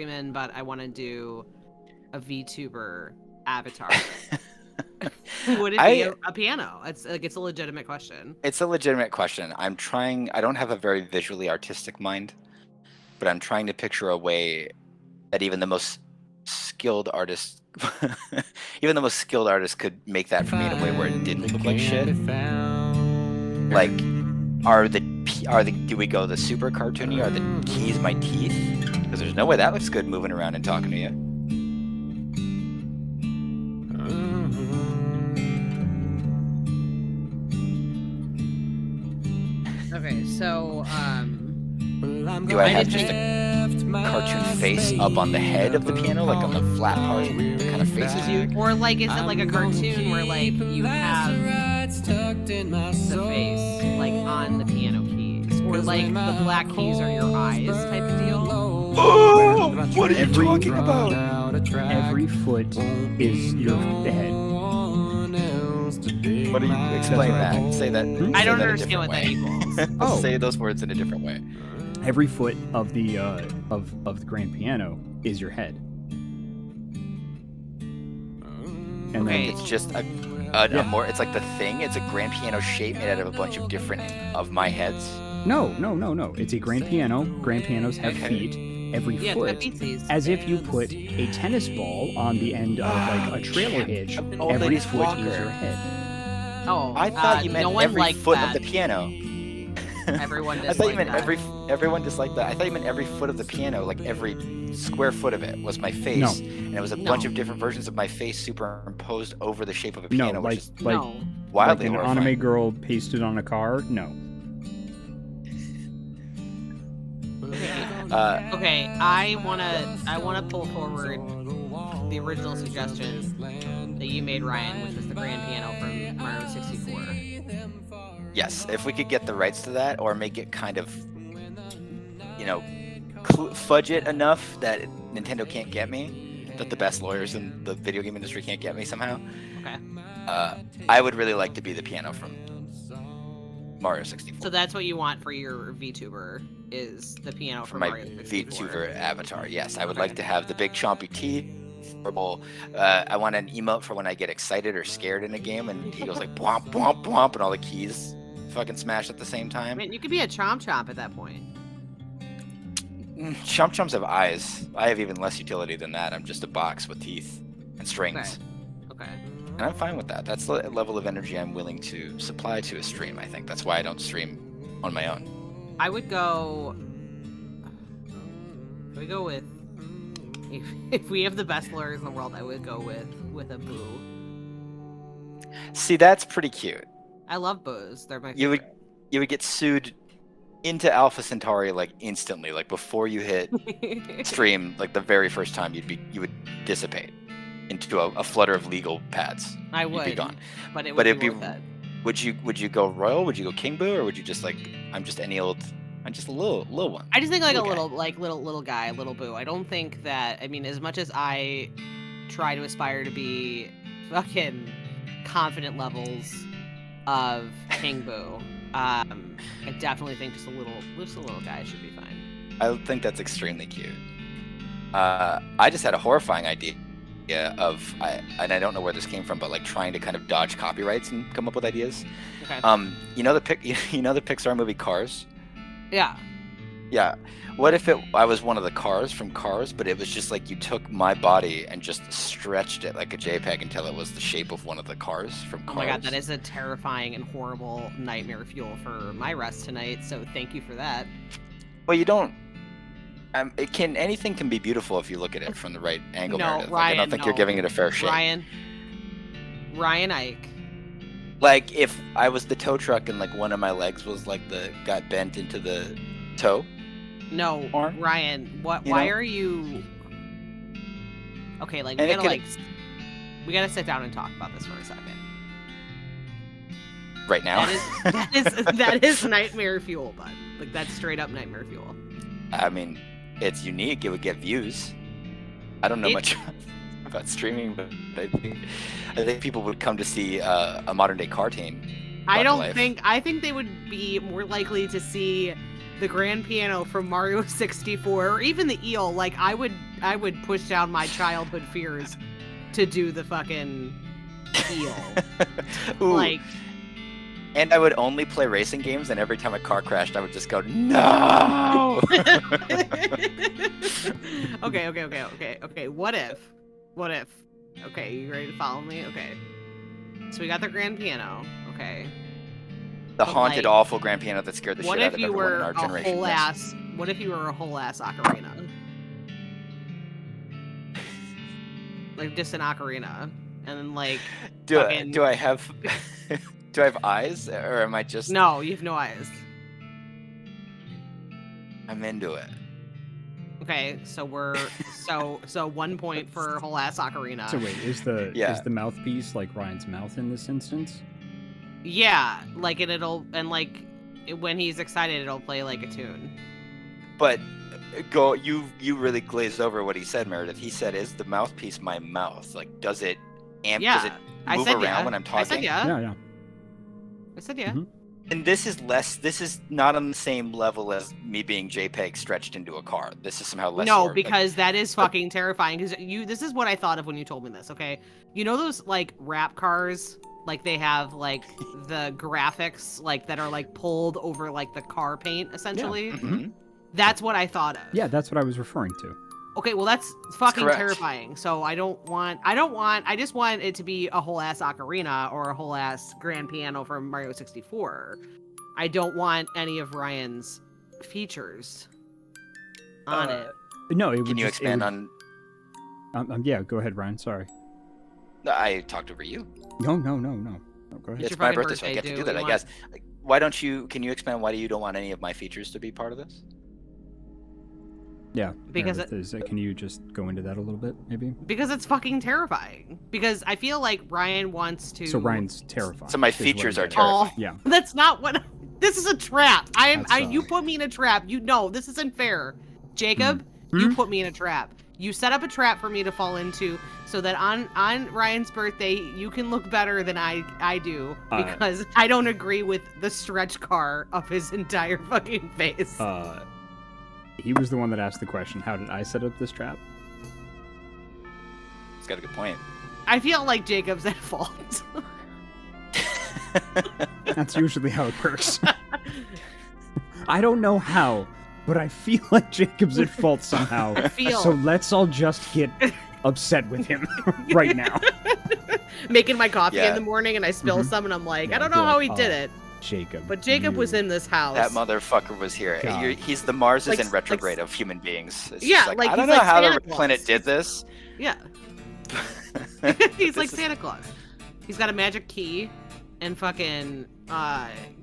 in, but I want to do a VTuber avatar. Would it be a piano? It's a legitimate question. It's a legitimate question. I don't have a very visually artistic mind, but I'm trying to picture a way that even the most skilled artist could make that for me in a way where it didn't look like shit. Like, do we go the super cartoony? Are the keys my teeth? Because there's no way that looks good moving around and talking to you. Okay, so do I have just a cartoon face up on the head of the piano, like on the flat part where it kind of faces you? Or like, is it like a cartoon where like you have the face like on the piano keys, or like the black keys are your eyes type of deal? Oh, what are you talking about? Every foot is your head. What do you explain that? Say that. I don't understand what that equals. Say those words in a different way. Every foot of the grand piano is your head. And Okay. then It's just more. It's like the thing. It's a grand piano shape made out of a bunch of different of my heads. no. It's a grand piano. Grand pianos have feet. Every Yeah, foot, feetsies. as if you put a tennis ball on the end of like a trailer hitch. Old Every lady's foot walker. is your head. Oh, I thought you meant no one every liked foot that. of the piano. Everyone I thought you disliked meant that. everyone disliked that. I thought you meant every foot of the piano, like every square foot of it was my face, No. and it was a bunch of different versions of my face superimposed over the shape of a No, piano, which like is like No. wildly an horrifying. anime girl pasted on a car. No. Okay, I wanna pull forward the original suggestion that you made, Ryan, which was the grand piano from Mario 64. Yes, if we could get the rights to that, or make it kind of, fudge it enough that Nintendo can't get me, that the best lawyers in the video game industry can't get me somehow. Okay. I would really like to be the piano from Mario 64. So that's what you want for your VTuber, is the piano For from my Mario 64. VTuber avatar, yes. I would like to have the big chompy teeth. I want an emote for when I get excited or scared in a game, and he goes like bwomp, bwomp, bwomp, and all the keys fucking smash at the same I time. mean, you could be a Chomp Chomp at that point. Chomp Chomps have eyes. I have even less utility than that. I'm just a box with teeth and strings. Okay. And I'm fine with that. That's the level of energy I'm willing to supply to a stream, I think. That's why I don't stream on my own. I would go. We go with. If we have the best lawyers in the world, I would go with a Boo. See, that's pretty cute. I love Boos. They're my You favorite. would get sued into Alpha Centauri like instantly, like before you hit stream, like the very first time you would dissipate into a flutter of legal pads. I You'd would. be gone. But it But would it'd be be- worth it. Would you go royal? Would you go King Boo, or would you just like I'm just a little one? I just think like Little guy. little guy, little Boo. I don't think that. I mean, as much as I try to aspire to be fucking confident levels of King Boo, I definitely think just a little guy should be fine. I think that's extremely cute. I just had a horrifying idea and I don't know where this came from, but like trying to kind of dodge copyrights and come up with ideas. Okay. You know the Pixar movie Cars? Yeah. Yeah. What if I was one of the cars from Cars, but it was just like you took my body and just stretched it like a JPEG until it was the shape of one of the cars from Cars? Oh my god, that is a terrifying and horrible nightmare fuel for my rest tonight. So thank you for that. Well, you don't. Anything can be beautiful if you look at it from the right angle. No, Meredith. Ryan, I don't think no. you're giving it a fair shake. Ryan Ike. Like if I was the tow truck and like one of my legs was like got bent into the toe. No, Arm? Ryan. Why know? are you? Okay, like And we gotta sit down and talk about this for a second. Right now. That is nightmare fuel, bud. Like that's straight up nightmare fuel. I mean, it's unique. It would get views. I don't know much about streaming, but I think people would come to see a modern day cartoon. I think they would be more likely to see the grand piano from Mario 64 or even the eel. Like I would would push down my childhood fears to do the fucking heel. Ooh. Like, and I would only play racing games, and every time a car crashed, I would just go, no! Okay. What if? Okay, you ready to follow me? Okay. So we got the grand piano. Okay. The But, haunted, like, awful grand piano that scared the What shit out if of you everyone were in our a generation. whole Yes. ass? What if you were a whole ass ocarina? Like just an ocarina, and then like. Do I have do I have eyes, or am I just? No, you have no eyes. I'm into it. Okay, so we're so 1 point for whole ass ocarina. So wait, is the mouthpiece like Ryan's mouth in this instance? Yeah, like when he's excited, it'll play like a tune. But you really glazed over what he said, Meredith. He said, "Is the mouthpiece my mouth? Like, does it amp? Yeah, Does it move around when I'm talking?" I said yeah. Yeah. I said yeah. Mm-hmm. And this is not on the same level as me being JPEG stretched into a car. This is somehow less. No, because that is fucking terrifying. Because this is what I thought of when you told me this. Okay, you know those like rap cars, like they have like the graphics like that are like pulled over like the car paint essentially. Yeah. Mm-hmm. That's what I thought of. Yeah, that's what I was referring to. Okay, well that's fucking correct. terrifying. So I just want it to be a whole ass ocarina or a whole ass grand piano from Mario 64. I don't want any of Ryan's features on it. No, it would. Can you expand on? Yeah, go ahead, Ryan. Sorry. I talked over you. No. Go ahead. It's It's your my fucking birthday, so I birthday, get to do do what that. you I want. guess. Why don't you? Can you expand why you don't want any of my features to be part of this? Yeah. Because can you just go into that a little bit, maybe? Because it's fucking terrifying. Because I feel like Ryan wants to. So Ryan's terrified. So my is what features I'm are getting at. terrifying. Yeah. That's not what. This is a trap. That's, You put me in a trap. You know this isn't fair, Jacob. Hmm? You put me in a trap. You set up a trap for me to fall into, so that on Ryan's birthday you can look better than I do, because I don't agree with the stretch car of his entire fucking face. He was the one that asked the question. How did I set up this trap? It's got a good point. I feel like Jacob's at fault. That's usually how it works. I don't know how, but I feel like Jacob's at fault somehow. So let's all just get upset with him right now. Making my coffee in the morning and I spill some and I'm like, I don't know how he did it. Jacob. But Jacob was in this house. That motherfucker was here. He's the Mars is in retrograde of human beings. It's just I don't know how the planet did this. Yeah. He's like Santa Claus. He's got a magic key and fucking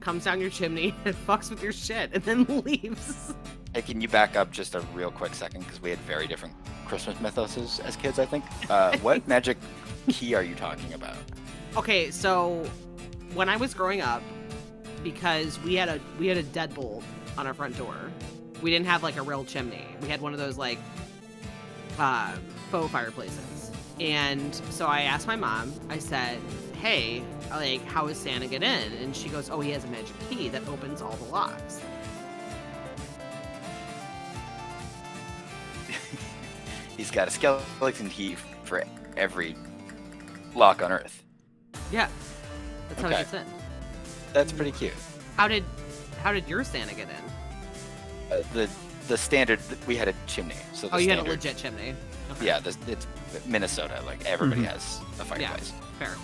comes down your chimney and fucks with your shit and then leaves. Hey, can you back up just a real quick second? Because we had very different Christmas mythos as kids, I think. What magic key are you talking about? Okay, so when I was growing up, because we had a deadbolt on our front door. We didn't have like a real chimney. We had one of those like faux fireplaces. And so I asked my mom, I said, hey, like, how does Santa get in? And she goes, oh, he has a magic key that opens all the locks. He's got a skeleton key for every lock on Earth. Yeah. That's how he gets in. That's pretty cute. How did your Santa get in? The standard, we had a chimney. So you had a legit chimney. Okay. Yeah, it's Minnesota. Like everybody has a fireplace. Yeah, fair.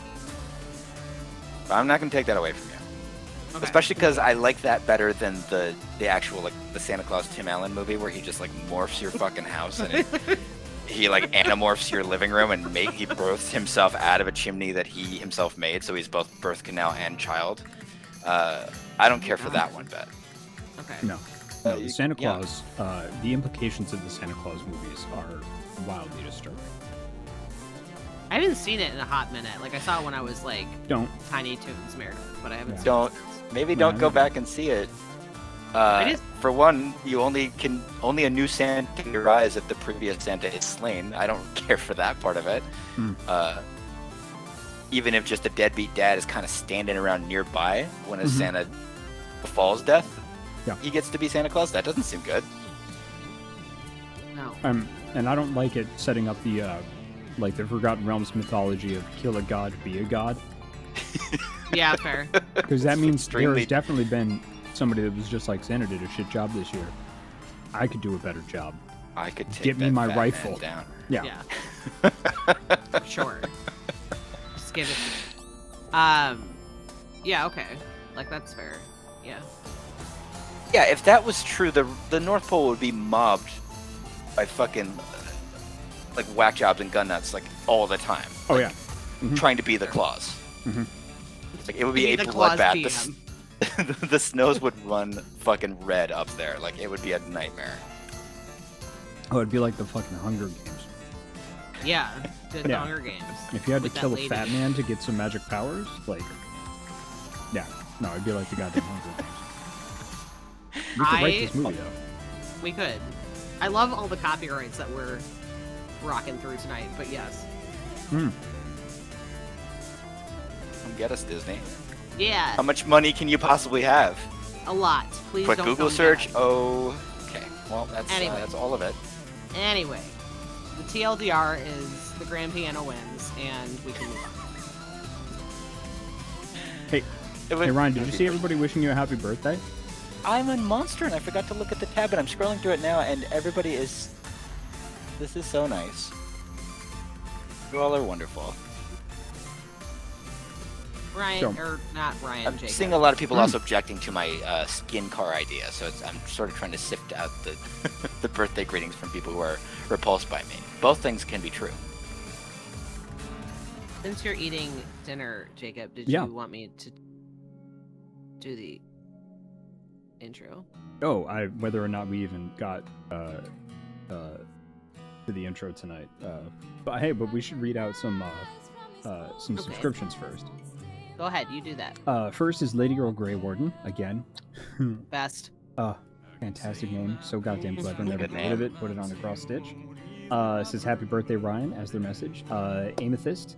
But I'm not gonna take that away from you. Okay. Especially because I like that better than the actual like the Santa Claus Tim Allen movie where he just like morphs your fucking house and he like anamorphs your living room and he births himself out of a chimney that he himself made, so he's both birth canal and child. I don't care for that one bit. Okay. No, the Santa Claus, the implications of the Santa Claus movies are wildly disturbing. I haven't seen it in a hot minute. Like I saw it when I was like Tiny Toons Meredith, but I haven't seen it. Don't go back and see it. For one, you only a new Santa can arise if the previous Santa is slain. I don't care for that part of it. Even if just a deadbeat dad is kind of standing around nearby when a Santa befalls death, he gets to be Santa Claus. That doesn't seem good. No. And I don't like it setting up the like the Forgotten Realms mythology of kill a god, be a god. Yeah, fair. Because that means extremely... there's definitely been somebody that was just like Santa did a shit job this year. I could do a better job. I could take Get me that my fat rifle. man down. Yeah. Sure. Just give it. Yeah. Okay. Like that's fair. Yeah. Yeah, if that was true, the North Pole would be mobbed by fucking like whack jobs and gun nuts like all the time. Oh like, yeah. Mm-hmm. Trying to be the claws. Mm-hmm. Like it would be a bloodbath. The snows would run fucking red up there. Like it would be a nightmare. Oh, it'd be like the fucking Hunger Games. Yeah, the Hunger Games. If you had to kill a fat man to get some magic powers, like, yeah, no, it'd be like the goddamn Hunger Games. We could write this movie though. We could. I love all the copyrights that we're rocking through tonight, but yes. Hmm. Come get us, Disney. Yeah. How much money can you possibly have? A lot. Please quick don't Google come search. back. Oh, okay. Well, that's Anyway. that's all of it. Anyway, the TLDR is the grand piano wins, and we can move on. Hey, Ryan, did you see everybody wishing you a happy birthday? I'm a monster, and I forgot to look at the tab, and I'm scrolling through it now, and everybody is... This is so nice. You all are wonderful. Ryan, or not Ryan, I'm Jacob. seeing a lot of people also objecting to my skin car idea, so I'm sort of trying to sift out the the birthday greetings from people who are repulsed by me. Both things can be true. Since you're eating dinner, Jacob, did Yeah. you want me to do the intro? Oh, whether or not we even got to the intro tonight. But we should read out some subscriptions first. Go ahead, you do that. First is Lady Girl Grey Warden, again. Best. Fantastic name. So goddamn clever. Never Good get rid of it. Put it on a cross stitch. Says happy birthday, Ryan, as their message. Amethyst,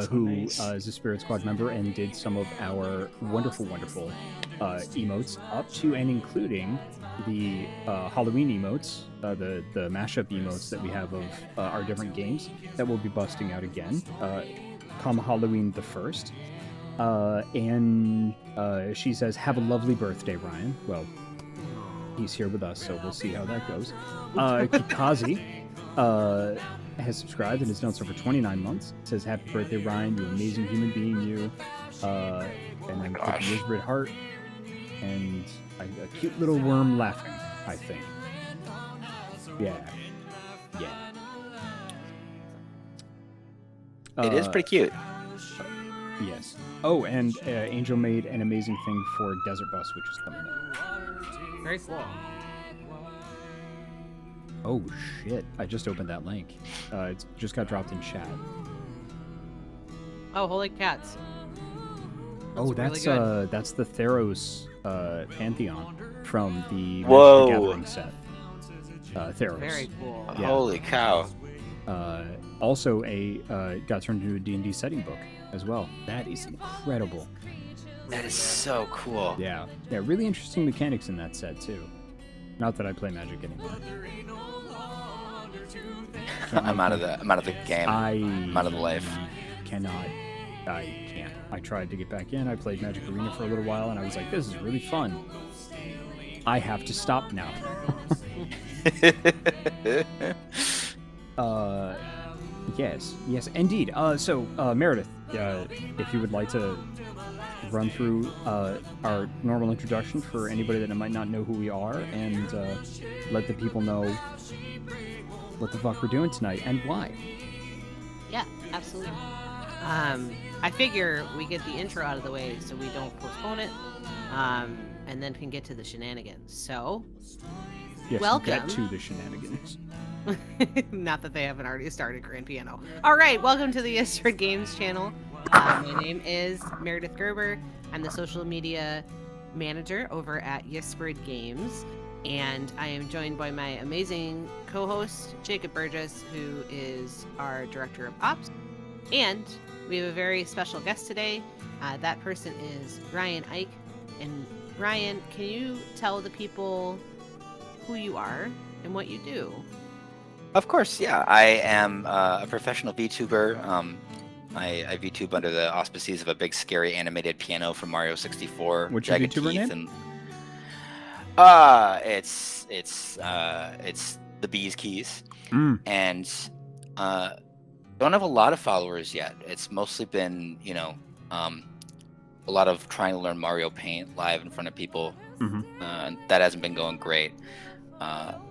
who is a Spirit Squad member and did some of our wonderful emotes, up to and including the Halloween emotes, the mashup emotes that we have of our different games that will be busting out again. Come Halloween the 1st. And she says, have a lovely birthday, Ryan. Well, he's here with us, so we'll see how that goes. Kikazi has subscribed and has done so for 29 months. Says, happy birthday, Ryan, you amazing human being, you. And then put the Ysbryd heart and a cute little worm laughing, I think. Yeah. It is pretty cute. Yes. Oh, and Angel made an amazing thing for Desert Bus, which is coming up. Very cool. Oh, shit. I just opened that link. It just got dropped in chat. Oh, holy cats. That's really the Theros Pantheon from the Whoa. Magic the Gathering set. Theros. Very cool. Yeah. Holy cow. Also got turned into a D&D setting book as well. That is incredible. That is so cool. Yeah, really interesting mechanics in that set too. Not that I play Magic anymore. I'm out of the game. I'm out of the life. I can't. I tried to get back in. I played Magic Arena for a little while, and I was like, this is really fun. I have to stop now. Yes, indeed. So, Meredith, if you would like to run through our normal introduction for anybody that might not know who we are, and let the people know what the fuck we're doing tonight and why. Yeah, absolutely. I figure we get the intro out of the way so we don't postpone it, and then can get to the shenanigans. So, yes, welcome. Get to the shenanigans. Not that they haven't already started Grand Piano. All right, welcome to the Ysbryd Games channel. My name is Meredith Gerber. I'm the social media manager over at Ysbryd Games, and I am joined by my amazing co-host, Jacob Burgess, who is our director of ops. And we have a very special guest today. That person is Ryan Ike. And Ryan, can you tell the people who you are and what you do? Of course, yeah. I am a professional VTuber. I VTube under the auspices of a big, scary animated piano from Mario 64. What's your VTuber name? And, it's the Bee's Keys, and don't have a lot of followers yet. It's mostly been, a lot of trying to learn Mario Paint live in front of people. That hasn't been going great.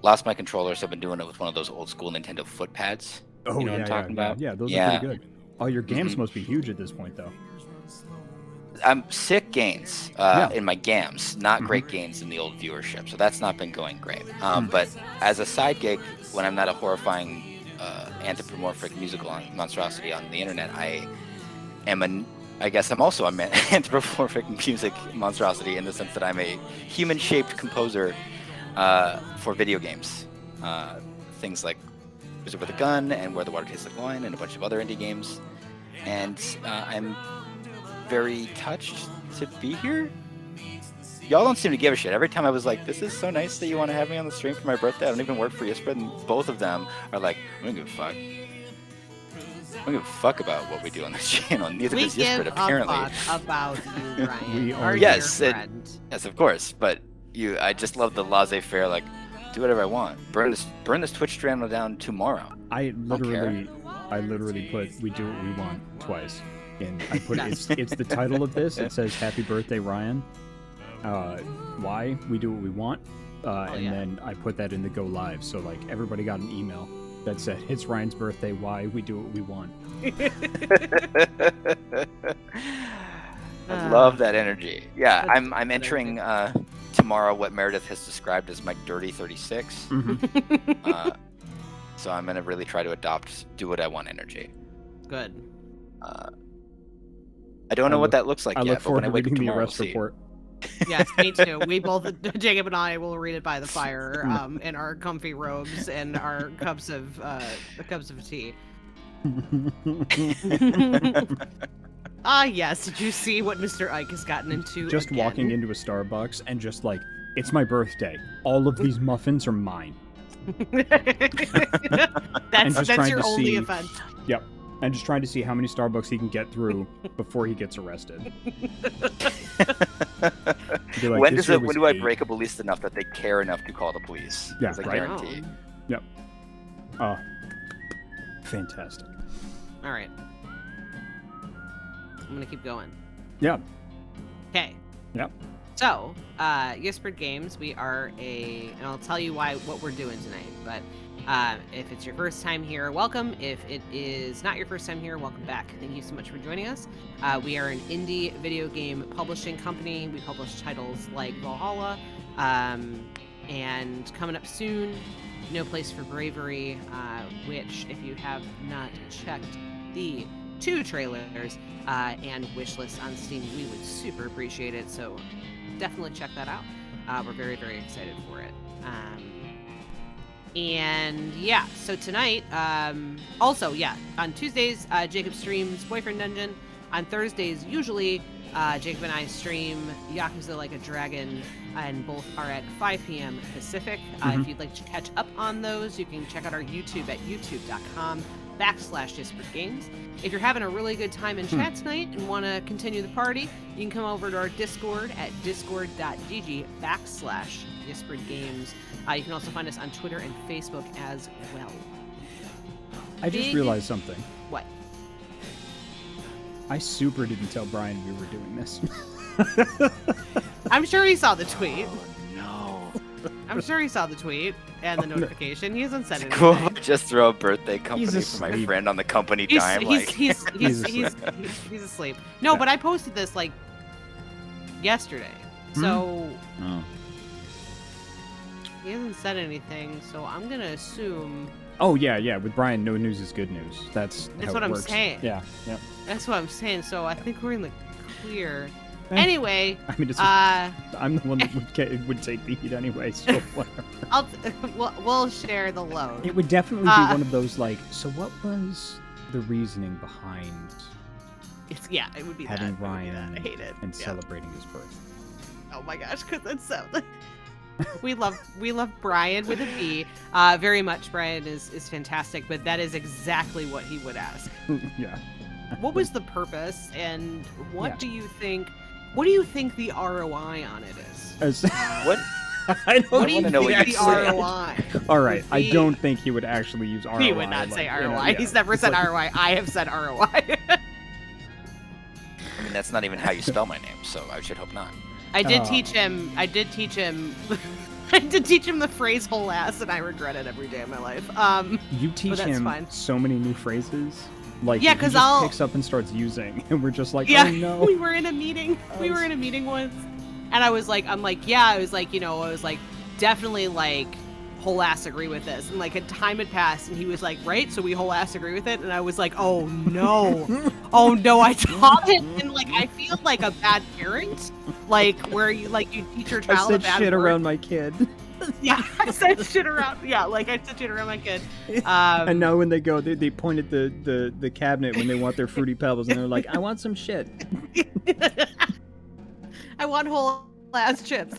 Lost my controller, so I've been doing it with one of those old school Nintendo foot pads. Oh, you know what I'm talking about? Yeah, those are pretty good. Oh, your games must be huge at this point, though. I'm sick gains in my GAMs, not great gains in the old viewership, so that's not been going great. But as a side gig, when I'm not a horrifying anthropomorphic musical monstrosity on the internet, I guess I'm also an anthropomorphic music monstrosity in the sense that I'm a human-shaped composer for video games. Things like Wizard with a Gun and Where the Water Tastes Like Wine and a bunch of other indie games. And I'm very touched to be here. Y'all don't seem to give a shit. Every time I was like, this is so nice that you want to have me on the stream for my birthday. I don't even work for Ysbryd, and both of them are like, I don't give a fuck. I don't give a fuck about what we do on this channel. Neither does Ysbryd, apparently. We give a fuck about you, Ryan. We are yes, yes, of course. But I just love the laissez-faire, like, do whatever I want. Burn this Twitch channel down tomorrow. I literally put "We do what we want" twice, and I put it's the title of this. It says "Happy Birthday, Ryan." Why we do what we want, then I put that in the go live. So like everybody got an email that said it's Ryan's birthday. Why we do what we want. I love that energy. Yeah, I'm entering tomorrow what Meredith has described as my dirty 36. So I'm gonna really try to adopt do what I want energy. Good. I don't know what that looks like yet. I look forward to reading the tomorrow, arrest report. Yes, me too. We both, Jacob and I, will read it by the fire, in our comfy robes and our cups of tea. Yes. Did you see what Mr. Ike has gotten into? Just again? Walking into a Starbucks and just like, it's my birthday. All of these muffins are mine. that's your only offense. Yep. And just trying to see how many Starbucks he can get through before he gets arrested. Like, when do I break a police enough that they care enough to call the police? Yeah, I guarantee. Yep. Oh, fantastic. All right. I'm gonna keep going. Yeah. Okay. Yep. So, Ysbryd Games, we are and I'll tell you what we're doing tonight, but if it's your first time here, welcome. If it is not your first time here, welcome back. Thank you so much for joining us. We are an indie video game publishing company. We publish titles like Valhalla, and coming up soon, No Place for Bravery, which, if you have not checked the 2 trailers and wishlist on Steam, we would super appreciate it. So definitely check that out. We're very, very excited for it. And yeah, so tonight, also, yeah, on Tuesdays, Jacob streams Boyfriend Dungeon. On Thursdays, usually, Jacob and I stream Yakuza Like a Dragon, and both are at 5 p.m. Pacific. If you'd like to catch up on those, you can check out our YouTube at youtube.com/Ysbryd Games. If you're having a really good time in chat tonight and want to continue the party, you can come over to our Discord at discord.gg/Ysbryd Games. You can also find us on Twitter and Facebook as well. I just realized something. What? I super didn't tell Brian we were doing this. I'm sure he saw the tweet. Oh, no. I'm sure he saw the tweet and the notification. He hasn't said anything. Cool. Just throw a birthday company for my friend on the company dime. He's asleep. No, but I posted this like yesterday. So he hasn't said anything, so I'm gonna assume. Oh yeah. With Brian, no news is good news. That's how what it I'm works. saying. Yeah. That's what I'm saying. So I think we're in the clear. Anyway, I mean, I'm the one that would take the heat anyway. So whatever. We'll share the load. It would definitely be one of those like. So what was the reasoning behind? It would be having that. Ryan I hate it. and celebrating his birthday. Oh my gosh, because that's so. We love Brian with a B. Very much. Brian is fantastic, but that is exactly what he would ask. Yeah. What was the purpose, and what do you think? What do you think the ROI on it is? What? I don't What do you know think what the you said. ROI? All right, I don't think he would actually use ROI. He would not say like, ROI. yeah. He's never It's said like- ROI. I have said ROI. I mean, that's not even how you spell my name, so I should hope not. I did teach him. I did teach him the phrase "whole ass," and I regret it every day of my life. You teach that's him fine. so many new phrases. Like, Yeah, he 'cause just picks up and starts using, and we're just like, Yeah, oh no. we were in a meeting. We were in a meeting once, and I was like, definitely like whole ass agree with this, and like a time had passed, and he was like, right, so we whole ass agree with it, and I was like, oh no, I taught him, and like I feel like a bad parent, like where you teach your child I a said bad shit word. around my kid. Yeah, I said shit around. Yeah, like I said shit around my kid. And now when they go, they point at the cabinet when they want their Fruity Pebbles, and they're like, I want some shit. I want whole ass chips.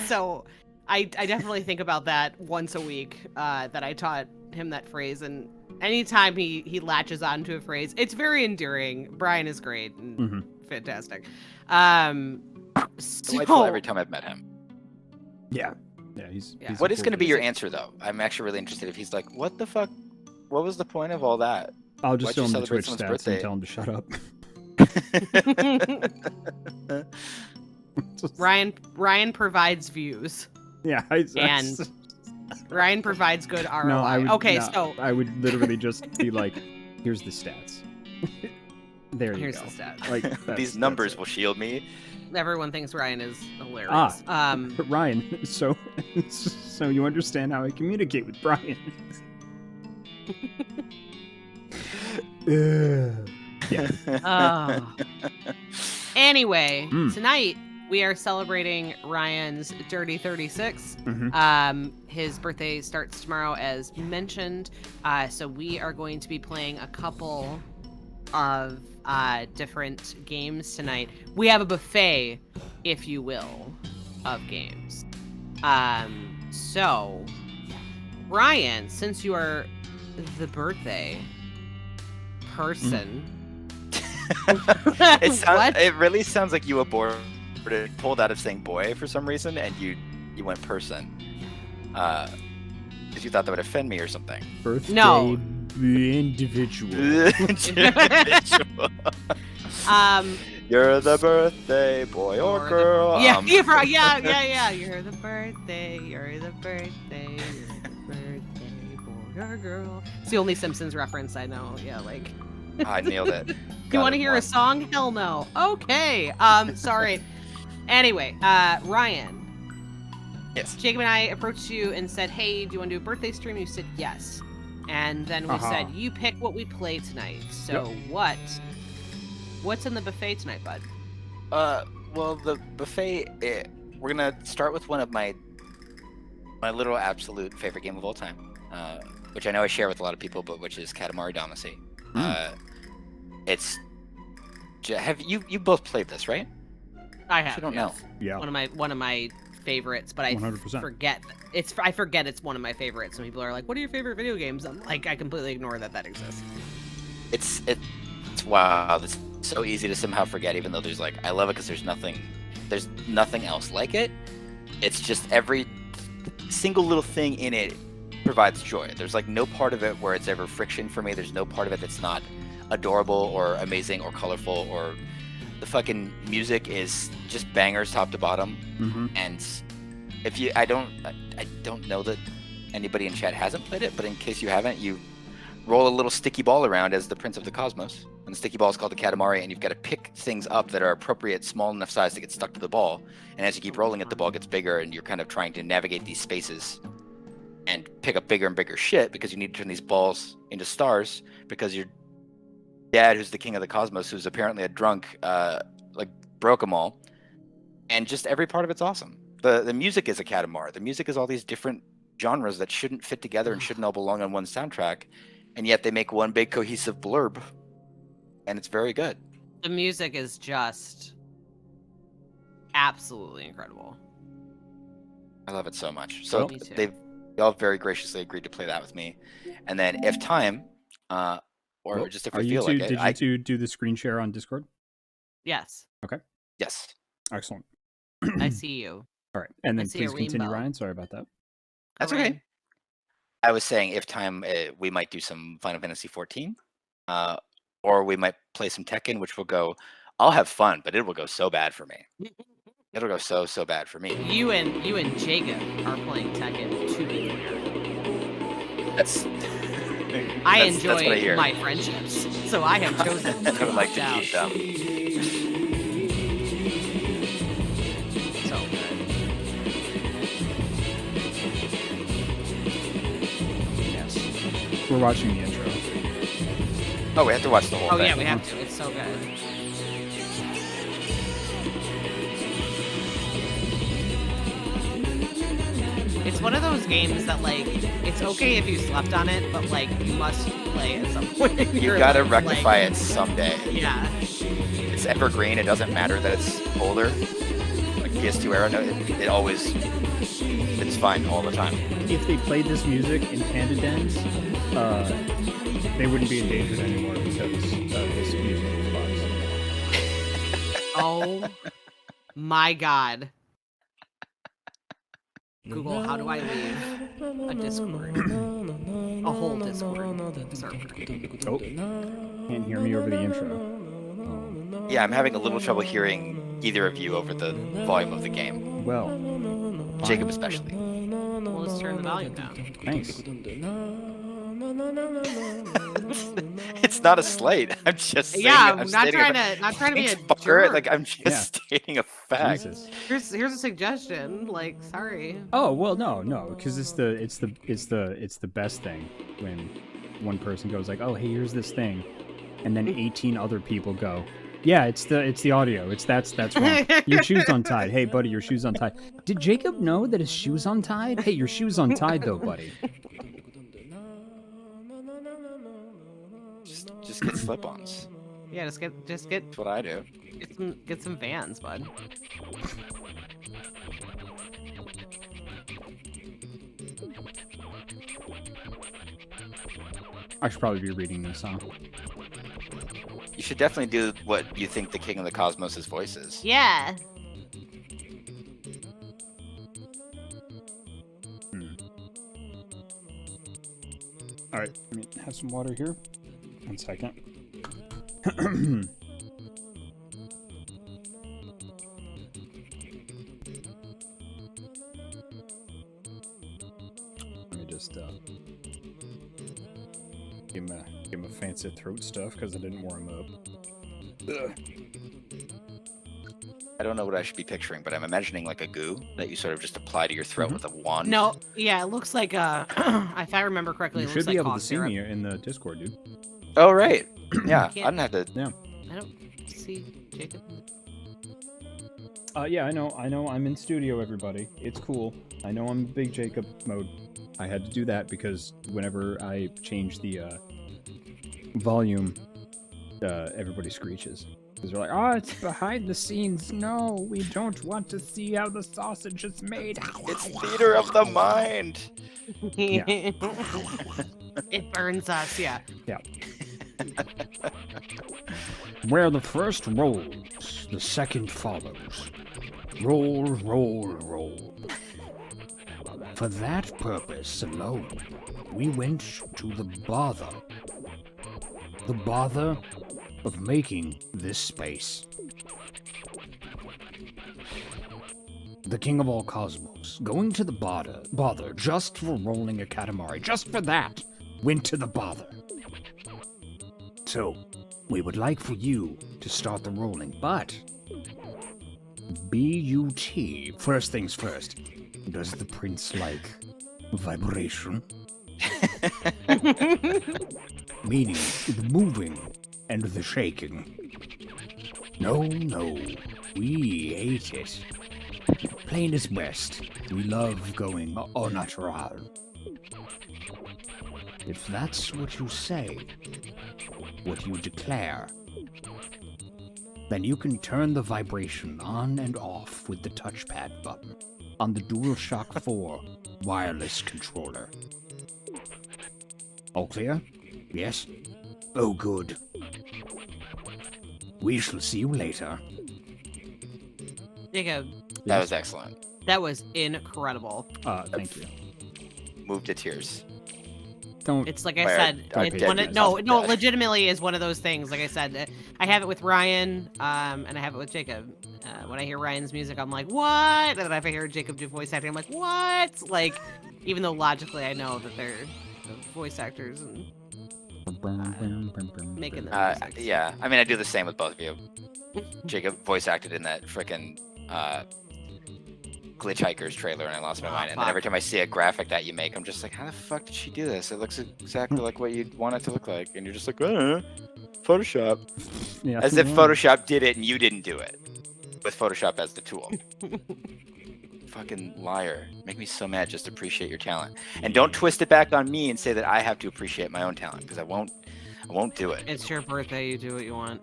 So I definitely think about that once a week, that I taught him that phrase, and anytime he latches onto a phrase, it's very endearing. Brian is great and fantastic. Delightful every time I've met him. Yeah. Yeah, he's What is going to be your answer? answer, though? I'm actually really interested if he's like, what the fuck? What was the point of all that? I'll just Why'd show you him the celebrate Twitch someone's stats and birthday? tell him to shut up. Ryan provides views. Yeah, And Ryan provides good ROI. No, I would, okay, no, so I would literally just be like, here's the stats. There you here's go. the stat. Like These numbers will shield me. Everyone thinks Ryan is hilarious. But Ryan, so you understand how I communicate with Brian. Yeah. Anyway, Mm. tonight we are celebrating Ryan's Dirty 36. His birthday starts tomorrow, as mentioned. So we are going to be playing a couple of different games tonight. We have a buffet, if you will, of games. So, Ryan, since you are the birthday person, It really sounds like you aborted, pulled out of saying boy for some reason, and you went person. Because you thought that would offend me or something. Birthday No. individual. You're the birthday boy or girl. Yeah, yeah. You're the birthday. You're the birthday boy or girl. It's the only Simpsons reference I know. Yeah, like. I nailed it. Do you want to hear a song? Hell no. Okay. Sorry. Anyway, Ryan. Yes. Jacob and I approached you and said, "Hey, do you want to do a birthday stream?" You said yes. And then we said, "You pick what we play tonight." So what's in the buffet tonight, bud? Well, the buffet. We're gonna start with one of my little absolute favorite game of all time, which I know I share with a lot of people, but which is Katamari Damacy. It's. Have you both played this, right? I have. I don't yes. know. Yeah. One of my favorites, but I 100%. forget it's one of my favorites. Some people are like, "What are your favorite video games?" I'm like, I completely ignore that exists. It's wow. It's so easy to somehow forget, even though there's I love it because there's nothing else like it. It's just every single little thing in it provides joy. There's no part of it where it's ever friction for me. There's no part of it that's not adorable or amazing or colorful, or the fucking music is just bangers top to bottom. And if I don't know that anybody in chat hasn't played it, but in case you haven't, you roll a little sticky ball around as the Prince of the Cosmos, and the sticky ball is called the Katamari, and you've got to pick things up that are appropriate, small enough size to get stuck to the ball, and as you keep rolling it, the ball gets bigger, and you're kind of trying to navigate these spaces and pick up bigger and bigger shit, because you need to turn these balls into stars, because your dad, who's the king of the cosmos, who's apparently a drunk, broke them all. And just every part of it's awesome. The music is a Katamari. The music is all these different genres that shouldn't fit together and shouldn't all belong on one soundtrack, and yet they make one big cohesive blurb, and it's very good. The music is just absolutely incredible. I love it so much. So Me too. they all very graciously agreed to play that with me. And then if time, or just if we feel like it, did you two do the screen share on Discord? Yes. Okay. Yes. Excellent. I see you. All right, and then see a please continue, rainbow. Ryan. Sorry about that. That's okay. I was saying if time, we might do some Final Fantasy 14, or we might play some Tekken, which will go. I'll have fun, but it will go so bad for me. It'll go so bad for me. You and Jacob are playing Tekken, to be clear. That's. I that's what I enjoy hear. my friendships, so I have chosen I to would like watch to out. keep them. So Yes. We're watching the intro. Oh, we have to watch the whole Oh thing. yeah, we have to. It's so good. It's one of those games that, like, it's okay if you slept on it, but, like, you must play at some point. You gotta rectify it someday. Yeah. It's evergreen. It doesn't matter that it's older. Like PS2 era, no, it always, it's fine all the time. If they played this music in Panda Dens, they wouldn't be endangered anymore because this music is bugs. Oh my god. Google, how do I leave a Discord? A whole Discord server. Oh, can't hear me over the intro. Yeah, I'm having a little trouble hearing either of you over the volume of the game. Well, Jacob especially. Well, let's turn the volume down. thanks. It's not a slight. I'm just saying. Yeah, I'm not stating trying to be a Thanks, fucker. jerk. Like I'm just stating a fact. Jesus. Here's a suggestion. Like, sorry. Oh well, no, because it's the best thing when one person goes like, oh hey, here's this thing, and then 18 other people go, yeah, it's the audio. That's wrong. Your shoes untied. Hey buddy, your shoes untied. Did Jacob know that his shoes untied? Hey, your shoes untied though, buddy. Just get slip-ons. Yeah, just get That's what I do. get some Vans, bud. I should probably be reading this, huh? You should definitely do what you think the King of the Cosmos' voice is. Yeah. All right, let me have some water here. 1 second. Let me just give him a fancy throat stuff because I didn't warm up. Ugh. I don't know what I should be picturing, but I'm imagining like a goo that you sort of just apply to your throat with a wand. No, yeah, it looks like if I remember correctly, You it should looks be like able to cough see syrup. me in the Discord, dude. Oh, right. Yeah, I Can't- don't have to. Yeah. I don't see Jacob. Yeah, I know. I'm in studio, everybody. It's cool. I know I'm big Jacob mode. I had to do that because whenever I change the volume, everybody screeches. Because they're like, oh, it's behind the scenes. No, we don't want to see how the sausage is made. It's theater of the mind. Yeah. It burns us, yeah. Yeah. Where the first rolls, the second follows. Roll, roll, roll. For that purpose alone, we went to the bother. The bother of making this space. The king of all cosmos, going to the bother just for rolling a Katamari, just for that, went to the bother. So, we would like for you to start the rolling, but B-U-T, first things first. Does the prince like vibration? Meaning the moving and the shaking. No, we hate it. Plain as best. We love going au natural. If that's what you say, what you declare, then you can turn the vibration on and off with the touchpad button. on the DualShock 4 wireless controller. All clear? Yes? Oh, good. We shall see you later. Jacob, That was excellent. that was incredible. Thank you. Moved to tears. Don't. It's like I Where said, I it's paid one you of, guys. no, Yeah. legitimately is one of those things. Like I said, I have it with Ryan, and I have it with Jacob. When I hear Ryan's music, I'm like, what? And then if I hear Jacob do voice acting, I'm like, what? Like, even though logically I know that they're voice actors and making them music. Yeah, I mean, I do the same with both of you. Jacob voice acted in that frickin' Glitch Hikers trailer, and I lost my mind. And then every time I see a graphic that you make, I'm just like, how the fuck did she do this? It looks exactly like what you'd want it to look like. And you're just like, Photoshop. Yeah. As if Photoshop did it and you didn't do it. With Photoshop as the tool. Fucking liar. Make me so mad. Just appreciate your talent. And don't twist it back on me and say that I have to appreciate my own talent, because I won't do it. It's your birthday. You do what you want.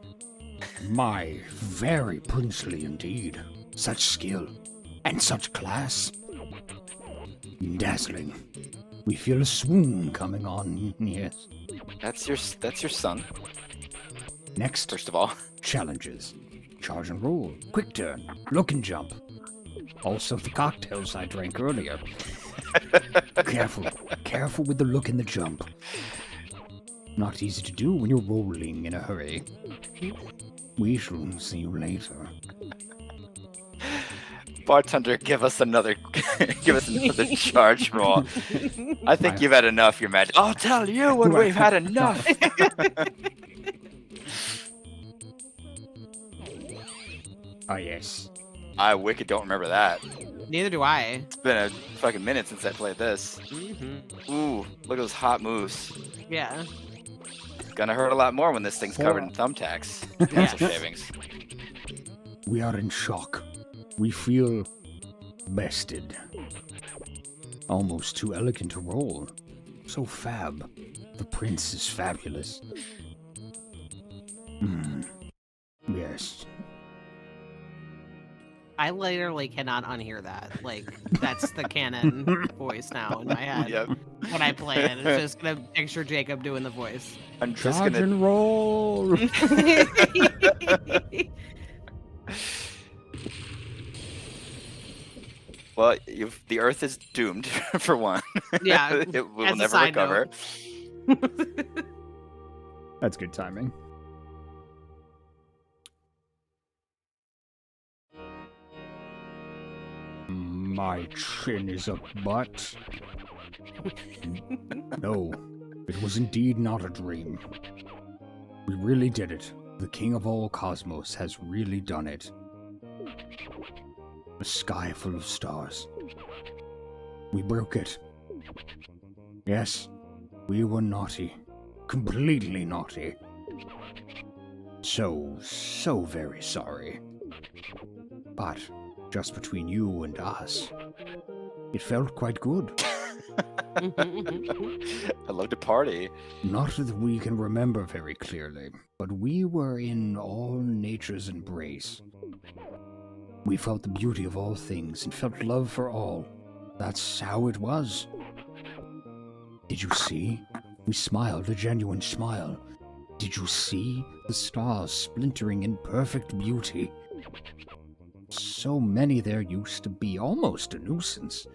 My, very princely indeed. Such skill. And such class. Dazzling. We feel a swoon coming on, yes. That's your son, Next, first of all. challenges. Charge and roll. Quick turn. Look and jump. Also the cocktails I drank earlier. Careful with the look and the jump. Not easy to do when you're rolling in a hurry. We shall see you later. Bartender, give us another charge roll. I think you've had enough, Your Majesty. I'll tell you when we've had enough. Ah, yes. I wicked don't remember that. Neither do I. It's been a fucking minute since I played this. Ooh, look at those hot moves. Yeah. Gonna hurt a lot more when this thing's covered in thumbtacks. Pencil shavings. We are in shock. We feel bested. Almost too elegant to roll. So fab. The prince is fabulous. Yes. I literally cannot unhear that. Like, that's the canon voice now in my head. Yep. When I play it, it's just gonna picture Jacob doing the voice. I'm just Charge gonna. and roll! Well, the Earth is doomed for one. Yeah, it will as a never side recover. That's good timing. My chin is a butt. No, it was indeed not a dream. We really did it. The king of all cosmos has really done it. A sky full of stars. We broke it. Yes, we were naughty. Completely naughty. So very sorry. But, just between you and us, it felt quite good. I love to party. Not that we can remember very clearly, but we were in all nature's embrace. We felt the beauty of all things and felt love for all. That's how it was. Did you see? We smiled a genuine smile. Did you see the stars splintering in perfect beauty? So many there used to be, almost a nuisance.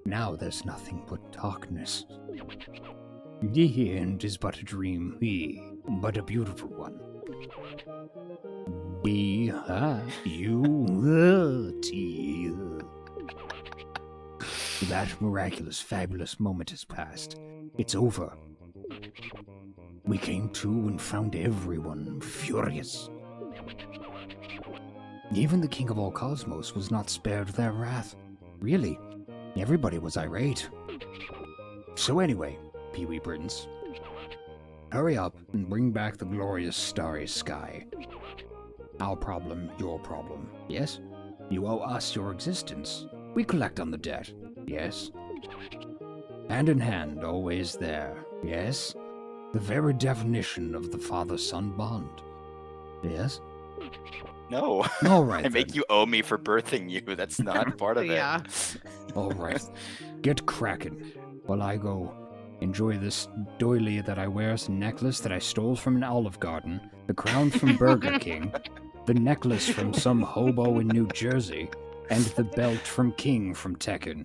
Now there's nothing but darkness. The end is but a dream, but a beautiful one. Beauty. That miraculous, fabulous moment has passed. It's over. We came to and found everyone furious. Even the king of all cosmos was not spared their wrath. Really, everybody was irate. So anyway, Pee-wee Britons, hurry up and bring back the glorious starry sky. Our problem, your problem. Yes? You owe us your existence. We collect on the debt. Yes? Hand in hand, always there. Yes? The very definition of the father-son bond. Yes? No. All right. I make you owe me for birthing you. That's not part of it. Yeah. All right, get cracking while I go enjoy this doily that I wear as a necklace that I stole from an Olive Garden, the crown from Burger King, the necklace from some hobo in New Jersey, and the belt from King from Tekken.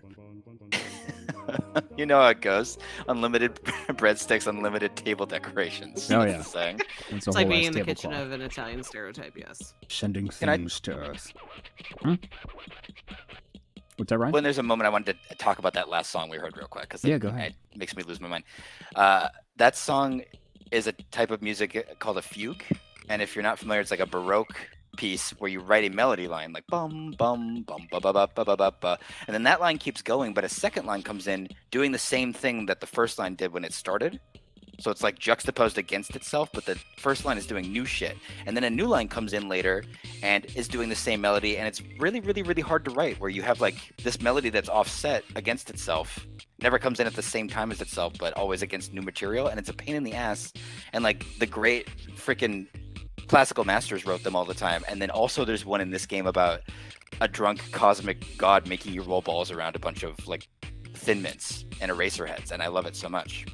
You know how it goes. Unlimited breadsticks, unlimited table decorations. Oh, That's yeah. the saying. It's It's like being in the kitchen of an Italian stereotype, yes. Sending things to Earth. What's that, Ryan? When there's a moment I wanted to talk about that last song we heard real quick, because Yeah, go ahead. it makes me lose my mind. That song is a type of music called a fugue, and if you're not familiar, it's like a Baroque piece where you write a melody line like bum bum bum ba ba ba ba ba ba ba, and then that line keeps going, but a second line comes in doing the same thing that the first line did when it started. So it's like juxtaposed against itself, but the first line is doing new shit. And then a new line comes in later and is doing the same melody. And it's really, really, really hard to write, where you have like this melody that's offset against itself, never comes in at the same time as itself, but always against new material. And it's a pain in the ass. And like the great freaking classical masters wrote them all the time. And then also there's one in this game about a drunk cosmic god making you roll balls around a bunch of like Thin Mints and eraser heads. And I love it so much.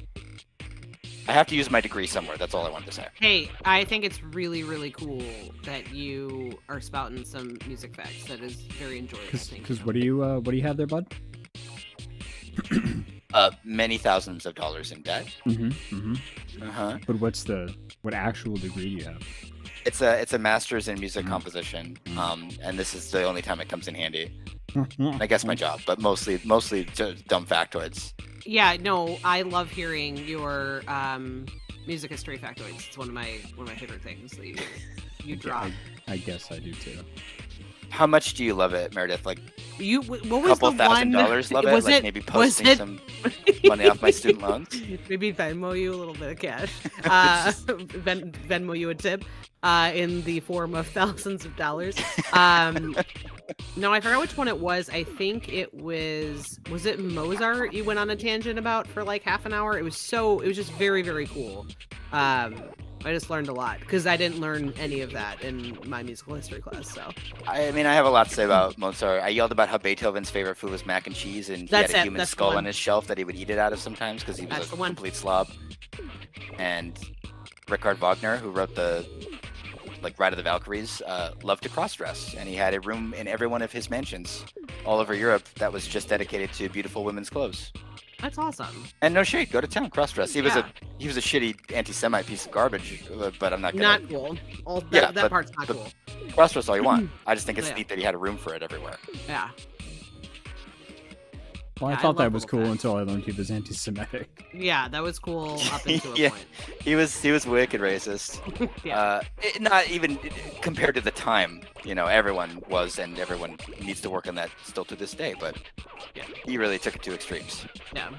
I have to use my degree somewhere. That's all I wanted to say. Hey, I think it's really, really cool that you are spouting some music facts. That is very enjoyable. Because what do you have there, bud? Many thousands of dollars in debt. But what actual degree do you have? It's a master's in music composition. And this is the only time it comes in handy. I guess my job, but mostly just dumb factoids. Yeah, no, I love hearing your music history factoids. It's one of my favorite things that you drop. I guess I do too. How much do you love it, Meredith? Like, what was couple the $1,000 love it? Was like it maybe posting some money off my student loans? Maybe Venmo you a little bit of cash. Venmo you a tip in the form of thousands of dollars. No, I forgot which one it was. I think it was it Mozart you went on a tangent about for like half an hour? It was just very, very cool. I just learned a lot because I didn't learn any of that in my musical history class. So I mean, I have a lot to say about Mozart. I yelled about how Beethoven's favorite food was mac and cheese, and he had a human skull on his shelf that he would eat it out of sometimes because he was a complete slob. And Richard Wagner, who wrote the Ride of the Valkyries, loved to cross-dress, and he had a room in every one of his mansions all over Europe that was just dedicated to beautiful women's clothes. That's awesome. And no shade, go to town, cross-dress. He was a shitty anti-Semite piece of garbage, but I'm not gonna. Not cool. That part's not cool. Cross-dress all you want. I just think it's neat that he had a room for it everywhere. Yeah. Well, I thought that was cool until I learned he was anti-Semitic. Yeah, that was cool up until a point. He was wicked racist. Not even compared to the time, everyone was, and everyone needs to work on that still to this day. But he really took it to extremes. Yeah.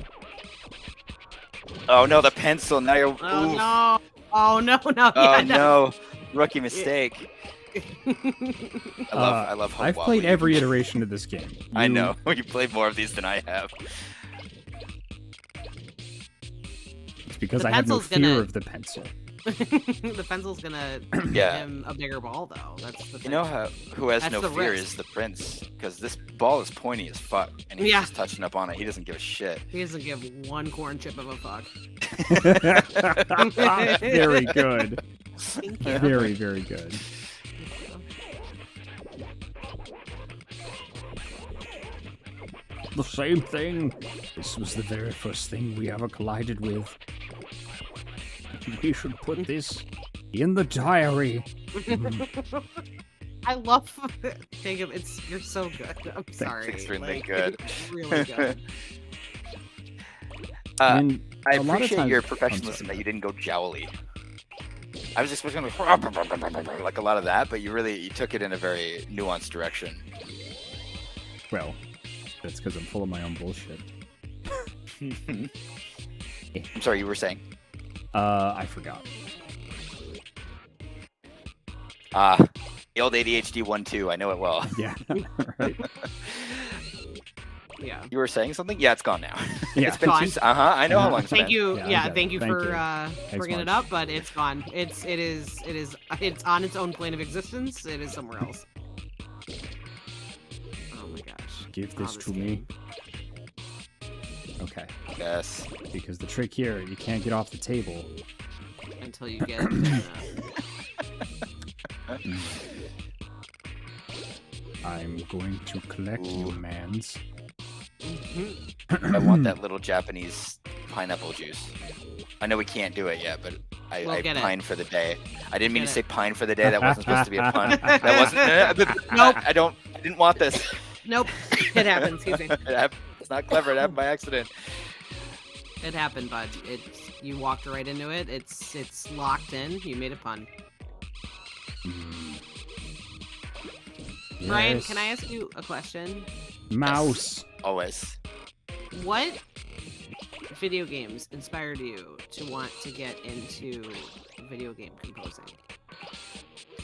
Oh no, the pencil! Now you're. Oh no! Oh no! No! Oh no! Rookie mistake. I love how I've played every iteration of this game. I know. You played more of these than I have. It's because I have no fear of the pencil. The pencil's gonna give him a bigger ball, though. That's the thing. You know who has no fear is the prince, because this ball is pointy as fuck, and he's just touching up on it. He doesn't give a shit. He doesn't give one corn chip of a fuck. Very good. Thank you. Very, very good. The same thing. This was the very first thing we ever collided with. We should put this in the diary. I love Jacob. You're so good. I'm sorry. It's extremely good. It's really good. I appreciate your professionalism that you didn't go jowly. I was expecting like a lot of that, but you took it in a very nuanced direction. Well, that's because I'm full of my own bullshit. I'm sorry, you were saying? I forgot. The old ADHD 1-2, I know it well. Yeah, right. Yeah. You were saying something? Yeah, it's gone now. Yeah. It's been I know how long it's been. Thank you. Thank you for Thanks, bringing it up, but it's gone. It's on its own plane of existence. It is somewhere else. Oh my gosh. Give this to me. Okay. Yes. Because the trick here, you can't get off the table until you get. I'm going to collect you, mans. I want that little Japanese pineapple juice. I know we can't do it yet, but I pine for the day. I didn't mean to say pine for the day. That wasn't supposed to be a pun. That wasn't. Nope. I didn't want this. Nope. It happened. Excuse me. It's not clever. It happened by accident. It happened, bud. You walked right into it. It's locked in. You made a pun. Yes. Ryan, can I ask you a question? Mouse. Always. What video games inspired you to want to get into video game composing?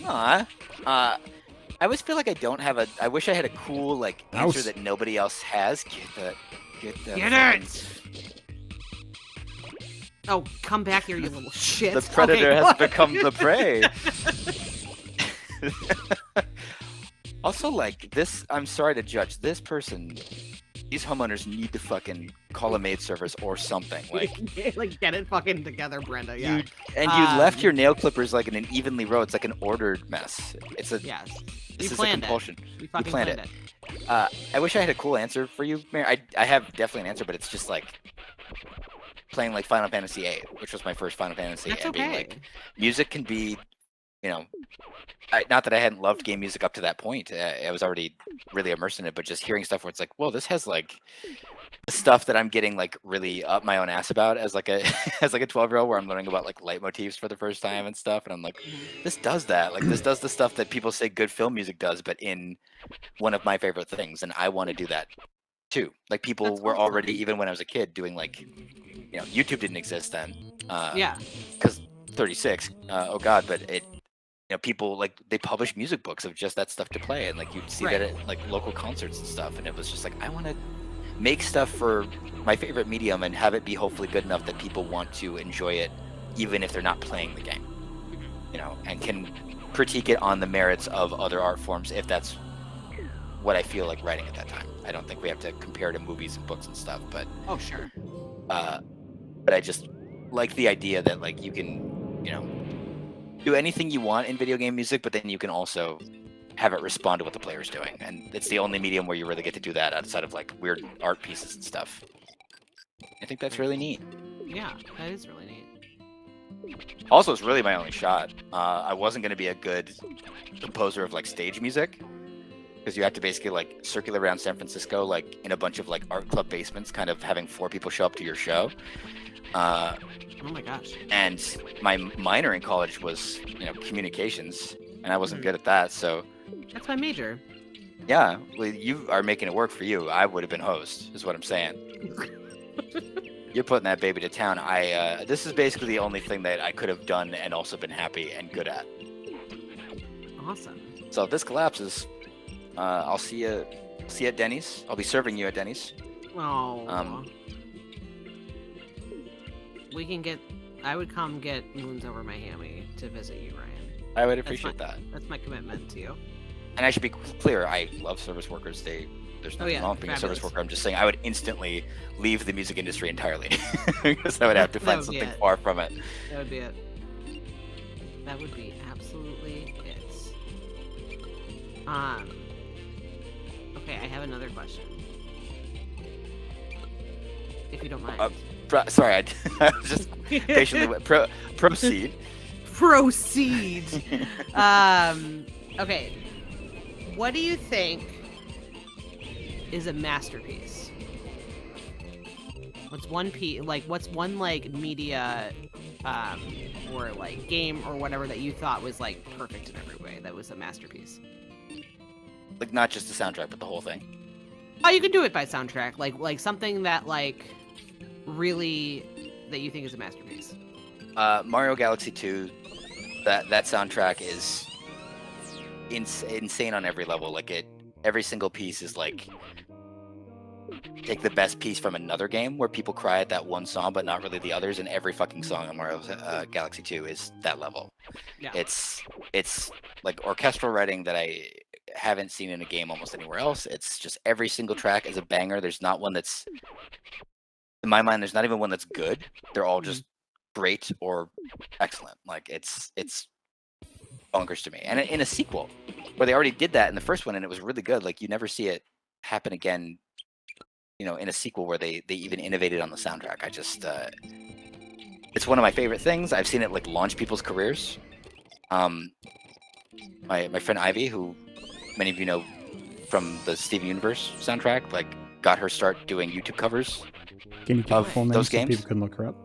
I always feel like I don't have a. I wish I had a cool answer that nobody else has. Get it! Oh, come back here, you little shit! The predator has become the prey. Also, this. I'm sorry to judge this person. These homeowners need to fucking call a maid service or something. Get it fucking together, Brenda. Yeah. You left your nail clippers in an evenly row. It's like an ordered mess. It's a. Yes. This is a compulsion. You fucking planned it. I wish I had a cool answer for you, Mary. I have definitely an answer, but it's just playing Final Fantasy VIII, which was my first Final Fantasy. That's and okay. being music can be, not that I hadn't loved game music up to that point. I was already really immersed in it, but just hearing stuff where it's well, this has stuff that I'm getting really up my own ass about as a 12-year-old, where I'm learning about leitmotifs for the first time and stuff, and I'm this does that. This does the stuff that people say good film music does, but in one of my favorite things, and I want to do that too. People That's were awesome. already, even when I was a kid, doing YouTube didn't exist then. Yeah. Because 36. Oh God, but it. People they publish music books of just that stuff to play, and you'd see that at local concerts and stuff, and it was just I want to make stuff for my favorite medium and have it be hopefully good enough that people want to enjoy it, even if they're not playing the game. And can critique it on the merits of other art forms if that's what I feel like writing at that time. I don't think we have to compare to movies and books and stuff, but oh sure. But I just like the idea that you can do anything you want in video game music, but then you can also have it respond to what the player's doing, and it's the only medium where you really get to do that outside of weird art pieces and stuff. I think that's really neat. Yeah, that is really neat. Also, it's really my only shot. I wasn't going to be a good composer of stage music, because you have to basically circulate around San Francisco in a bunch of art club basements, kind of having 4 people show up to your show. Oh my gosh. And my minor in college was communications, and I wasn't good at that, so that's my major. yeah, well, you are making it work for you. I would have been host, is what I'm saying. You're putting that baby to town. This is basically the only thing that I could have done and also been happy and good at. Awesome. So if this collapses, I'll see you at Denny's. I'll be serving you at Denny's. Oh. We can get. I would come get Moons Over My Hammy to visit you, Ryan. I would appreciate that. That's my commitment to you. And I should be clear. I love service workers. There's nothing wrong with being a service worker. I'm just saying I would instantly leave the music industry entirely because I would have to find something far from it. That would be it. That would be absolutely it. Okay, I have another question. If you don't mind. Sorry, I was just patiently proceed. Proceed. Okay. What do you think is a masterpiece? What's one piece? What's one media, or game or whatever that you thought was perfect in every way? That was a masterpiece. Not just the soundtrack, but the whole thing. Oh, you can do it by soundtrack. Like something that really that you think is a masterpiece. Mario Galaxy 2, that soundtrack is insane on every level. Every single piece is take the best piece from another game where people cry at that one song but not really the others, and every fucking song on Mario Galaxy 2 is that level. Yeah. It's orchestral writing that I haven't seen in a game almost anywhere else. It's just every single track is a banger. There's not one that's in my mind, there's not even one that's good. They're all just great or excellent. Like it's bonkers to me. And in a sequel, where they already did that in the first one and it was really good, like you never see it happen again. In a sequel where they even innovated on the soundtrack. I just it's one of my favorite things. I've seen it like launch people's careers. My friend Ivy, who many of you know from the Steven Universe soundtrack, like got her start doing YouTube covers. Can you give of a full name those so games. people can look her up?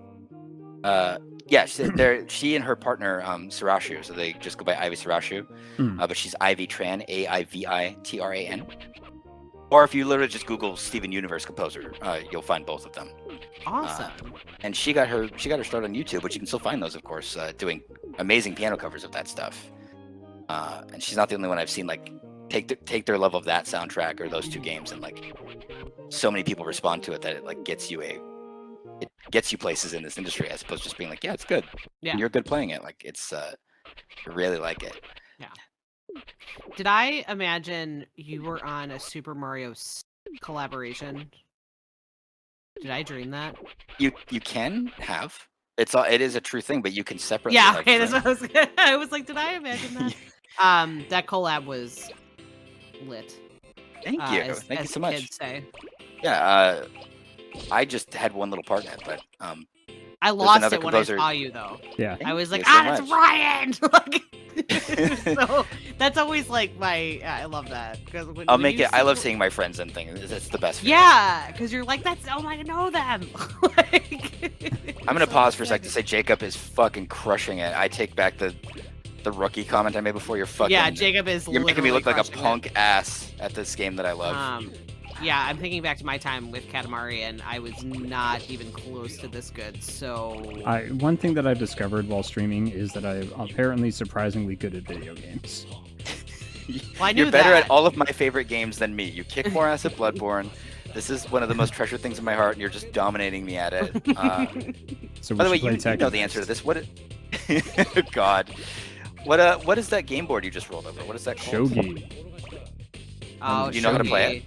Yeah, she and her partner Sarashu, so they just go by Ivy Sarashu, but she's Ivy Tran, AIVITRAN. Or if you literally just Google Steven Universe composer, you'll find both of them. Awesome. And she got her start on YouTube, which you can still find those, of course, doing amazing piano covers of that stuff. And she's not the only one I've seen like take their love of that soundtrack or those two games, and like so many people respond to it that it like gets you places in this industry, as opposed to just being like, yeah, it's good. Yeah. And you're good playing it. Like it's I really like it. Yeah. Did I imagine you were on a Super Mario collaboration? Did I dream that? You can have. It is a true thing, but you can separately. Yeah, have okay, that's friends. what I was like, did I imagine that? That collab was lit. Thank you. Thank you so much. Kids say. Yeah, I just had one little part in it, but I lost another it composer- when I saw you though. Yeah. I was like, so it's much. Ryan! So that's always like I love that. I'll make it. I love seeing my friends and things. It's the best. Yeah, because you're like, I know them. I'm gonna pause for a sec to say Jacob is fucking crushing it. I take back the rookie comment I made before. You're fucking. Yeah, Jacob is. You're making me look like a crushing punk ass at this game that I love. Yeah, I'm thinking back to my time with Katamari, and I was not even close to this good. So one thing that I've discovered while streaming is that I'm apparently surprisingly good at video games. Well, I knew You're better that. at all of my favorite games than me. You kick more ass at Bloodborne. This is one of the most treasured things in my heart, and you're just dominating me at it. So By the way, play you Tekken know the answer to this. God. What is that game board you just rolled over? What is that called? Shogi. Oh, Do you know how to play it?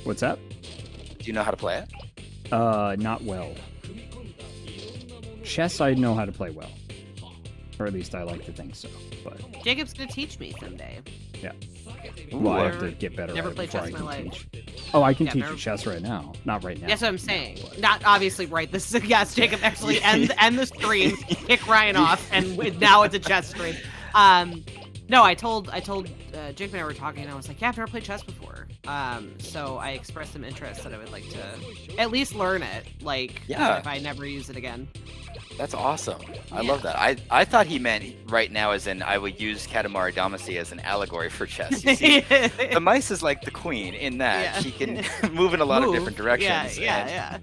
What's that? Do you know how to play it? Not well. Chess I know how to play well. Or at least I like to think so. But Jacob's gonna teach me someday. yeah. Ooh, Well, I have never- to get better never at it played before chess I in my can life. teach. Oh, I can Yeah, teach never- you chess right now. Not right now. That's what I'm saying. Not obviously right. This is yes, Jacob actually end the stream, kick Ryan off, and now it's a chess stream. No, I told Jake and I were talking, and I was like, yeah, I've never played chess before. So I expressed some interest that I would like to at least learn it, like, Yeah. if I never use it again. That's awesome. I Yeah. love that. I thought he meant right now as in I would use Katamari Damacy as an allegory for chess. You see, the mice is like the queen in that Yeah. she can move in a lot of different directions. Yeah.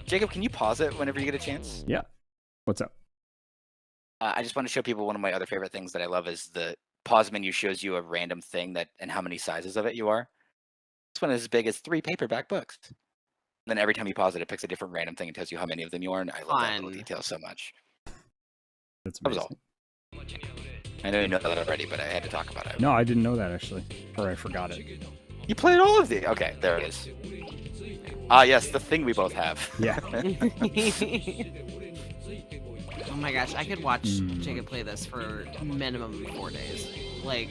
Jacob, can you pause it whenever you get a chance? Yeah. What's up? I just want to show people one of my other favorite things that I love is the pause menu shows you a random thing and how many sizes of it you are. This one is as big as 3 paperback books. And then every time you pause it, it picks a different random thing and tells you how many of them you are. And I love that little Fun. detail so much. That's That was amazing. all. I know you know that already, but I had to talk about it. No, I didn't know that actually. Or I forgot it. You played all of the. Okay, there it is. Ah, yes, the thing we both have. Yeah. Oh my gosh, I could watch Jacob play this for minimum 4 days. Like,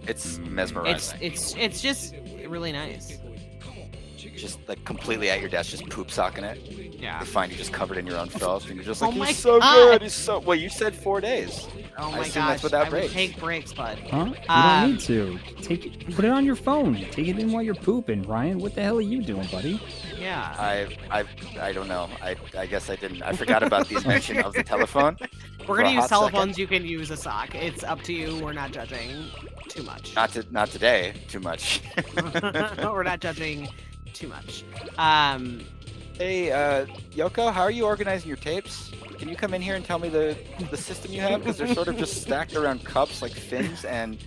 It's mesmerizing. it's just really nice. Just like completely at your desk, just poop socking it. Yeah. You find you're just covered in your own filth, and you're just Oh like, my he's so God. good. He's so. Well, you said 4 days. Oh I my assume that's gosh, without I would breaks. take breaks, bud. Huh? You don't need to. Put it on your phone. Take it in while you're pooping. Ryan, what the hell are you doing, buddy? Yeah. I don't know. I guess I didn't. I forgot about the mention of the telephone. We're for gonna a use hot telephones. second. You can use a sock. It's up to you. We're not judging too much. Not today. Too much. We're not judging too much. Hey, Yoko, how are you organizing your tapes? Can you come in here and tell me the system you have? Because they're sort of just stacked around cups like fins, and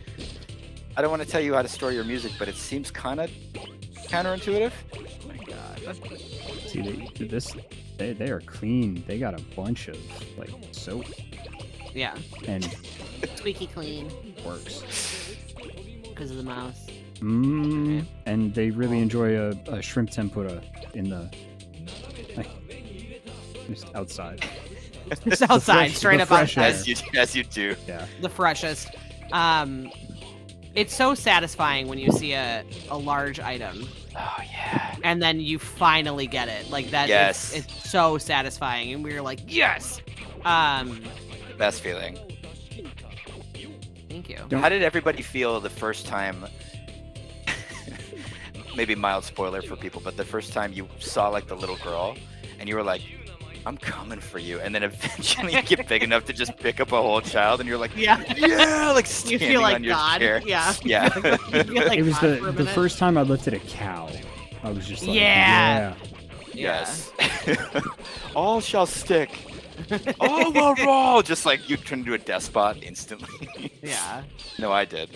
I don't want to tell you how to store your music, but it seems kind of counterintuitive. Oh my god. See, they are clean. They got a bunch of like soap Yeah. and Squeaky clean works. because of the mouse. And they really enjoy a shrimp tempura in the just outside. Just outside, straight up outside. As you do. Yeah. The freshest. It's so satisfying when you see a large item. Oh yeah. And then you finally get it. Like that. Yes. It's so satisfying, and we were like, yes. Best feeling. Thank you. How did everybody feel the first time? Maybe mild spoiler for people, but the first time you saw like the little girl, and you were like, "I'm coming for you," and then eventually you get big enough to just pick up a whole child, and you're like, yeah, like standing you feel like on your God. chair. Yeah. You feel like it was God the first time I looked at a cow. I was just like, yeah. Yes. All shall stick. All will roll. Just like you turn into a despot instantly. Yeah. No, I did.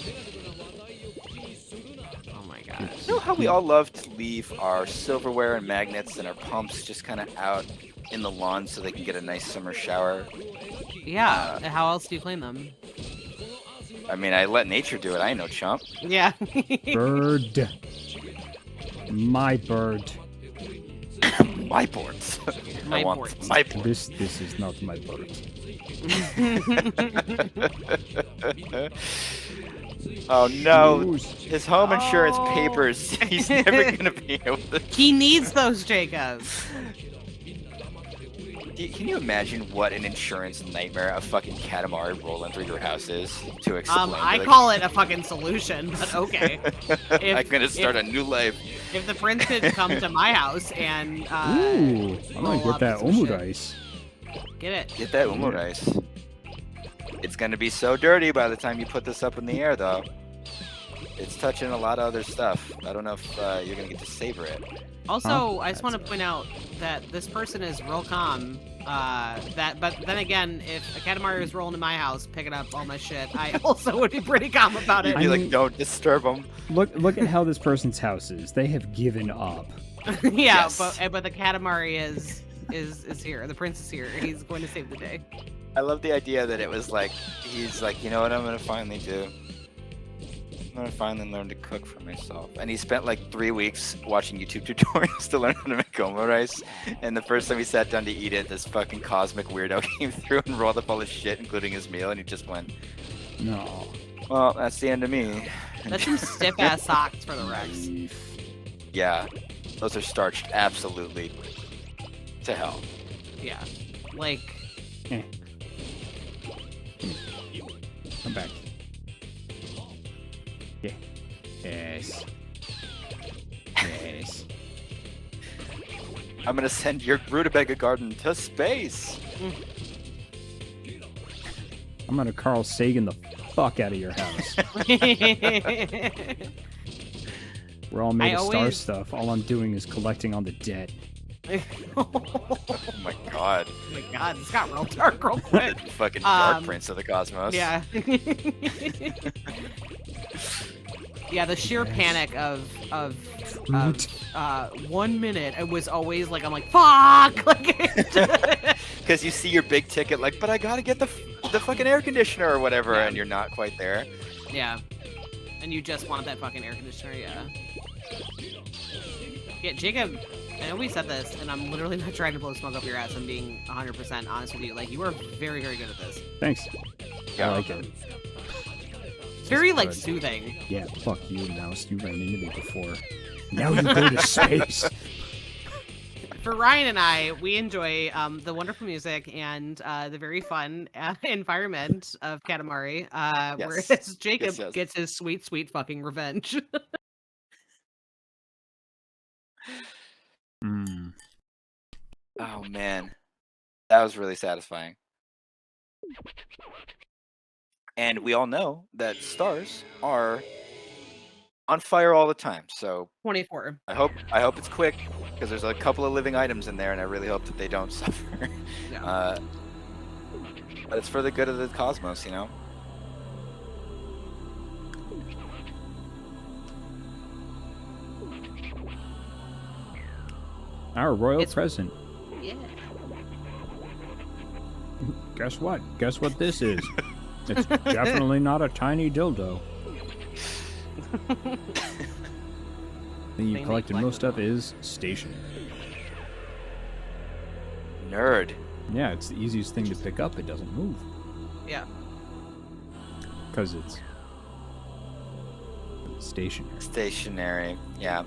Oh my gosh. You know how we all love to leave our silverware and magnets and our pumps just kind of out in the lawn so they can get a nice summer shower? Yeah. How else do you clean them? I mean, I let nature do it. I ain't no chump. Yeah. Bird. My bird. My boards. My I want boards. my boards. This is not my bird. Oh no, Ooze. his home insurance papers. He's never gonna be able to. He needs those, Jacob. Can you imagine what an insurance nightmare a fucking Katamari rolling through your house is to explain? I call it a fucking solution, but okay. I'm gonna start a new life. If the prince could come to my house and Ooh, I'm gonna roll get up that some shit. omurice. Get it. Get that omurice. It's gonna be so dirty by the time you put this up in the air, though. It's touching a lot of other stuff. I don't know if you're gonna get to savor it. Also, I just want to point out that this person is real calm. But then again, if a Katamari was rolling in my house, picking up all my shit, I also would be pretty calm about it. You'd be like, don't disturb them. Look at how this person's house is. They have given up. Yeah, Yes. but the Katamari is here. The prince is here. He's going to save the day. I love the idea that it was like, he's like, you know what I'm gonna finally do? I'm gonna finally learn to cook for myself. And he spent like 3 weeks watching YouTube tutorials to learn how to make omurice. And the first time he sat down to eat it, this fucking cosmic weirdo came through and rolled up all his shit, including his meal, and he just went, No. well, that's the end of me. That's some stiff ass socks for the Rex. Yeah, those are starched absolutely to hell. Yeah, like Come back. Yeah. Yes. Yes. I'm gonna send your rutabaga garden to space. I'm gonna Carl Sagan the fuck out of your house. We're all made of star stuff. All I'm doing is collecting on the debt. Oh my god. Oh my god, this got real dark real quick. Fucking dark prince of the cosmos. Yeah. Yeah, the sheer panic of 1 minute, it was always like, I'm like, fuck! Because you see your big ticket, like, but I gotta get the fucking air conditioner or whatever, and you're not quite there. Yeah. And you just want that fucking air conditioner, yeah. Yeah, Jacob, I know we said this, and I'm literally not trying to blow smoke up your ass. I'm being 100% honest with you. Like, you are very, very good at this. Thanks. Yeah. I like it. It's very, like, good. soothing. Yeah, fuck you, Mouse. You ran into me before. Now you go to space. For Ryan and I, we enjoy the wonderful music and the very fun environment of Katamari, Yes. whereas Jacob Yes. gets his sweet, sweet fucking revenge. Oh man, that was really satisfying. And we all know that stars are on fire all the time. So 24. I hope it's quick, because there's a couple of living items in there, and I really hope that they don't suffer. Yeah. But it's for the good of the cosmos, you know. Our royal present. Yeah. Guess what? Guess what this is? It's definitely not a tiny dildo. thing you've collected most of is stationery. Nerd. Yeah, it's the easiest thing to pick up. It doesn't move. Yeah. Because it's stationary. Stationary. Yeah.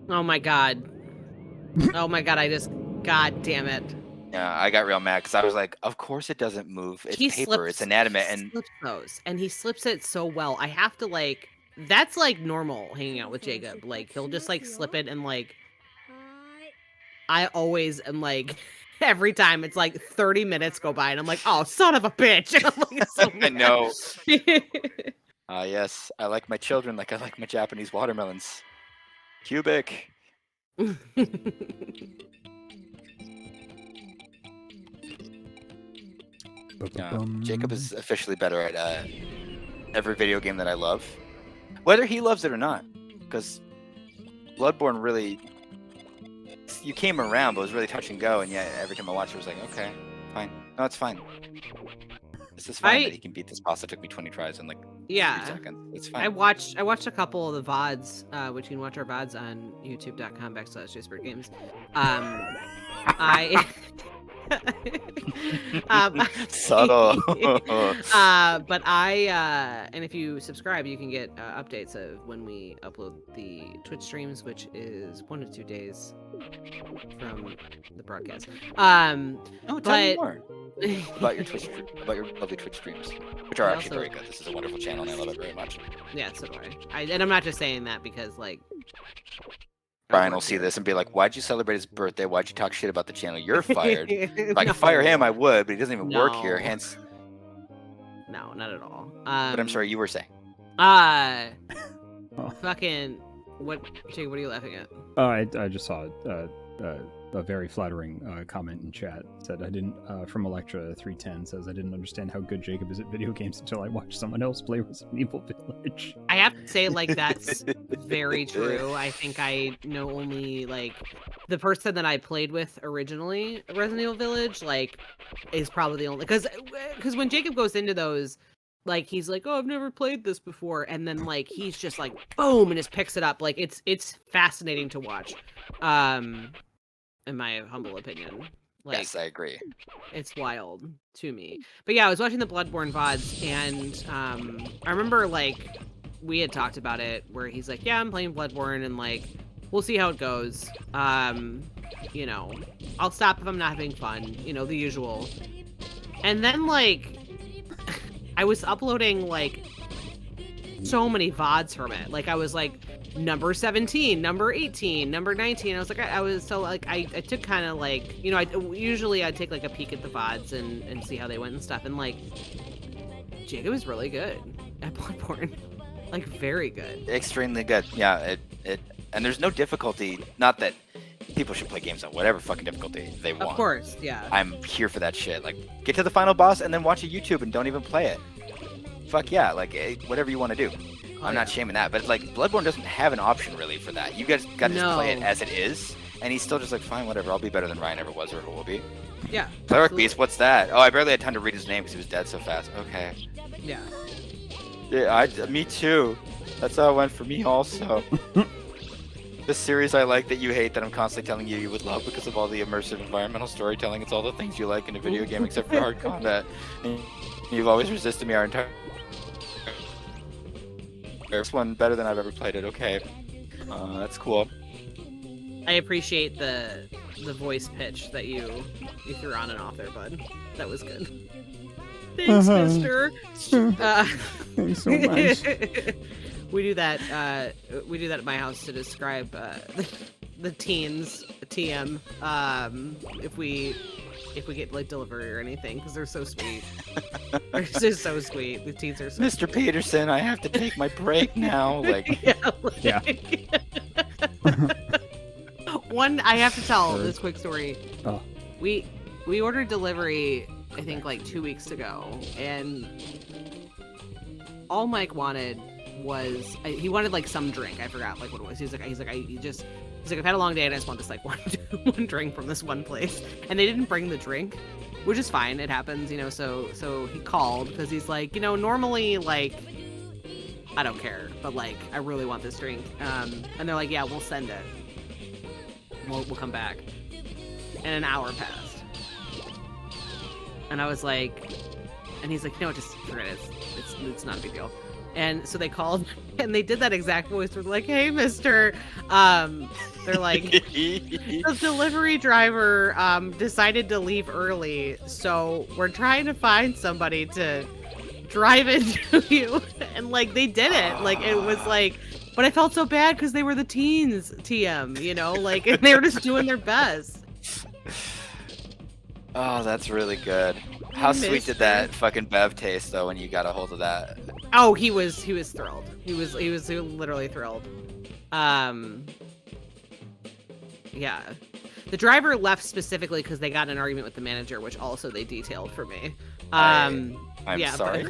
Oh my god. Oh my god, God damn it. Yeah, I got real mad because I was like, of course it doesn't move. It's paper. It's inanimate. He slips those, and he slips it so well. I have to, like, that's, like, normal hanging out with Jacob. Like, he'll just, like, slip it, and, like, I always am, like, every time it's, like, 30 minutes go by, and I'm like, oh, son of a bitch. And I'm like, so I know. Yes, I like my children like I like my Japanese watermelons. Cubic. Jacob is officially better at every video game that I love, whether he loves it or not. Because Bloodborne really, you came around, but it was really touch and go. And yet every time I watched it, I was like, okay, fine. No, it's fine. This is fine that he can beat this boss that took me 20 tries in like 3 seconds. It's fine. I watched a couple of the VODs, which you can watch our VODs on youtube.com/Ysbryd Games. Subtle. But and if you subscribe, you can get updates of when we upload the Twitch streams, which is 1 to 2 days from the broadcast. Tell me more about your lovely Twitch streams, which are actually very good. This is a wonderful channel, and I love it very much. Yeah, so do I. And I'm not just saying that because, like, Brian will see this and be like, why'd you celebrate his birthday? Why'd you talk shit about the channel? You're fired. If I could fire him, I would, but he doesn't even work here, hence... No, not at all. But I'm sorry, you were saying. Fucking... Jake, what are you laughing at? Oh, I just saw a very flattering comment in chat. Said I didn't from Electra310 says I didn't understand how good Jacob is at video games until I watched someone else play Resident Evil Village. I have to say, like, that's very true. I think I know only, like, the person that I played with originally, Resident Evil Village, like, is probably the only, because when Jacob goes into those, like, he's like, oh, I've never played this before, and then, like, he's just like, boom, and just picks it up. Like, it's fascinating to watch. In my humble opinion. Like, yes, I agree. It's wild to me. But yeah, I was watching the Bloodborne VODs, and I remember, like, we had talked about it, where he's like, yeah, I'm playing Bloodborne, and, like, we'll see how it goes. You know, I'll stop if I'm not having fun, you know, the usual. And then, like, I was uploading, like, so many VODs from it. Like, I was like, number 17, number 18, number 19. I was like, I took kind of, like, you know, I'd take, like, a peek at the VODs and see how they went and stuff. And, like, Jacob is really good at Bloodborne. Like, very good. Extremely good. Yeah, and there's no difficulty. Not that people should play games on whatever fucking difficulty they want. Of course, yeah. I'm here for that shit. Like, get to the final boss and then watch a YouTube and don't even play it. Fuck yeah, like, whatever you want to do. I'm not shaming that, but, like, Bloodborne doesn't have an option really for that. You guys gotta just play it as it is, and he's still just like, fine, whatever, I'll be better than Ryan ever was or ever will be. Yeah. Cleric Beast, what's that? Oh, I barely had time to read his name because he was dead so fast. Okay. Yeah. Yeah, me too. That's how it went for me also. This series I like that you hate that I'm constantly telling you would love because of all the immersive environmental storytelling. It's all the things you like in a video game except for hard combat. And you've always resisted me our entire... This one better than I've ever played it. Okay. That's cool. I appreciate the voice pitch that you threw on and off there, bud. That was good. Thanks, mister. Thanks so much. We do that at my house to describe the teens TM if we get, like, delivery or anything, because they're so sweet. They're just so sweet. The teens are so Mr. sweet. Peterson, I have to take my break now. Like, yeah. One, I have to tell this quick story. Oh. We ordered delivery, I think, like 2 weeks ago, and all Mike wanted was he wanted, like, some drink. I forgot, like, what it was. He's like I've had a long day and I just want this, like, one drink from this one place. And they didn't bring the drink. which is fine. It happens, you know. So he called because he's like, you know, normally like I don't care, but like I really want this drink. And they're like, yeah, we'll send it. We'll come back. And an hour passed. And I was like, and he's like, no, just forget it. It's not a big deal. And so they called, and they did that exact voice. They're like, hey, mister. They're like, the delivery driver decided to leave early, so we're trying to find somebody to drive into you. And like, they did it. Like, it was like, but I felt so bad because they were the teens, TM, you know, like, and they were just doing their best. Oh, that's really good. How sweet did that fucking Bev taste though when you got a hold of that? Oh, he was thrilled. He was literally thrilled. Yeah. The driver left specifically because they got in an argument with the manager, which also they detailed for me. I'm yeah, sorry.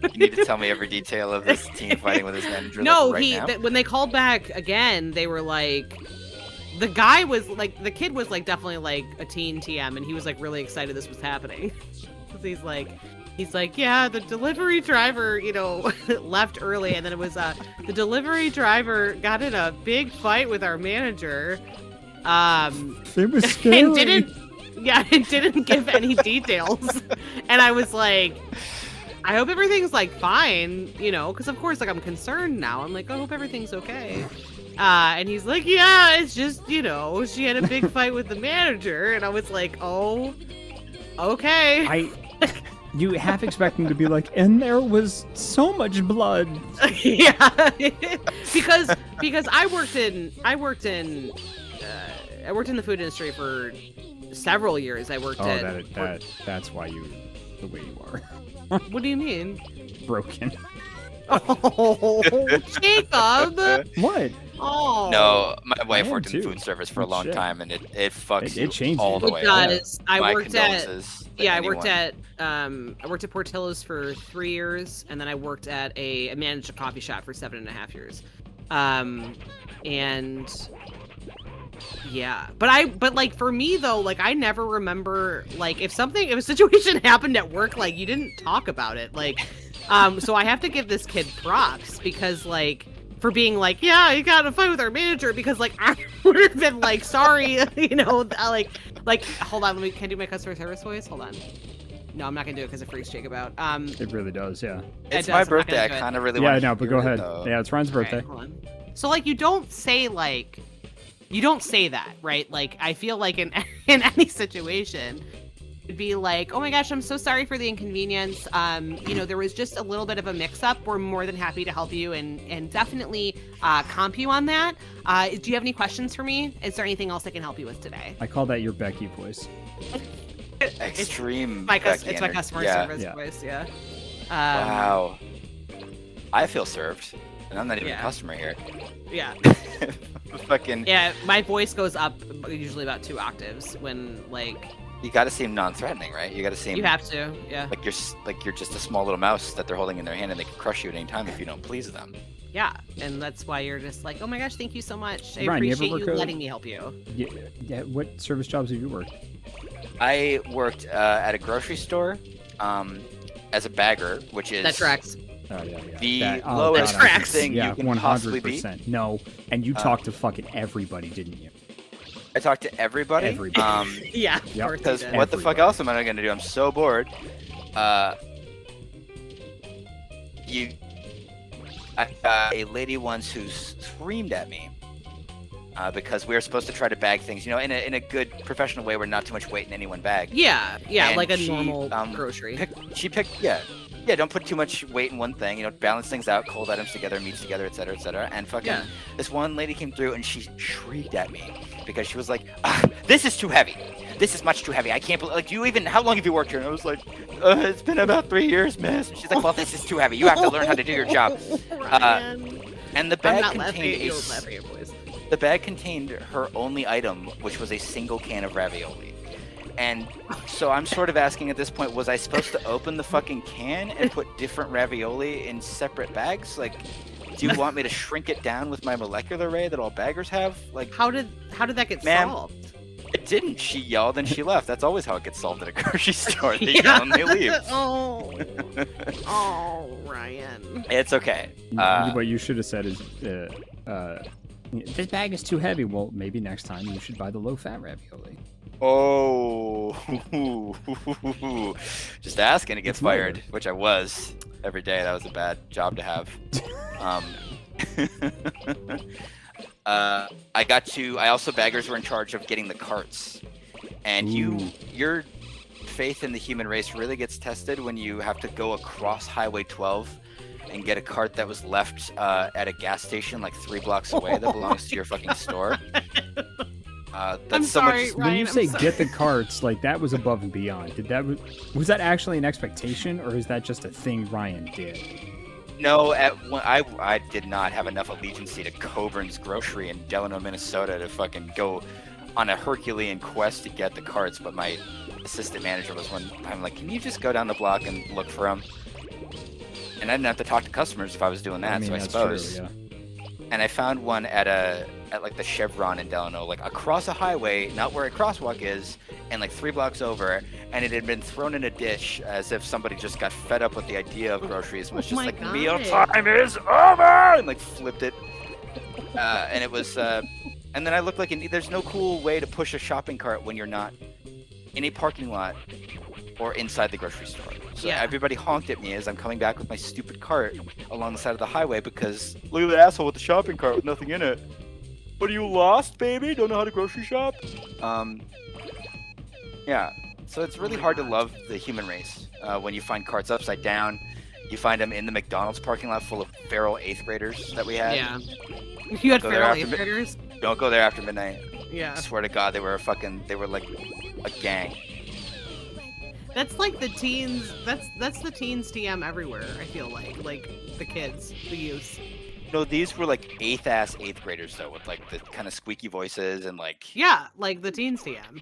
You need to tell me every detail of this teen fighting with his manager. No, like, right now? When they called back again, they were like, the guy was like, the kid was like definitely like a teen TM, and he was like really excited this was happening. He's like, yeah, the delivery driver, you know, left early, and then it was the delivery driver got in a big fight with our manager. It was scary. And didn't give any details. And I was like, I hope everything's like fine, you know, because of course, like I'm concerned now. I'm like, I hope everything's okay. And he's like, yeah, it's just, you know, she had a big fight with the manager. And I was like, oh, okay. You half expect him to be like, and there was so much blood. Yeah, because I worked in the food industry for several years. I worked that's why you the way you are. What do you mean? Broken. Oh, Jacob. What? Oh. No, my wife worked in food service for a long time, and it fucks you all the way up. I worked at Portillo's for 3 years, and then I worked at I managed a coffee shop for 7.5 years. And yeah, but like for me though, like I never remember, like if a situation happened at work, like you didn't talk about it, like so I have to give this kid props because like for being like, yeah, you got to fight with our manager, because like I would have been like, sorry, you know, like hold on, can I do my customer service voice? Hold on. No, I'm not gonna do it because it freaks Jake out. It really does, yeah. It's my birthday. I kind of really want to. Yeah, no, but go ahead. Yeah, it's Ryan's birthday. Right, hold on. So like you don't say that, right? Like I feel like in any situation, it'd be like, oh my gosh, I'm so sorry for the inconvenience. You know, there was just a little bit of a mix-up. We're more than happy to help you and definitely comp you on that. Do you have any questions for me? Is there anything else I can help you with today? I call that your Becky voice. Extreme. It's my customer service voice. Yeah. Wow. I feel served, and I'm not even a customer here. Yeah. Fucking. Yeah, my voice goes up usually about 2 octaves when like. You got to seem non-threatening, right? You got to seem. You have to, yeah. Like you're just a small little mouse that they're holding in their hand, and they can crush you at any time if you don't please them. Yeah, and that's why you're just like, oh my gosh, thank you so much. I Ryan, appreciate you letting me help you. Yeah. What service jobs have you worked? I worked at a grocery store as a bagger, which is. That tracks. Oh, yeah. The lowest thing you can 100%. possibly be. No, and you talked to fucking everybody, didn't you? I talked to everybody. Yeah. Because what the fuck else am I gonna do? I'm so bored. A lady once who screamed at me because we were supposed to try to bag things, you know, in a good professional way where not too much weight in any one bag. Yeah, And like a she, normal grocery. Yeah, don't put too much weight in one thing, you know, balance things out, cold items together, meats together, etc., etc. And fucking this one lady came through and she shrieked at me because she was like, this is too heavy. This is much too heavy. I can't believe, like, how long have you worked here? And I was like, it's been about 3 years, miss. And she's like, well, this is too heavy. You have to learn how to do your job. And the bag contained her only item, which was a single can of ravioli. And so I'm sort of asking at this point, was I supposed to open the fucking can and put different ravioli in separate bags? Like, do you want me to shrink it down with my molecular array that all baggers have? Like, how did that get solved? It didn't. She yelled and she left. That's always how it gets solved at a grocery store. They yell and they leave. Oh, Ryan. It's okay. What you should have said is, this bag is too heavy. Well, maybe next time you should buy the low-fat ravioli. Oh, just asking to get fired, which I was every day. That was a bad job to have. I also, baggers were in charge of getting the carts, and your faith in the human race really gets tested when you have to go across Highway 12 and get a cart that was left at a gas station like 3 blocks away that belongs to your fucking store. I'm sorry, Ryan, when you say get the carts, like that was above and beyond. Was that actually an expectation, or is that just a thing Ryan did? No, I did not have enough allegiancy to Coburn's Grocery in Delano, Minnesota to fucking go on a Herculean quest to get the carts, but my assistant manager was one time like, can you just go down the block and look for them? And I didn't have to talk to customers if I was doing that, I suppose. True, yeah. And I found one at like the Chevron in Delano, like across a highway, not where a crosswalk is, and like 3 blocks over, and it had been thrown in a dish as if somebody just got fed up with the idea of groceries and was just like, meal time is over, and like flipped it. And it was, and then I looked like, there's no cool way to push a shopping cart when you're not in a parking lot or inside the grocery store. So everybody honked at me as I'm coming back with my stupid cart along the side of the highway because look at the asshole with the shopping cart with nothing in it. What, are you lost, baby? Don't know how to grocery shop? Yeah. So it's really hard to love the human race when you find carts upside down. You find them in the McDonald's parking lot full of feral 8th graders that we had. Yeah. You had feral 8th graders? Don't go there after midnight. Yeah. I swear to God, they were like a gang. That's like the teens. That's the teens TM everywhere. I feel like the kids, the youth. No, these were like 8th graders though, with like the kind of squeaky voices and like. Yeah, like the teens TM.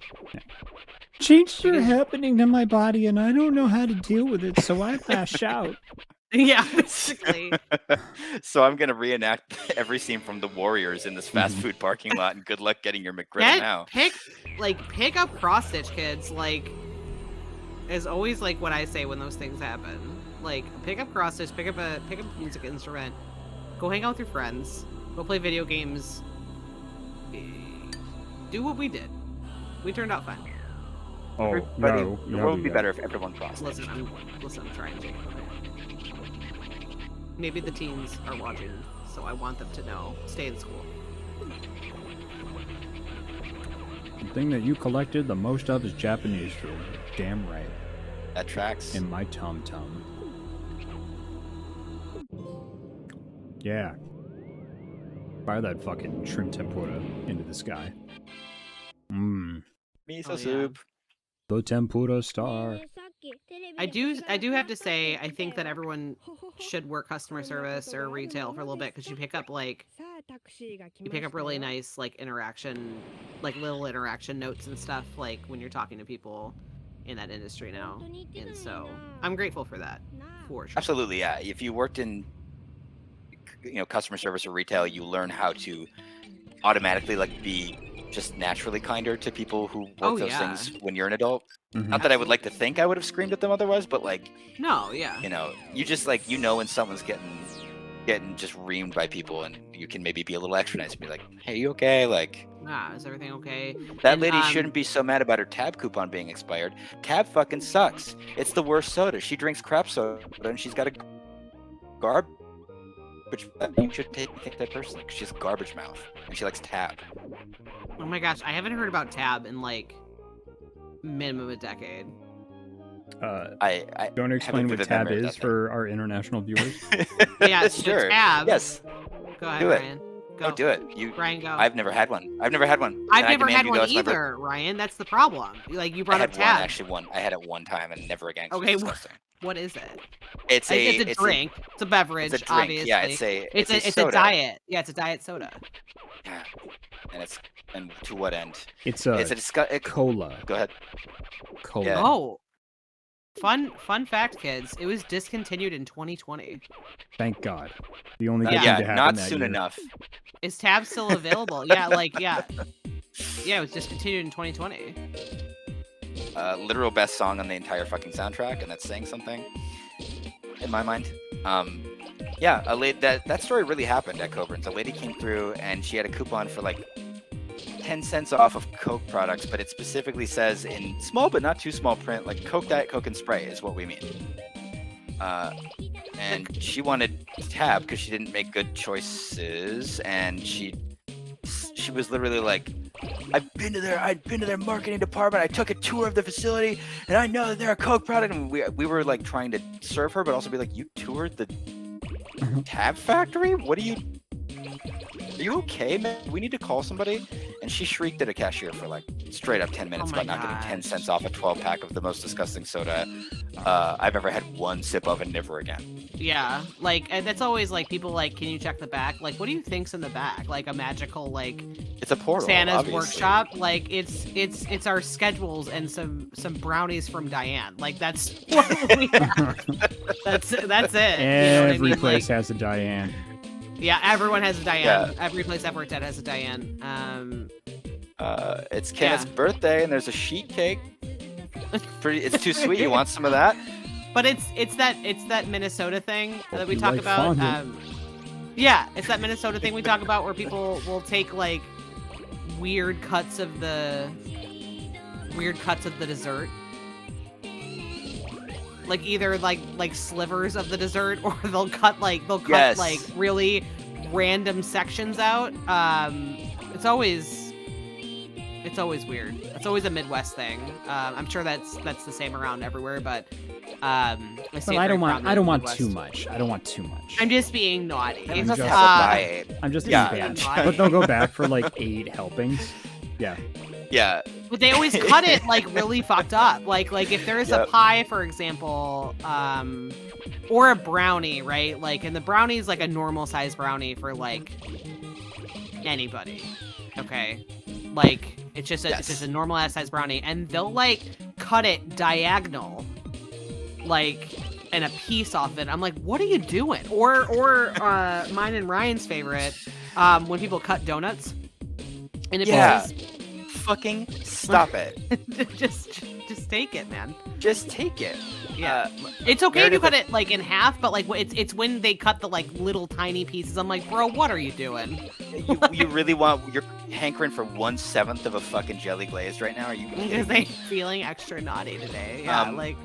Changes are happening to my body, and I don't know how to deal with it, so I lash out. Yeah, basically. So I'm gonna reenact every scene from The Warriors in this fast food parking lot, and good luck getting your McGriddle now. Pick up cross stitch, kids. Like, is always like what I say when those things happen. Like, pick up cross stitch, pick up a music instrument, go hang out with your friends, go play video games. Do what we did. We turned out fine. Oh, the world would be better if everyone crossed. Listen, I'm trying to. Maybe the teens are watching, so I want them to know. Stay in school. The thing that you collected the most of is Japanese food. Damn right. That tracks. In my tum-tum. Yeah. Fire that fucking shrimp tempura into the sky. Mmm. Miso soup. The tempura star. I do have to say, I think that everyone should work customer service or retail for a little bit, because you pick up really nice like interaction, like little interaction notes and stuff, like when you're talking to people in that industry now. And so I'm grateful for that, for sure. Absolutely, yeah. If you worked in customer service or retail, you learn how to automatically like be just naturally kinder to people who work those things when you're an adult. Not that I would like to think I would have screamed at them otherwise, but like, no, yeah, you just like, when someone's getting just reamed by people, and you can maybe be a little extra nice and be like, hey, you okay? Like, is everything okay? That lady shouldn't be so mad about her Tab coupon being expired. Tab fucking sucks. It's the worst soda. She drinks crap soda and she's got a garbage. You should take that personally, because she has garbage mouth and she likes Tab. Oh my gosh, I haven't heard about Tab in like minimum a decade. I don't explain what Tab is for our international viewers. Yeah, it's sure. Tab. Yes. Go ahead, do Ryan. Go. No, do it. Ryan, go. I've never had one. I've never had one either, Ryan. That's the problem. Like, you brought up Tab. I had it one time and never again. Okay, what is it? It's a drink. It's a beverage. It's a drink. Obviously. Yeah, it's a diet. Yeah, it's a diet soda. Yeah, and to what end? It's a cola. Go ahead. Cola. Yeah. Oh, fun fact, kids. It was discontinued in 2020. Thank God. The only good thing to happen not that soon year. enough. Is Tab still available? Yeah, Yeah, it was discontinued in 2020. Literal best song on the entire fucking soundtrack, and that's saying something in my mind. Yeah, that story really happened at Coburn's. A lady came through and she had a coupon for like 10 cents off of Coke products, but it specifically says in small but not too small print, like Coke, Diet Coke, and Spray is what we mean. And she wanted Tab because she didn't make good choices, and she was literally like, I'd been to their marketing department, I took a tour of the facility, and I know that they're a Coke product, and we were like trying to serve her, but also be like, you toured the Tab factory? Are you okay, man? We need to call somebody. And she shrieked at a cashier for like straight up 10 minutes about not getting 10 cents off a 12-pack of the most disgusting soda I've ever had one sip of, and never again. Yeah, like, and that's always like people like, can you check the back? Like, what do you think's in the back? Like a magical, like, it's a portal, Santa's obviously. workshop. Like it's our schedules and some brownies from Diane. Like that's what we have. That's it. Every place has a Diane. Yeah, everyone has a Diane. Yeah. Every place I've worked at has a Diane. It's Kenneth's birthday, and there's a sheet cake. It's too sweet. You want some of that? But it's that Minnesota thing that we talk like about. fondant. Yeah, it's that Minnesota thing we talk about where people will take like weird cuts of the dessert. Like either like slivers of the dessert, or they'll cut like really random sections out. It's always weird. It's always a Midwest thing. I'm sure that's the same around everywhere, but I don't want too much. I'm just being naughty. I'm just being bad. But they'll go back for like 8 helpings. Yeah. Yeah. But they always cut it like really fucked up. Like if there's a pie, for example, or a brownie, right? Like, and the brownie is like a normal size brownie for like anybody. Okay. Like it's just a normal ass size brownie, and they'll like cut it diagonal, like, and a piece off it. I'm like, what are you doing? Or mine and Ryan's favorite, when people cut donuts. And fucking stop it. just take it, man. Just take it. Yeah. It's okay if you cut it like in half, but like it's when they cut the like little tiny pieces. I'm like, bro, what are you doing? You really you're hankering for 1/7 of a fucking jelly glaze right now? Are you Because I'm feeling extra naughty today. Yeah, like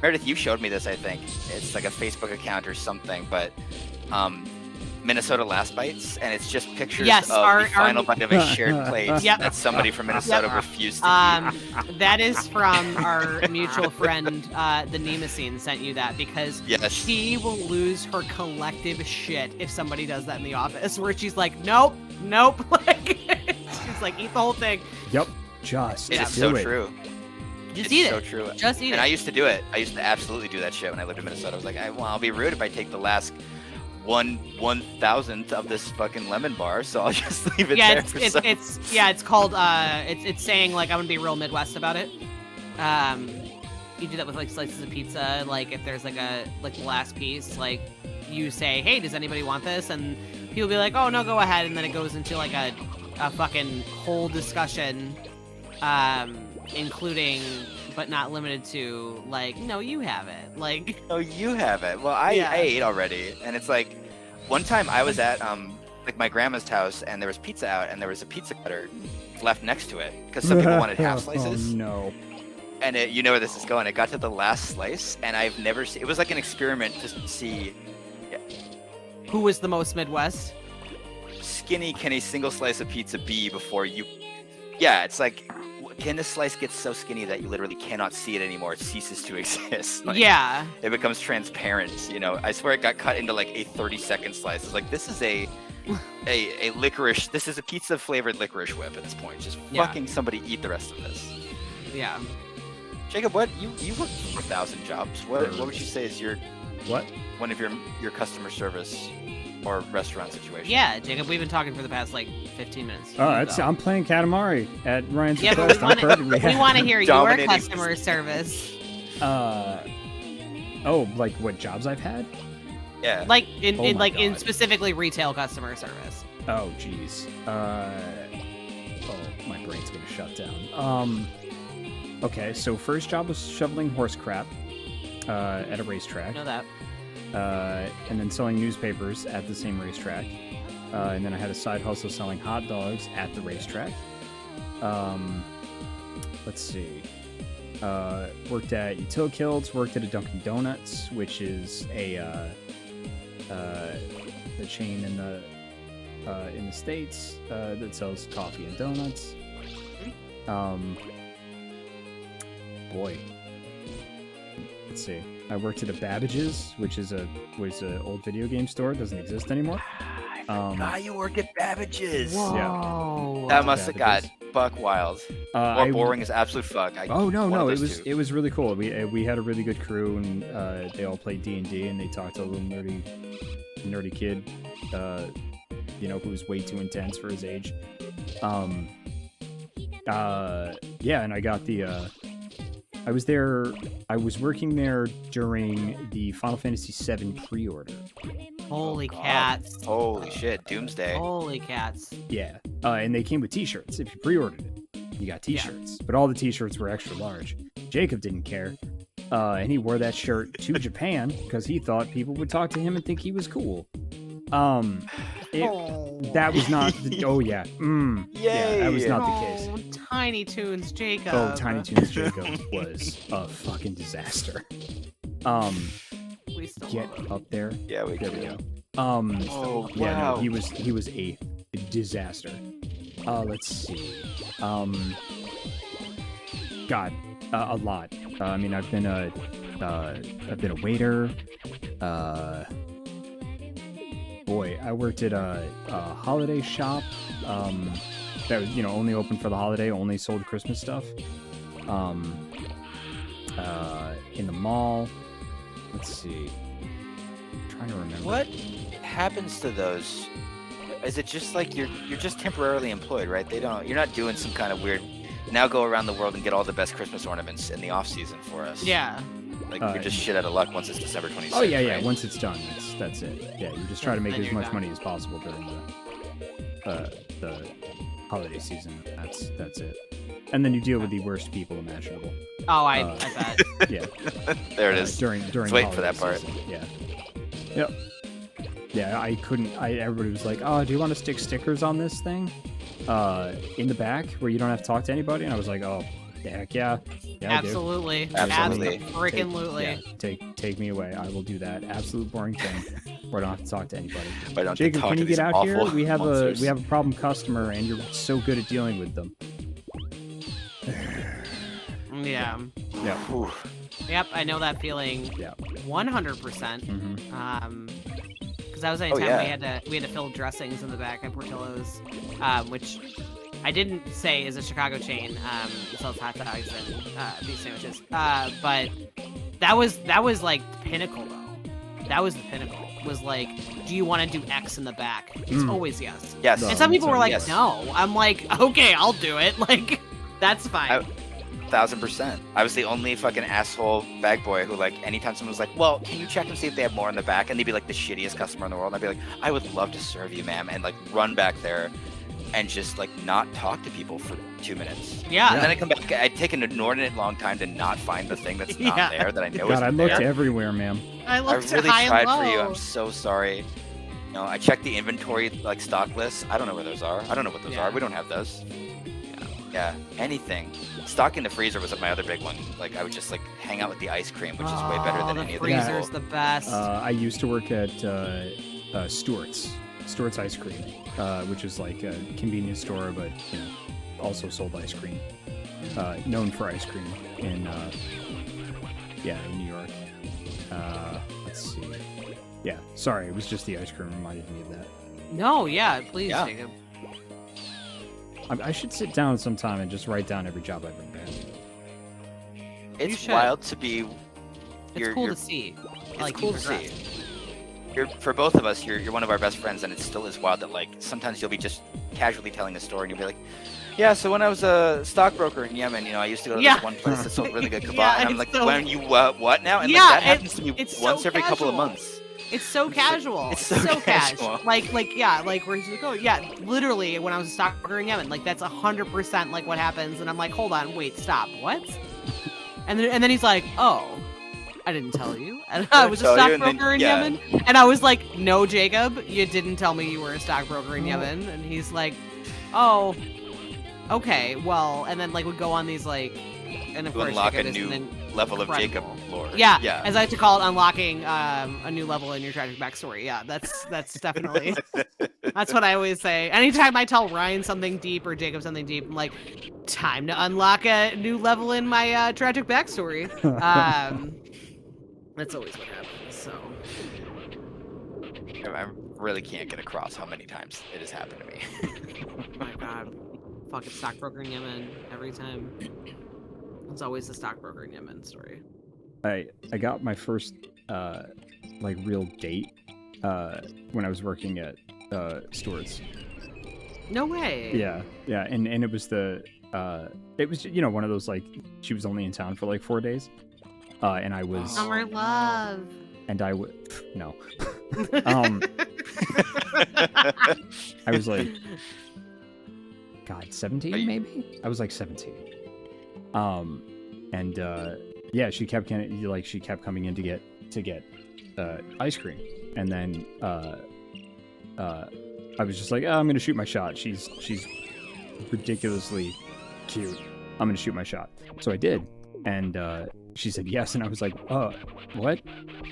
Meredith, you showed me this, I think. It's like a Facebook account or something, but Minnesota Last Bites, and it's just pictures of the final bite of a shared plate that somebody from Minnesota refused to eat. That is from our mutual friend, the Nemesine, sent you that, because she will lose her collective shit if somebody does that in the office, where she's like, nope, like, she's like, eat the whole thing. Yep, just it's so true. Just eat it. So true. Just eat it. And I used to do it. I used to absolutely do that shit when I lived in Minnesota. I was like, I'll be rude if I take the last 1/1000th of this fucking lemon bar, so I'll just leave it there. It's called it's saying like, I'm gonna be real Midwest about it. You do that with like slices of pizza. Like if there's like a the last piece, like you say, hey, does anybody want this? And people be like, oh no, go ahead. And then it goes into like a fucking whole discussion, including but not limited to, like, no, you have it. Like, no, you have it. Well, I ate already, and it's like, one time I was at like my grandma's house, and there was pizza out, and there was a pizza cutter left next to it because some people wanted half slices. Oh no! And you know where this is going. It got to the last slice, and I've never seen. It was like an experiment to see who was the most Midwest. Skinny can a single slice of pizza be before you? Yeah, it's like, can this slice get so skinny that you literally cannot see it anymore? It ceases to exist. Like, yeah. It becomes transparent, you know? I swear it got cut into like a 30-second slice. It's like, this is a licorice, this is a pizza flavored licorice whip at this point. Just fucking somebody eat the rest of this. Yeah. Jacob, what, you work 1,000 jobs. What would you say is one of your customer service or restaurant situation? Yeah, Jacob, we've been talking for the past like 15 minutes. Oh, I'm playing Katamari at Ryan's request. But we want to hear your customer service. Like what jobs I've had? Yeah. Like in specifically retail customer service. Oh, geez. Oh, my brain's gonna shut down. Okay, so first job was shoveling horse crap at a racetrack. Know that. And then selling newspapers at the same racetrack. And then I had a side hustle selling hot dogs at the racetrack. Let's see. Worked at Utilkilts, worked at a Dunkin' Donuts, which is a chain in the States that sells coffee and donuts. Boy. Let's see. I worked at a Babbage's, which was an old video game store. It doesn't exist anymore. You work at Babbage's. Whoa. Yeah. That must have got buck wild. Or boring as absolute fuck. No. It was really cool. We had a really good crew, and they all played D&D, and they talked to a little nerdy kid, who was way too intense for his age. And I got the. I was working there during the Final Fantasy VII pre-order. Holy cats. Holy shit, Doomsday. Holy cats. Yeah, and they came with t-shirts. If you pre-ordered it, you got t-shirts. But all the t-shirts were extra large. Jacob didn't care, and he wore that shirt to Japan because he thought people would talk to him and think he was cool. That was not that was not the case. Tiny Toons Jacob. Oh, Tiny Toons Jacob was a fucking disaster. We still Get love him. up there. Yeah, we There do. we go. Oh, Yeah, wow. no, he was a disaster. Let's see. God, a lot. I mean, I've been a waiter. Boy, I worked at a holiday shop. That was, only open for the holiday, only sold Christmas stuff. In the mall. Let's see. I'm trying to remember. What happens to those? Is it just like you're just temporarily employed, right? You're not doing some kind of weird. Now go around the world and get all the best Christmas ornaments in the off season for us. Yeah. Like you're just shit out of luck once it's December 26th. Oh yeah. Right? Once it's done, that's it. Yeah, you just try to make Then as you're much done. money as possible during the holiday season. That's it. And then you deal with the worst people imaginable. Oh, I Uh, bet. Yeah. There it is. During waiting for holiday that part. season. Yeah. Yep. Yeah, I couldn't. Everybody was like, "Oh, do you want to stick stickers on this thing, in the back where you don't have to talk to anybody?" And I was like, "Oh, heck yeah, yeah, I do." Absolutely. Absolutely. Freaking lootly. Take me away. I will do that. Absolute boring thing where I don't have to talk to anybody. I don't Jacob, talk can to you these get out here? awful We have monsters. a problem customer, and you're so good at dealing with them. Yeah. Yeah. Whew. Yep, I know that feeling. Yeah. 100%. Mm-hmm. Because that was any Oh, time yeah. we had to fill dressings in the back at Portillo's, which I didn't say is a Chicago chain. It sells hot dogs and beef sandwiches. But that was like the pinnacle though. That was the pinnacle. Was like, do you want to do X in the back? It's always yes. Yes. No. And some people were like, Yes. no. I'm like, okay, I'll do it. Like, that's fine. 1000%. I was the only fucking asshole bag boy who, like, anytime someone was like, well, can you check and see if they have more in the back? And they'd be like the shittiest customer in the world. And I'd be like, I would love to serve you, ma'am. And, like, run back there and just, like, not talk to people for 2 minutes. Yeah. And then I come back. I'd take an inordinate long time to not find the thing that's not Yeah. there that I know God, is I looked there. everywhere, ma'am. I I looked really high tried and for you. low. I'm so sorry. You know, I checked the inventory, like, stock lists. I don't know where those are. I don't know what those Yeah. are. We don't have those. Yeah, anything. Stock in the freezer was my other big one. Like, I would just, like, hang out with the ice cream, which is way better than the any of the freezer's people. the best. I used to work at Stewart's Ice Cream, which is like a convenience store, but also sold ice cream. Known for ice cream in New York. Let's see. Yeah, sorry, it was just the ice cream reminded me of that. No, yeah, please, Yeah. Jacob. I should sit down sometime and just write down every job I've been at. You It's should. wild to be. It's cool to see. It's Like, cool you to progress. see. For both of us, you're one of our best friends, and it still is wild that, like, sometimes you'll be just casually telling a story, and you'll be like, yeah, so when I was a stockbroker in Yemen, I used to go to Yeah. this one place that sold really good kebab, Yeah, and I'm it's like, so- when you what now? And Yeah, like, that happens to me it's once so every couple of casual. months. It's so casual. It's so casual. Like yeah, like where he's like, oh yeah, literally when I was a stockbroker in Yemen, like that's 100% like what happens, and I'm like, hold on, wait, stop, what? And then he's like, oh, I didn't tell you, and I was a stockbroker in Yemen, and I was like, no, Jacob, you didn't tell me you were a stockbroker in Yemen, and he's like, oh, okay, well, and then like would go on these like, and of course unlock a new level of Jacob lore. Yeah, as I like to call it, unlocking a new level in your tragic backstory. Yeah, that's definitely that's what I always say. Anytime I tell Ryan something deep or Jacob something deep, I'm like, time to unlock a new level in my tragic backstory. That's always what happens. So I really can't get across how many times it has happened to me. Oh my god, fucking stockbroker in Yemen every time. It's always the stockbroker in Yemen story. I got my first like real date when I was working at Stewart's. No way. Yeah, and it was it was one of those like she was only in town for like 4 days, and I was summer love. And I would no, I was like, God, 17 maybe. I was like 17. And yeah, she kept coming in to get ice cream, and then I was just like, oh, I'm gonna shoot my shot. She's ridiculously cute. I'm gonna shoot my shot. So I did, and she said yes, and I was like, what?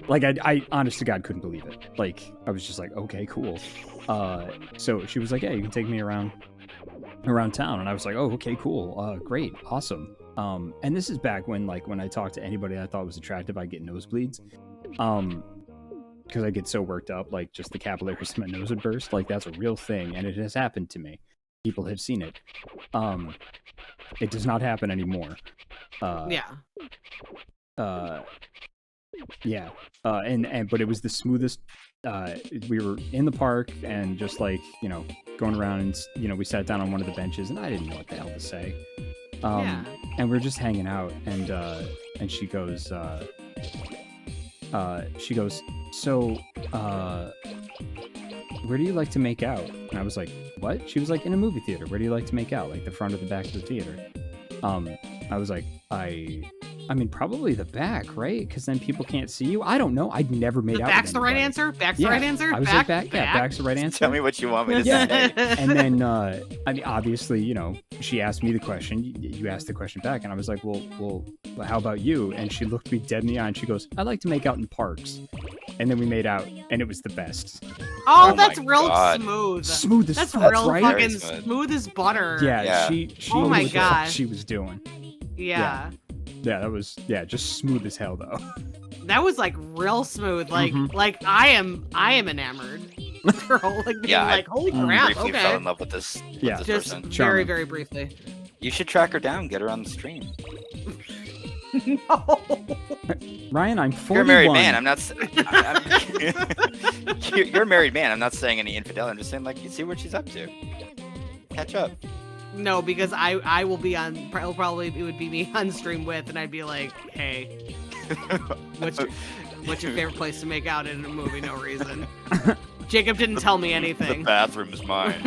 Like I honest to God couldn't believe it. Like I was just like, okay, cool. So she was like, yeah, you can take me around town, and I was like, oh, okay, cool, great, awesome. And this is back when I talked to anybody I thought was attractive, I get nosebleeds, because I get so worked up, like just the capillaries in my nose would burst. Like that's a real thing, and it has happened to me. People have seen it. It does not happen anymore. Yeah. But it was the smoothest. We were in the park and just like going around, and we sat down on one of the benches, and I didn't know what the hell to say. And we're just hanging out, and she goes, so, where do you like to make out? And I was like, what? She was like, in a movie theater. Where do you like to make out? Like the front or the back of the theater? I was like, I mean, probably the back, right? Because then people can't see you. I don't know. I'd never made out. Back's the right answer. Back's the right answer. I was like, back. Yeah, back's the right answer. Tell me what you want me to say. And then, I mean, obviously, she asked me the question. You asked the question back, and I was like, well, how about you? And she looked me dead in the eye, and she goes, I like to make out in parks. And then we made out, and it was the best. Oh, that's real smooth. Smooth as that's fuck, real right? fucking smooth as butter. Yeah. She oh my knew what the fuck she was doing. Yeah. Yeah, that was just smooth as hell though. That was like real smooth. Like I am enamored. Girl, like holy crap. Briefly fell in love with this. This just person. very, very briefly. You should track her down, get her on the stream. No. Ryan, I'm 41. You're a married man. I'm not. You're a married man. I'm not saying any infidelity. I'm just saying, like, you see what she's up to. Catch up. No, because I will be on. Probably it would be me on stream with, and I'd be like, hey, what's your favorite place to make out in a movie? No reason. Jacob didn't tell me anything. The bathroom is mine.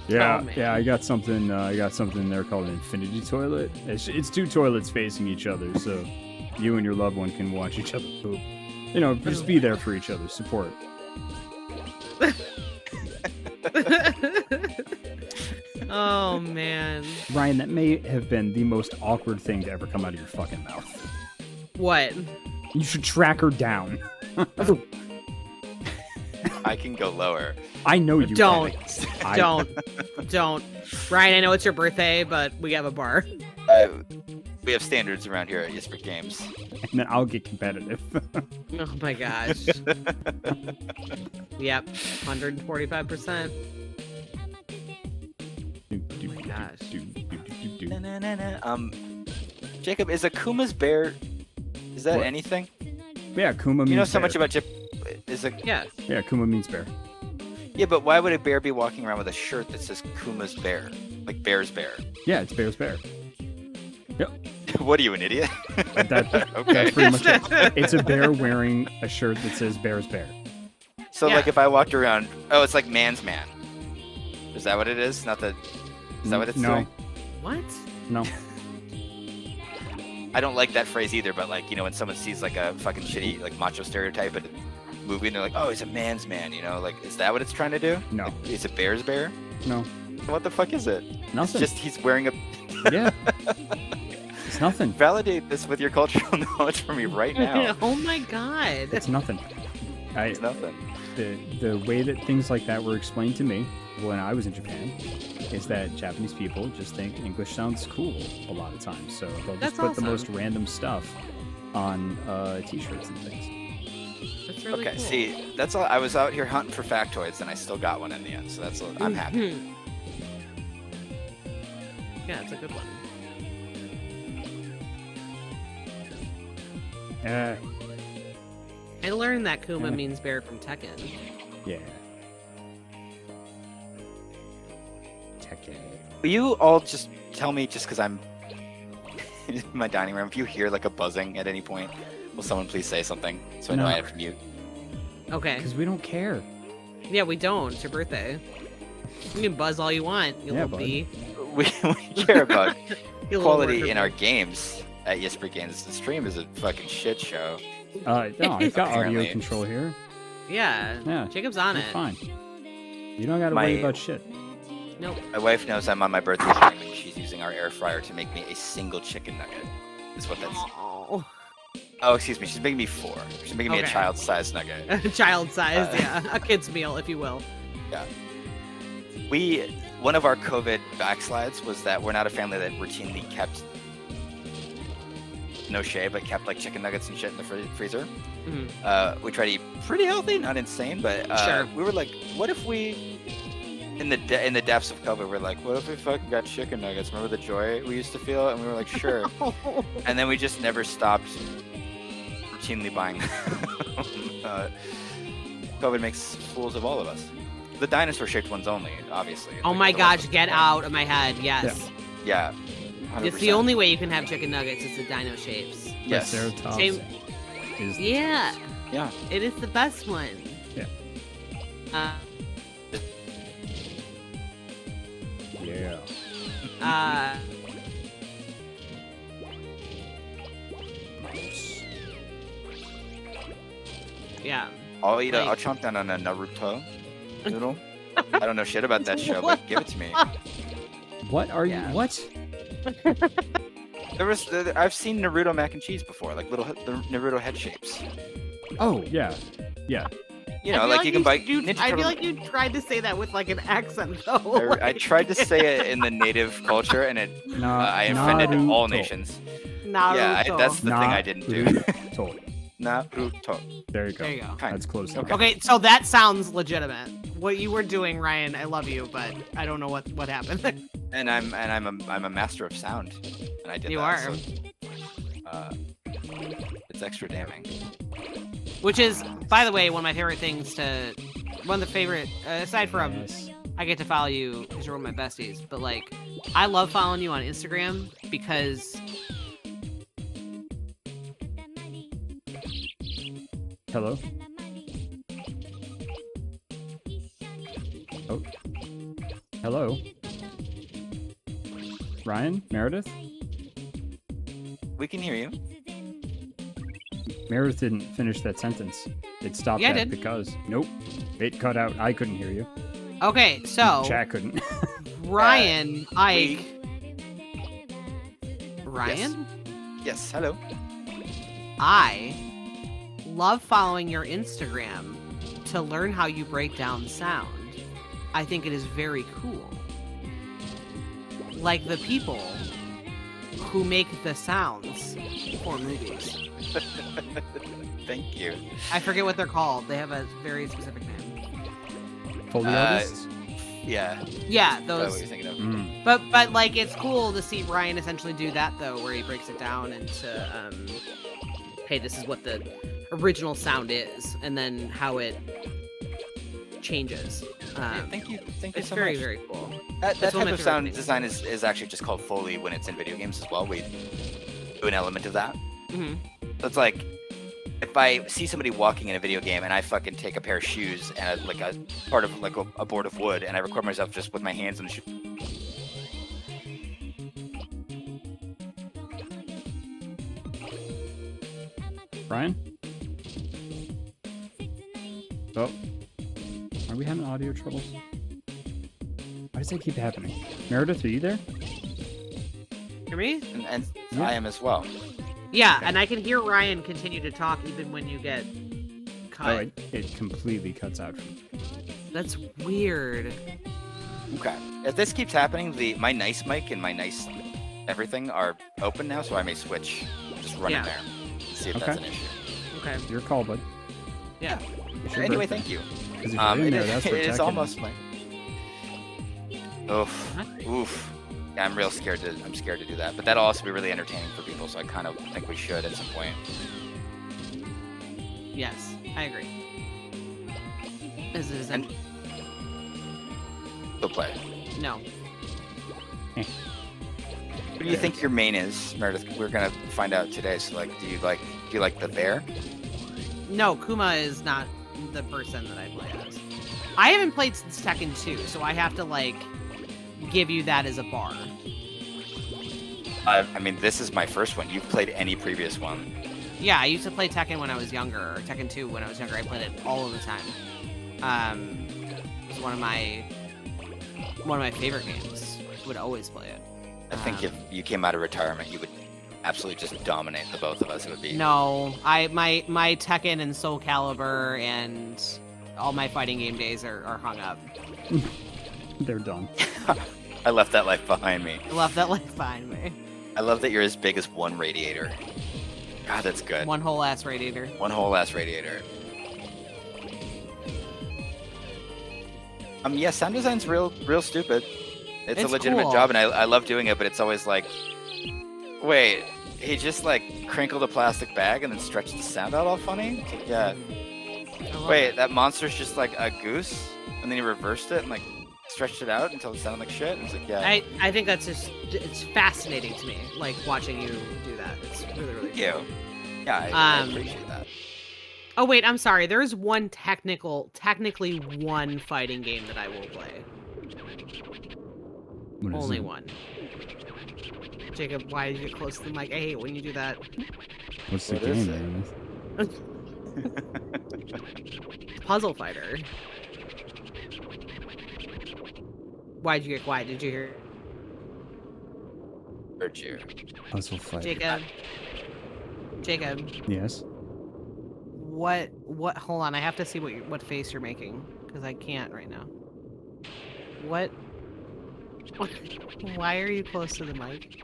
Yeah, I got something there called an infinity toilet. It's two toilets facing each other, so you and your loved one can watch each other poop. Just be there for each other, support. Oh man, Ryan, that may have been the most awkward thing to ever come out of your fucking mouth. What? You should track her down. I can go lower. I know you don't. Can. Don't. Ryan, I know it's your birthday, but we have a bar. We have standards around here at Ysbryd Games. And then I'll get competitive. Oh my gosh. Yep, 145%. Oh my gosh. Jacob, is Akuma's bear? Is that anything? Yeah, Kuma means You know so bear. much about Yeah. Yeah, Kuma means bear. Yeah, but why would a bear be walking around with a shirt that says Kuma's bear? Like Bear's bear. Yeah, it's Bear's bear. Yep. What are you, an idiot? Okay. That's pretty much it. It's a bear wearing a shirt that says "Bear's Bear." So like if I walked around, oh, it's like man's man. Is that what it is? Not the. Is that what it's doing? What? No. I don't like that phrase either, but like, you know, when someone sees like a fucking shitty like macho stereotype in a movie and they're like, oh, he's a man's man, you know, like, is that what it's trying to do? No. Like, is it bear's bear? No. What the fuck is it? Nothing. It's just he's wearing a. Yeah. It's nothing. Validate this with your cultural knowledge for me right now. Oh my god. It's nothing. It's nothing. The way that things like that were explained to me when I was in Japan is that Japanese people just think English sounds cool a lot of times, so they'll just put the most random stuff on t-shirts and things. That's really okay, cool. see, that's all. I was out here hunting for factoids and I still got one in the end, so that's I'm happy. Yeah, it's a good one. I learned that Kuma means bear from Tekken. Yeah. Tekken. Will you all just tell me, just because I'm in my dining room, if you hear like a buzzing at any point, will someone please say something so I know I have to mute? Okay. Because we don't care. Yeah, we don't. It's your birthday. You can buzz all you want, you little bee. We care about quality in our games at Ysbryd Games. The stream is a fucking shit show. No, I've got audio control here. Yeah. Jacob's on it. Fine. You don't gotta worry about shit. Nope. My wife knows I'm on my birthday stream and she's using our air fryer to make me a single chicken nugget. Is what that's. Oh, excuse me. She's making me 4. She's making me a child-sized nugget. Child-sized, yeah. A kid's meal, if you will. Yeah. One of our COVID backslides was that we're not a family that routinely kept, no shade, but kept like chicken nuggets and shit in the freezer. Mm-hmm. We try to eat pretty healthy, not insane, but we were like, what if we, in the depths of COVID, we're like, what if we fucking got chicken nuggets? Remember the joy we used to feel? And we were like, sure. And then we just never stopped routinely buying them. COVID makes fools of all of us. The dinosaur-shaped ones only, obviously. Oh my gosh, get out of my head, yes. Yeah. 100%. It's the only way you can have chicken nuggets is the dino shapes. Yes. Same. Yeah. Yeah. It is the best one. Yeah. Yeah. Yeah. I'll chomp down on a Naruto noodle. I don't know shit about that show, but give it to me. What are you? What? I've seen Naruto mac and cheese before, like the Naruto head shapes. Oh yeah. You know, like you can buy. I feel like you tried to say that with like an accent though. I tried to say it in the native culture, and I offended all nations. Naruto. Yeah, that's the thing I didn't do. Naruto. There you go. That's close. Okay, so that sounds legitimate. What you were doing, Ryan, I love you, but I don't know what happened. And I'm a master of sound, and I did that. You are. So, it's extra damning. Which is, by the way, one of my favorite things aside from I get to follow you because you're one of my besties, but like, I love following you on Instagram because. Hello? Oh. Hello? Ryan? Meredith? We can hear you. Meredith didn't finish that sentence. It stopped at because. Nope. It cut out. I couldn't hear you. Okay, so. Chat couldn't. Ryan Ike. Ryan? Yes, hello. I love following your Instagram to learn how you break down sound. I think it is very cool. Like the people who make the sounds for movies. Thank you. I forget what they're called. They have a very specific name. Foley artists? Yeah. Yeah, those. That's what you're thinking of. But like it's cool to see Ryan essentially do that though, where he breaks it down into hey, this is what the original sound is, and then how it changes. Thank you so much. It's very, very cool. That type of sound design is actually just called Foley when it's in video games as well. an element of that. Mm-hmm. So it's like, if I see somebody walking in a video game and I fucking take a pair of shoes and like a part of like a board of wood and I record myself just with my hands in the shoe. Brian? Oh. Are we having audio troubles? Why does that keep happening? Meredith, are you there? Hear me? And Yeah. I am as well. Yeah, Okay. and I can hear Ryan continue to talk even when you get cut. Oh, it completely cuts out. That's weird. Okay. If this keeps happening, my nice mic and my nice everything are open now, so I may switch. Just run in there. See if that's an issue. Okay. Your call, bud. Yeah. It's your Anyway, birthday. thank you. 'Cause if you're in there, that's for It is Tekken. almost my. Oof. Oof. Yeah, I'm scared to do that, but that'll also be really entertaining for people. So I kind of think we should at some point. Yes, I agree. This isn't. And we'll play. No. What do you think your main is, Meredith? We're gonna find out today. So, like, do you like the bear? No, Kuma is not the person that I play as. I haven't played since Tekken 2, so I have to, like, give you that as a bar. I mean, this is my first one. You've played any previous one? Yeah, I used to play Tekken when I was younger, or Tekken 2 when I was younger. I played it all of the time. It was one of my favorite games. Would always play it. I think if you came out of retirement, you would absolutely just dominate the both of us. It would be No, my Tekken and Soul Calibur and all my fighting game days are hung up. They're done. I left that life behind me. I love that life behind me. I love that you're as big as one radiator. God, that's good. One whole ass radiator. One whole ass radiator. Yeah, sound design's real stupid. It's a legitimate cool. job, and I love doing it, but it's always like, wait, he just like crinkled a plastic bag and then stretched the sound out all funny? It's like, yeah. Wait, that monster's just like a goose, and then he reversed it and like stretched it out until it sounded like shit. And it's like, yeah. I think that's just, it's fascinating to me, like watching you do that. It's really, really Thank cool. you. Yeah, I appreciate that. Oh wait, I'm sorry. There is one technically one fighting game that I will play. What is Only it? one. Jacob, why did you get close to the mic? I hate when you do that. What's the What is game, it? Meredith? Puzzle Fighter. Why'd you get quiet? Did you hear? Heard you. Puzzle fight. Jacob. Yes. What? Hold on. I have to see what face you're making because I can't right now. What? Why are you close to the mic?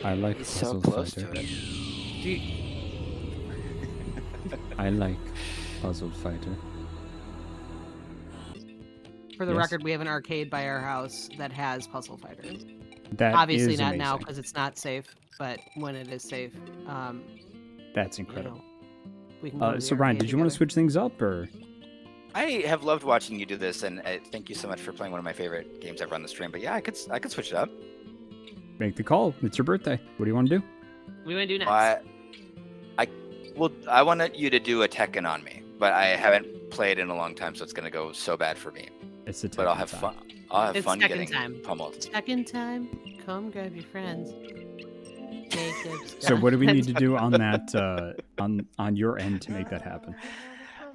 I like He's so Puzzle close Fighter. to it. Do you... I like Puzzle Fighter. For the Yes. record, we have an arcade by our house that has Puzzle Fighter. That Obviously is not amazing. now because it's not safe, but when it is safe, That's you incredible. know, we can go to the So Ryan, arcade did you want to together. switch things up, or? I have loved watching you do this, and thank you so much for playing one of my favorite games ever on the stream. But yeah, I could switch it up. Make the call. It's your birthday. What do you want to do? What do you want to do next? I want you to do a Tekken on me, but I haven't played in a long time, so it's gonna go so bad for me. It's the But I'll have time. fun. I'll have It's fun Tekken getting time. pummeled. Second time, come grab your friends. Jacob's So got what do we need to friends. do on that on your end to make that happen?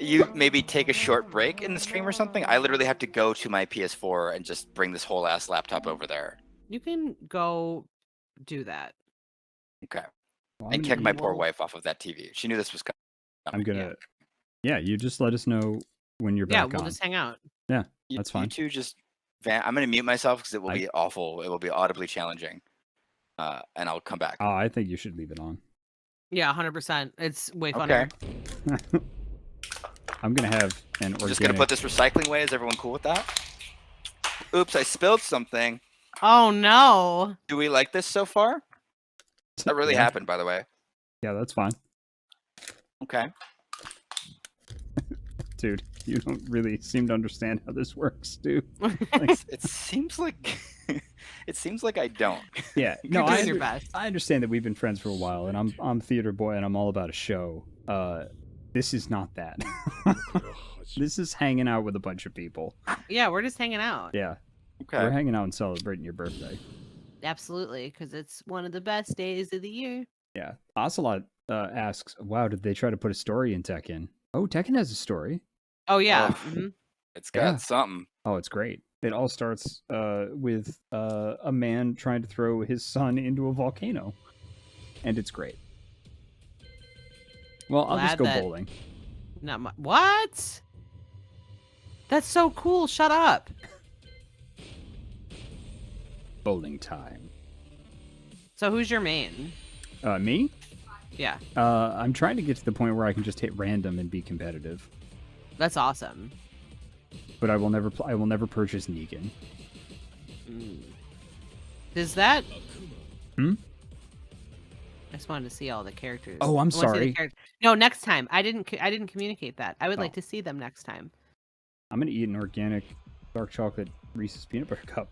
You maybe take a short break in the stream or something. I literally have to go to my PS4 and just bring this whole ass laptop over there. You can go do that. Okay. Well, And kick my poor Well- wife off of that TV. She knew this was coming. I'm gonna. Yeah, you just let us know when you're Yeah, back we'll on. just hang out. That's fine. You two just. I'm gonna mute myself because it will be awful. It will be audibly challenging. And I'll come back. Oh, I think you should leave it on. Yeah, 100%. It's way Okay. funner. I'm gonna have an organic. Just gonna put this recycling away. Is everyone cool with that? Oops, I spilled something. Oh no! Do we like this so far? That really Yeah. happened, by the way. Yeah, that's fine, Okay. dude. You don't really seem to understand how this works, dude. It seems like it seems like I don't. Yeah, You're no, doing your best. I understand that we've been friends for a while, and I'm theater boy, and I'm all about a show. This is not that. This is hanging out with a bunch of people. Yeah, we're just hanging out. Yeah, Okay. we're hanging out and celebrating your birthday. Absolutely, because it's one of the best days of the year. Yeah, Ocelot asks, "Wow, did they try to put a story in Tekken?" Oh, Tekken has a story. Oh yeah. Oh. Mhm. It's got something. Oh, it's great. It all starts with a man trying to throw his son into a volcano, and it's great. Well, I'll just go bowling. Not my, what? That's so cool. Shut up. Bowling time. So who's your main? Me? Yeah, I'm trying to get to the point where I can just hit random and be competitive, that's awesome. but I will never. I will never purchase Negan. Is that? Hmm? I just wanted to see all the characters. Oh, I'm I wanna see the sorry. characters. No, next time. I didn't communicate that. I would like Oh. to see them next time. I'm gonna eat an organic dark chocolate Reese's peanut butter cup.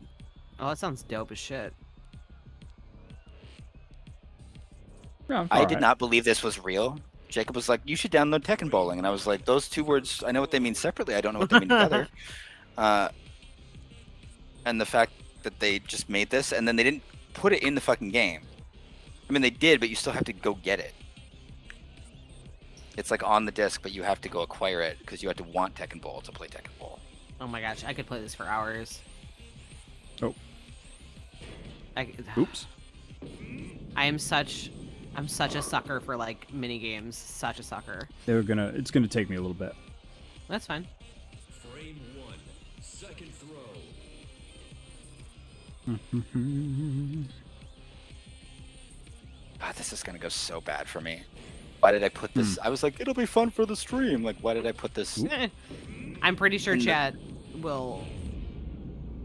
Oh, that sounds dope as shit. Yeah, I did not believe this was real. Jacob was like, "You should download Tekken Bowling," and I was like, "Those two words, I know what they mean separately. I don't know what they mean together." And the fact that they just made this and then they didn't put it in the fucking game. I mean, they did, but you still have to go get it. It's like on the disc, but you have to go acquire it because you have to want Tekken Bowl to play Tekken Bowl. Oh my gosh, I could play this for hours. Oh. Oops. I'm such a sucker for like mini games. Such a sucker. It's gonna take me a little bit. That's fine. Frame 1, second throw. God, this is gonna go so bad for me. Why did I put this? I was like, it'll be fun for the stream. Like, why did I put this? I'm pretty sure chat will.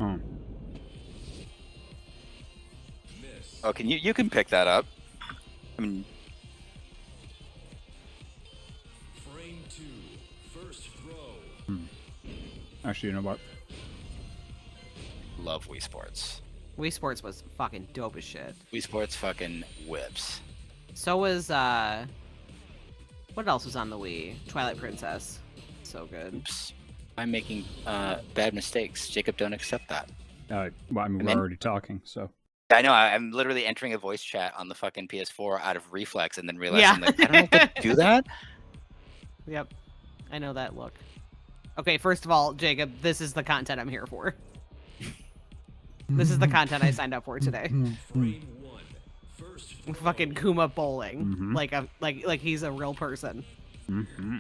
Oh. Oh, you can pick that up? I mean, Frame 2, first throw. Actually, you know what? love Wii Sports. Wii Sports was fucking dope as shit. Wii Sports fucking whips. So was what else was on the Wii? Twilight Princess. So good. Oops. I'm making bad mistakes. Jacob, don't accept that. Well, I mean, we're already talking, so. I know. I'm literally entering a voice chat on the fucking PS4 out of reflex, and then realizing like I don't know how to do that. Yep, I know that look. Okay, first of all, Jacob, this is the content I'm here for. This is the content I signed up for today. Frame 1, first throw. Fucking Kuma bowling, Mhm. like he's a real person. Mm-hmm.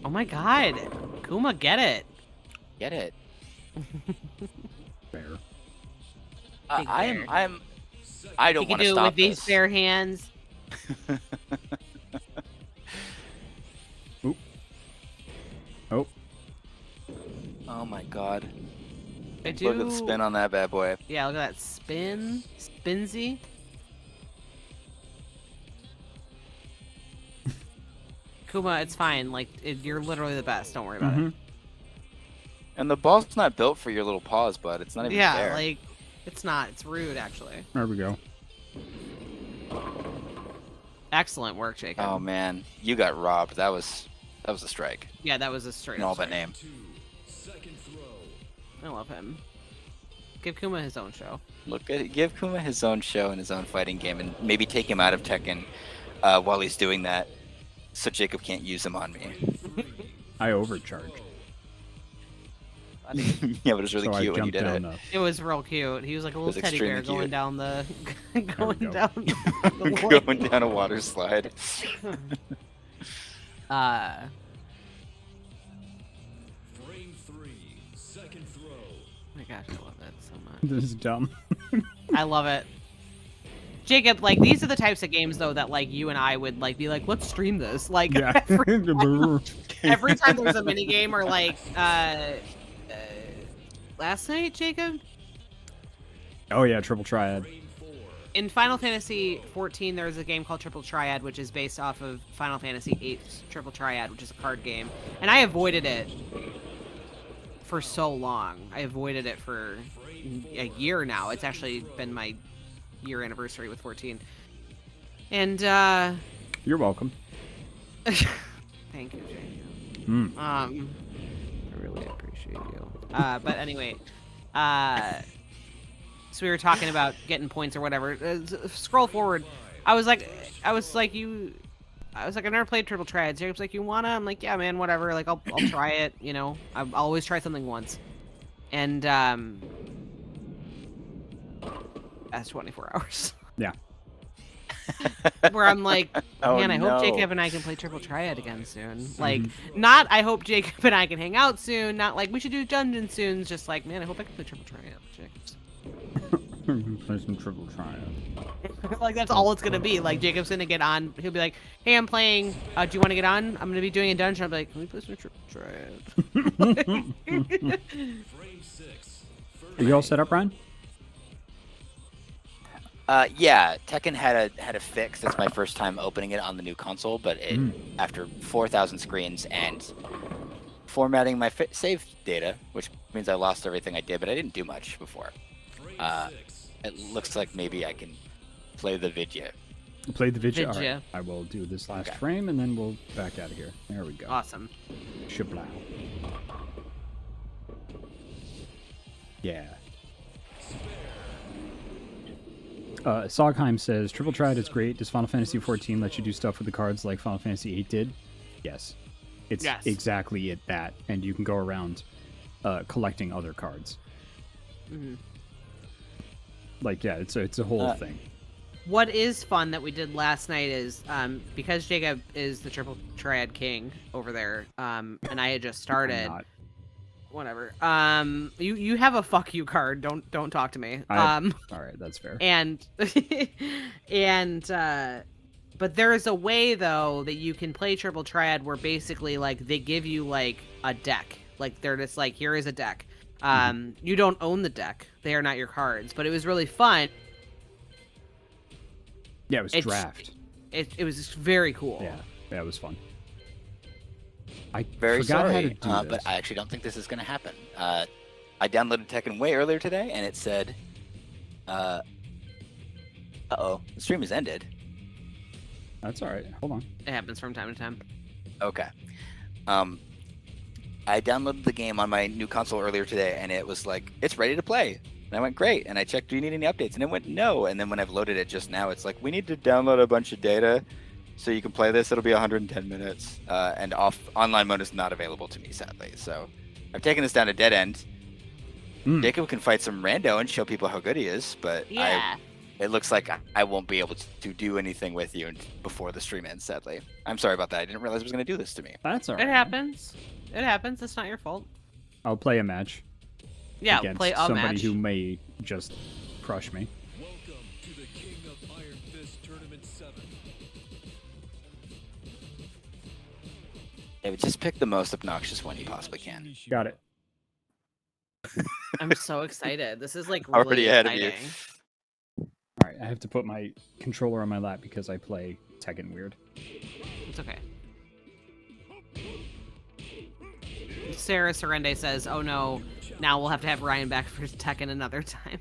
Oh my god, Kuma, get it. Get it? Fair. Big bear. I He don't can want do to it stop with these this. bare hands. Oop. Oh. Oh my god. I Look at the do- spin on that bad boy. Yeah, look at that spin, spinsy. Kuma, it's fine. Like you're literally the best. Don't worry about it. And the ball's not built for your little paws, bud. It's not even Yeah, fair. like it's not. It's rude, actually. There we go. Excellent work, Jacob. Oh man, you got robbed. That was a strike. Yeah, that was a straight In up all but strike. name. 2, second throw. I love him. Give Kuma his own show. Give Kuma his own show and his own fighting game, and maybe take him out of Tekken while he's doing that, so Jacob can't use him on me. I overcharged. Yeah, but it's really so cute I when you jumped did down it. It was real cute. He was like a little was teddy bear extremely going cute. down the going go. down the Going down a water slide. Frame 3, second throw. Oh my gosh, I love it so much. This is dumb. I love it. Jacob, like these are the types of games though that like you and I would like be like, let's stream this. Like Yeah. every time there's a mini game or like last night, Jacob? Oh yeah, triple triad. Frame 4, in Final Fantasy 14, there's a game called Triple Triad, which is based off of Final Fantasy 8's Triple Triad, which is a card game. And I avoided it for so long. I avoided it for a year now. It's actually been my year anniversary with 14. And, You're welcome. Thank you, Jacob. I really appreciate you. But anyway, so we were talking about getting points or whatever. Scroll forward. I was like, I've never played Triple Triad. Jacob's like, you wanna? I'm like, yeah, man, whatever. Like, I'll try it. You know, I'll always try something once. And that's 24 hours. Yeah. Where I'm like, Oh, man, I hope no. Jacob and I can play Triple Triad again soon. Like, not I hope Jacob and I can hang out soon. Not like we should do dungeon soon. Just like, man, I hope I can play Triple Triad. Jacob's. Play some Triple Triad. Like, that's all it's gonna be. Like, Jacob's gonna get on. He'll be like, hey, I'm playing. Do you want to get on? I'm gonna be doing a dungeon. I'll be like, can we play some Triple Triad? Frame 6. Are you all set up, Ryan? Yeah, Tekken had a fix. That's my first time opening it on the new console, but after 4,000 screens and formatting my save data, which means I lost everything I did, but I didn't do much before. It looks like maybe I can play the video. Play the video. All Vidya. right. I will do this last Okay. frame, and then we'll back out of here. There we go. Awesome. Shablow. Yeah. Sogheim says, Triple Triad is great. Does Final Fantasy 14 let you do stuff with the cards like Final Fantasy 8 did? Yes. It's Yes. exactly that. And you can go around collecting other cards. Mhm. Like, yeah, it's a whole thing. What is fun that we did last night is because Jacob is the Triple Triad king over there, and I had just started. I'm not. Whatever. You have a fuck you card. Don't talk to me. All right, that's fair. And but there is a way though that you can play Triple Triad where basically like they give you like a deck. Like they're just like, here is a deck. You don't own the deck. They are not your cards. But it was really fun. Yeah, it was It's- draft. It was just very cool. Yeah, it was fun. I Very forgot how to sorry, do but this. I actually don't think this is going to happen. I downloaded Tekken way earlier today, and it said, uh-oh, the stream has ended. That's all right. Hold on. It happens from time to time. Okay. I downloaded the game on my new console earlier today, and it was like, it's ready to play. And I went, great. And I checked, do you need any updates? And it went, no. And then when I've loaded it just now, it's like, we need to download a bunch of data so you can play this. It'll be 110 minutes. And online mode is not available to me, sadly. So I've taken this down to dead end. Jacob can fight some rando and show people how good he is, but Yeah. it looks like I won't be able to do anything with you before the stream ends, sadly. I'm sorry about that. I didn't realize it was going to do this to me. That's all right. It happens. It happens. It's not your fault. I'll play a match. Yeah, against play a somebody match. who may just crush me. Welcome to the King of Iron Fist Tournament 7. Yeah, but just pick the most obnoxious one you possibly can. Got it. I'm so excited. This is like really Already ahead of you. exciting. All right, I have to put my controller on my lap because I play Tekken weird. It's okay. Sarah Sorende says, "Oh no, now we'll have to have Ryan back for Tekken another time."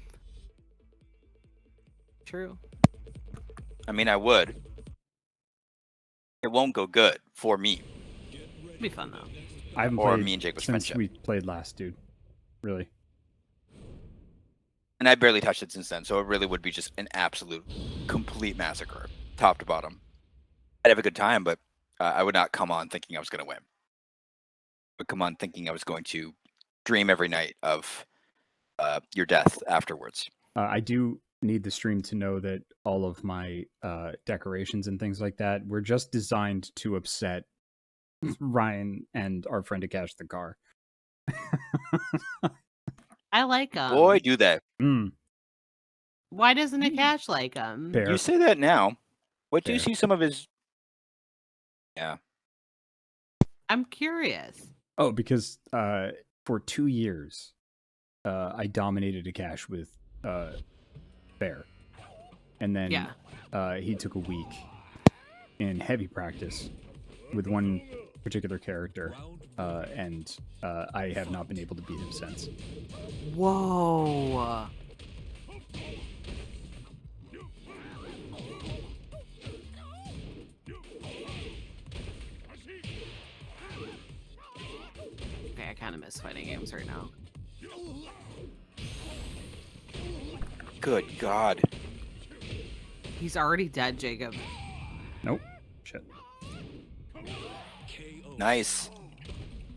True. I mean, I would. It won't go good for me. It'd be fun though. I haven't Or played me and Jake was since friendship. we played last, dude. Really. And I barely touched it since then, so it really would be just an absolute, complete massacre, top to bottom. I'd have a good time, but I would not come on thinking I was going to win. I would come on thinking I was going to dream every night of your death afterwards. I do need the stream to know that all of my decorations and things like that were just designed to upset Ryan and our friend Akash the car. I like him. Boy, do that. Why doesn't Akash like him? Fair. You say that now. What do you Fair. see some of his... Yeah. I'm curious. Oh, because for 2 years, I dominated Akash with Bear. and then Yeah. he took a week in heavy practice with one particular character, and I have not been able to beat him since. Whoa. Okay, I kind of miss fighting games right now. Good God. He's already dead, Jacob. Nope. Shit. Nice.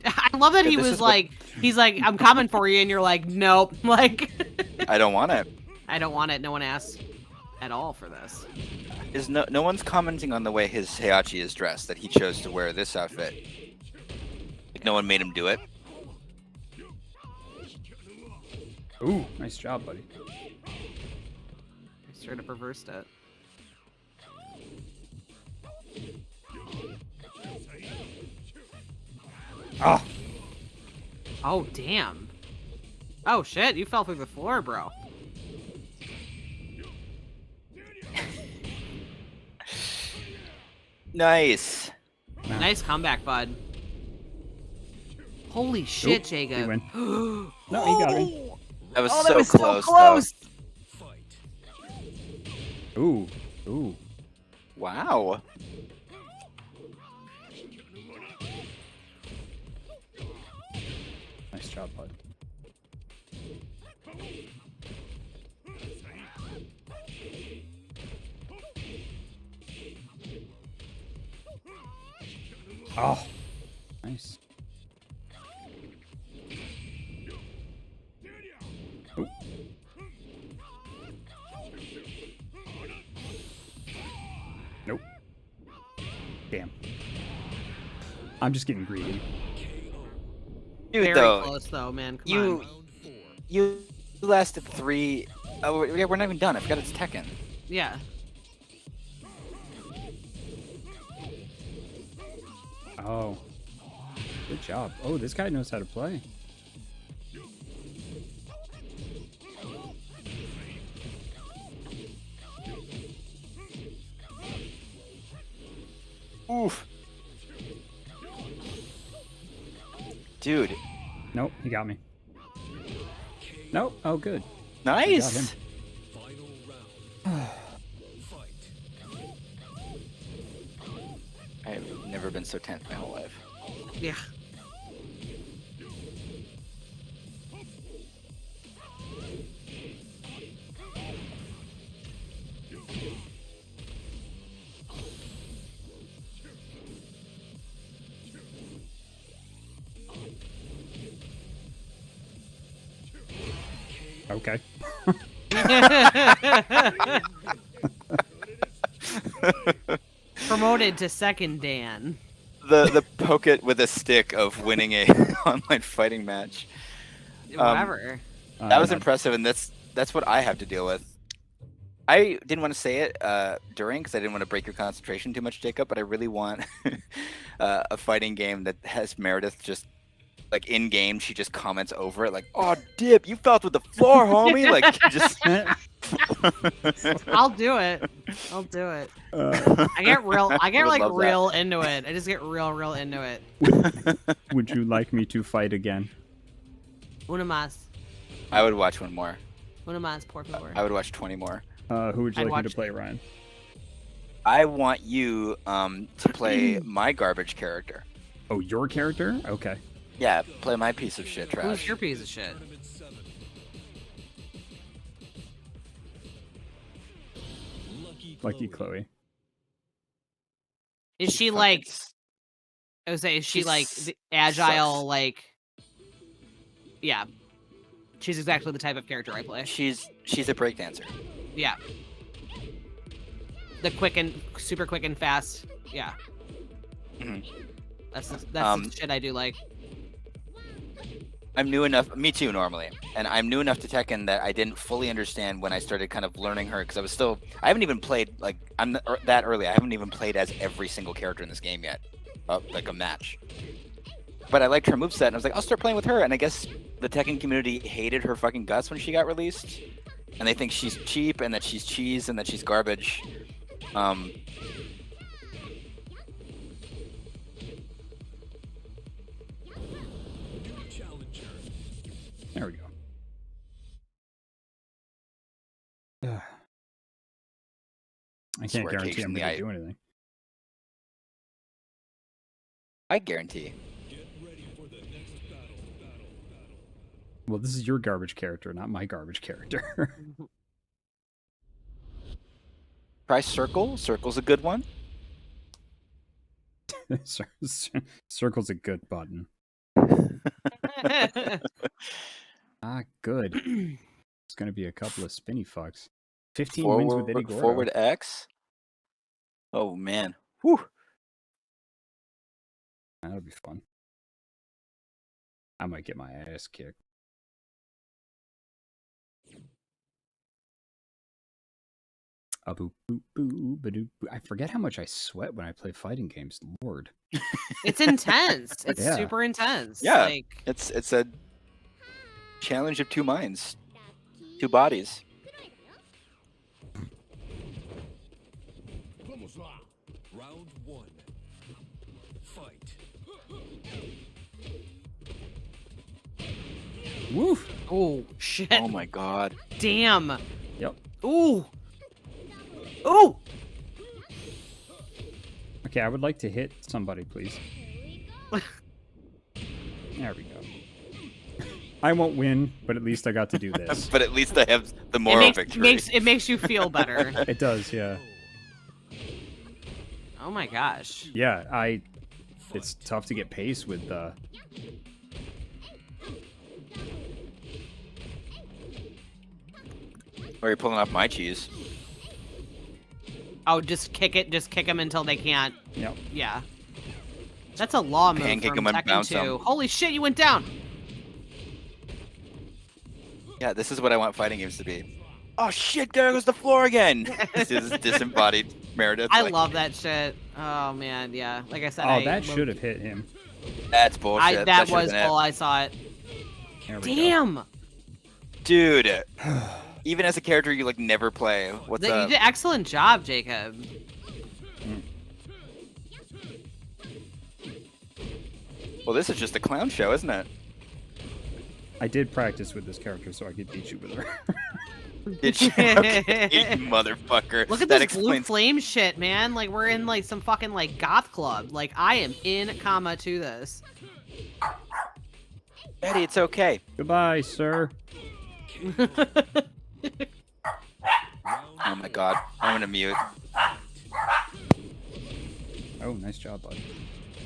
I love that Yeah, he this was is what- like, he's like, I'm coming for you, and you're like, nope. Like, I don't want it. I don't want it. No one asked at all for this. Is no one's commenting on the way his Heihachi is dressed, that he chose to wear this outfit. Like, no one made him do it. Ooh, nice job, buddy. I straight up reversed it. Oh, Oh, damn. Oh, shit. You fell through the floor, bro. Nice. Nice comeback, bud. Holy shit, Oop, Jacob. he win. No, he got me. That was, Oh, so, that was close, so close. Ooh, ooh. Wow. Nice job, bud. Oh, nice. Ooh. Nope. Damn. I'm just getting greedy. Dude, Very though, close, though, man. Come you on. you lasted 3. Oh, yeah, we're not even done. I forgot it's Tekken. Yeah. Oh. Good job. Oh, this guy knows how to play. Oof. Dude, Nope, he got me. Nope. Oh, good. nice. Final round. Fight. I've never been so tense my whole life. Yeah. Okay. Promoted to second Dan. The poke it with a stick of winning a online fighting match. Whatever. That was impressive, and that's what I have to deal with. I didn't want to say it during, because I didn't want to break your concentration too much, Jacob, but I really want a fighting game that has Meredith just, like, in-game, she just comments over it, like, "Oh, dip, you fell through the floor, homie!" Like, just... I'll do it. I'll do it. I get would like love that. real into it. I just get real into it. Would you like me to fight again? Una más. I would watch one more. Una más, por favor. I would watch 20 more. Who would you I'd like me to watch- play, Ryan? I want you to play my garbage character. Oh, your character? Okay. Yeah, play my piece of shit trash. Who's your piece of shit? Tournament 7. Lucky Chloe. Is she Fucking like? I would say, is she She like s- the agile? sucks. Like, yeah, she's exactly the type of character I play. She's a breakdancer. Yeah, the quick and super quick and fast. Yeah, Mhm. that's the shit I do like. I'm new enough. Me too, normally, and I'm new enough to Tekken that I didn't fully understand when I started kind of learning her, because I haven't even played, like, I'm that early. I haven't even played as every single character in this game yet, like a match. But I liked her moveset, and I was like, I'll start playing with her. And I guess the Tekken community hated her fucking guts when she got released, and they think she's cheap and that she's cheese and that she's garbage. There we go. Ugh. I can't guarantee I'm going to do anything. I guarantee. Get ready for the next battle. Well, this is your garbage character, not my garbage character. Try Circle. Circle's a good one. Circle's a good button. Good. It's going to be a couple of spinny fucks. 15 wins with Eddie Gordo. Forward X. Oh, man. Whew. That'll be fun. I might get my ass kicked. I forget how much I sweat when I play fighting games. Lord. It's intense. It's super intense. Yeah. Like... It's a challenge of two minds. Two bodies. Round 1. Fight. Woof. Oh, shit. Oh my god. Damn. Yep. Ooh. Ooh. Okay, I would like to hit somebody, please. There we go. I won't win, but at least I got to do this. But at least I have the moral victory. It makes you feel better. It does, yeah. Oh my gosh. Yeah, it's tough to get pace with Or you're pulling off my cheese. Oh, just kick it. Just kick them until they can't. Yep. Yeah. That's a law move Pancake from them and Tekken bounce 2. them. Holy shit, you went down. Yeah, this is what I want fighting games to be. Oh shit, there goes the floor again! This is disembodied Meredith. I love that shit. Oh man, yeah. Like I said, that should have hit him. That's bullshit. That was all I saw it. Damn! Dude. Even as a character you like never play. What's up? You did an excellent job, Jacob. Well, this is just a clown show, isn't it? I did practice with this character so I could beat you with her. Did you? Okay, you motherfucker. Look at That this blue explains... flame shit, man. Like we're in like some fucking like goth club. Like I am in comma to this. Eddie, it's okay. Goodbye, sir. Oh my god. I'm gonna mute. Oh, nice job, bud.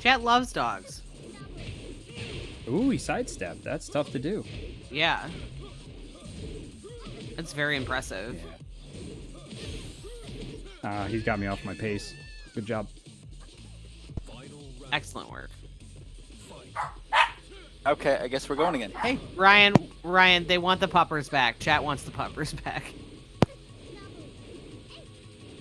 Chat loves dogs. Ooh, he sidestepped. That's tough to do. Yeah. That's very impressive. Yeah. He's got me off my pace. Good job. Excellent work. Okay, I guess we're going again. Hey, Ryan, they want the puppers back. Chat wants the puppers back.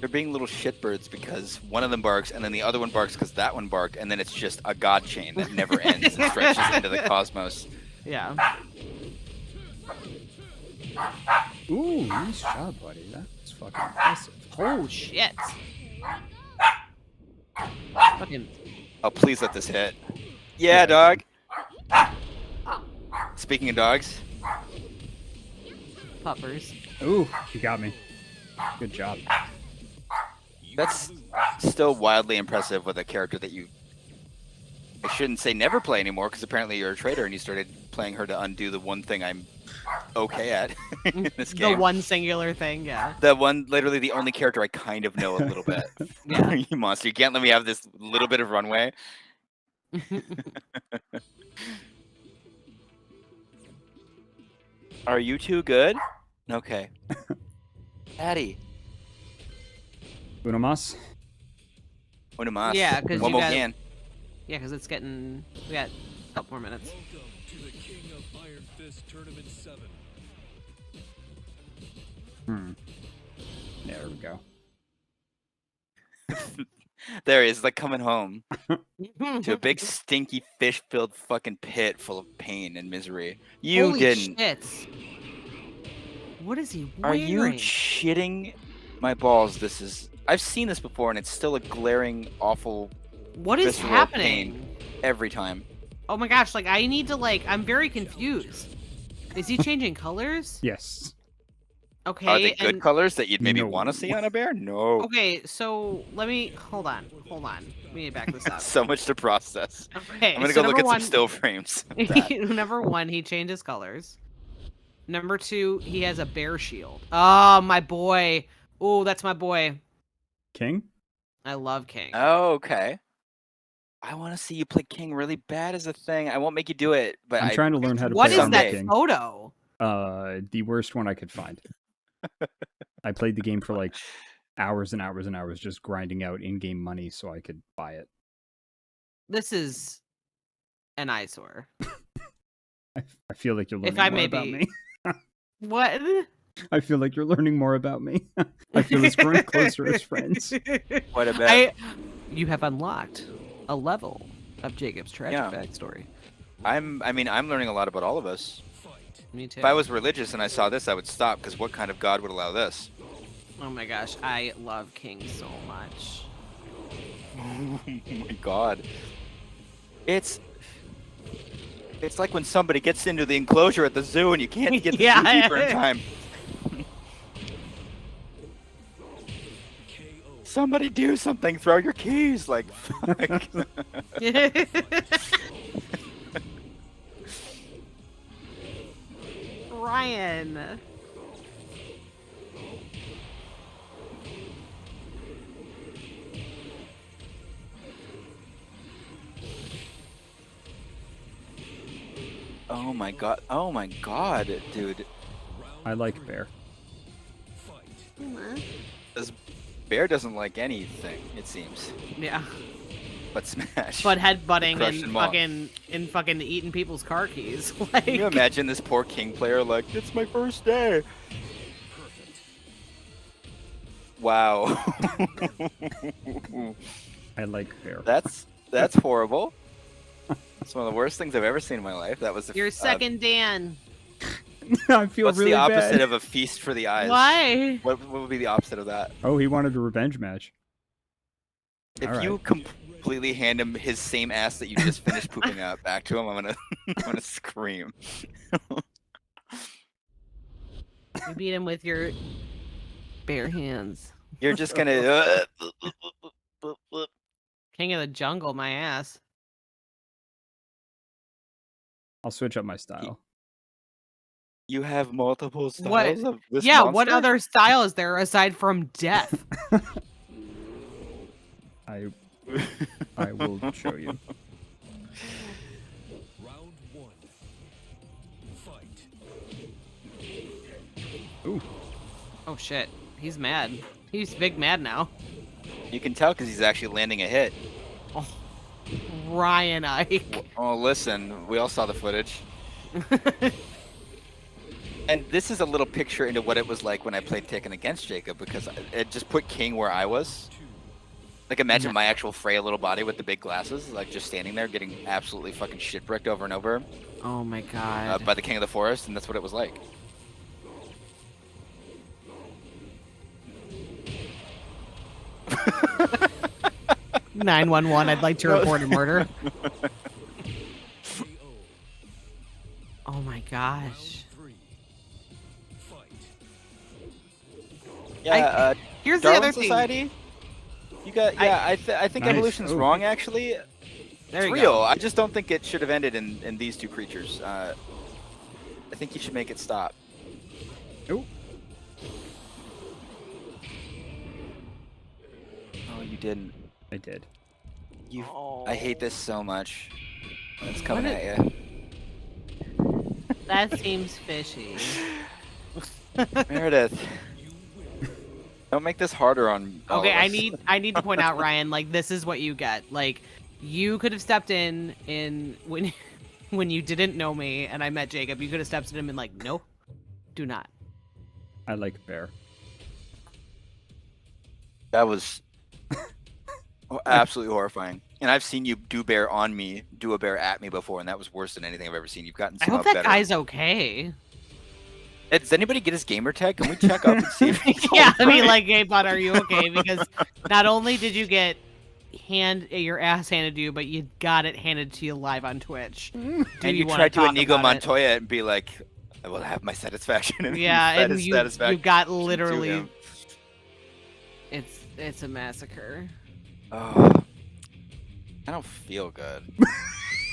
they're being little shitbirds because one of them barks and then the other one barks because that one barked, and then it's just a god chain that never ends and stretches into the cosmos. Yeah. Ooh, nice job, buddy. That's fucking impressive. Oh shit. Fucking. Oh, please let this hit. Yeah, dog. Speaking of dogs. Puppers. Ooh, you got me. Good job. That's still wildly impressive with a character that you... I shouldn't say never play anymore, because apparently you're a traitor and you started playing her to undo the one thing I'm okay at in this game. The one singular thing, yeah. The one, literally the only character I kind of know a little bit. Yeah. You monster. You can't let me have this little bit of runway. Are you two good? Okay. Patty. Uno más? Uno más. Yeah, because one you more got. can. Yeah, because it's getting. We got a couple more minutes. Welcome to the King of Iron Fist Tournament 7. There we go. There he is, like coming home to a big stinky fish-filled fucking pit full of pain and misery. You Holy didn't. Shit. What is he Are wearing? you shitting my balls? I've seen this before, and it's still a glaring, awful. What is visceral happening? pain every time. Oh my gosh! Like I need to I'm very confused. Is he changing colors? Yes. Okay. Are they good colors that you'd maybe No. want to see on a bear? No. Okay, so let me hold on. We need to back this up. So much to process. Okay, I'm gonna so go look number at one, some still frames. of that. Number one, he changes colors. Number two, he has a bear shield. Oh, my boy. Oh, that's my boy. King? I love King. Oh, okay. I want to see you play King really bad as a thing. I won't make you do it, but I'm trying to learn how to What play is on that King. photo? The worst one I could find. I played the game for like hours and hours and hours just grinding out in-game money so I could buy it. This is an eyesore. I feel like you're learning If I more may about be. me. What? I feel like you're learning more about me. I feel it's growing closer as friends. What about? You have unlocked a level of Jacob's tragic backstory. I'm learning a lot about all of us. Me too. If I was religious and I saw this, I would stop, because what kind of God would allow this? Oh my gosh, I love King so much. Oh my god. It's like when somebody gets into the enclosure at the zoo and you can't get the zookeeper in time. Somebody do something, throw your keys, like, fuck. Ryan. Oh my god, dude. I like bear. This bear doesn't like anything, it seems. Yeah. But Smash. But headbutting Crush and fucking eating people's car keys. Like... Can you imagine this poor King player like, it's my first day. Wow. I like bear. That's horrible. That's one of the worst things I've ever seen in my life. That was Your second Dan. I feel what's really the opposite bad. of a feast for the eyes? Why? What would be the opposite of that? Oh, he wanted a revenge match. If you completely hand him his same ass that you just finished pooping out back to him, I'm gonna scream. You beat him with your bare hands. You're just gonna King of the jungle, my ass. I'll switch up my style. You have multiple styles of this Yeah, monster? what other style is there aside from death? I will show you. Round one. Fight. Ooh. Oh shit, he's mad. He's big mad now. You can tell because he's actually landing a hit. Oh, Ryan Ike. Oh, listen, we all saw the footage. And this is a little picture into what it was like when I played Tekken against Jacob, because it just put King where I was. Like, imagine my actual frail little body with the big glasses, like, just standing there getting absolutely fucking shit-bricked over and over Oh my god. by the King of the Forest, and that's what it was like. – 911, I'd like to report a murder. Oh my gosh. Yeah, Here's the Darwin other thing. Society? You got, I think Nice. evolution's Ooh. wrong, actually. There It's you real. go. I just don't think it should have ended in these two creatures. I think you should make it stop. Ooh. Oh, you didn't. I did. You. Oh. I hate this so much. It's coming What at you. That seems fishy. Meredith. Don't make this harder on all Okay, of us. I need to point out, Ryan, like, this is what you get. Like, you could have stepped in when when you didn't know me and I met Jacob, you could have stepped in and been like, no, do not. I like bear. That was absolutely horrifying. And I've seen you do a bear at me before, and that was worse than anything I've ever seen. You've gotten I so hope that better. guy's okay. Does anybody get his gamer tag? Can we check up and see if he's Yeah, I mean, alright? like, hey, bud, are you okay? Because not only did you get your ass handed to you, but you got it handed to you live on Twitch. Do And you wanna tried to talk Inigo about it? Montoya and be like, I will have my satisfaction. And Yeah, he fed and his you satisfaction got to literally. him. It's a massacre. Oh, I don't feel good.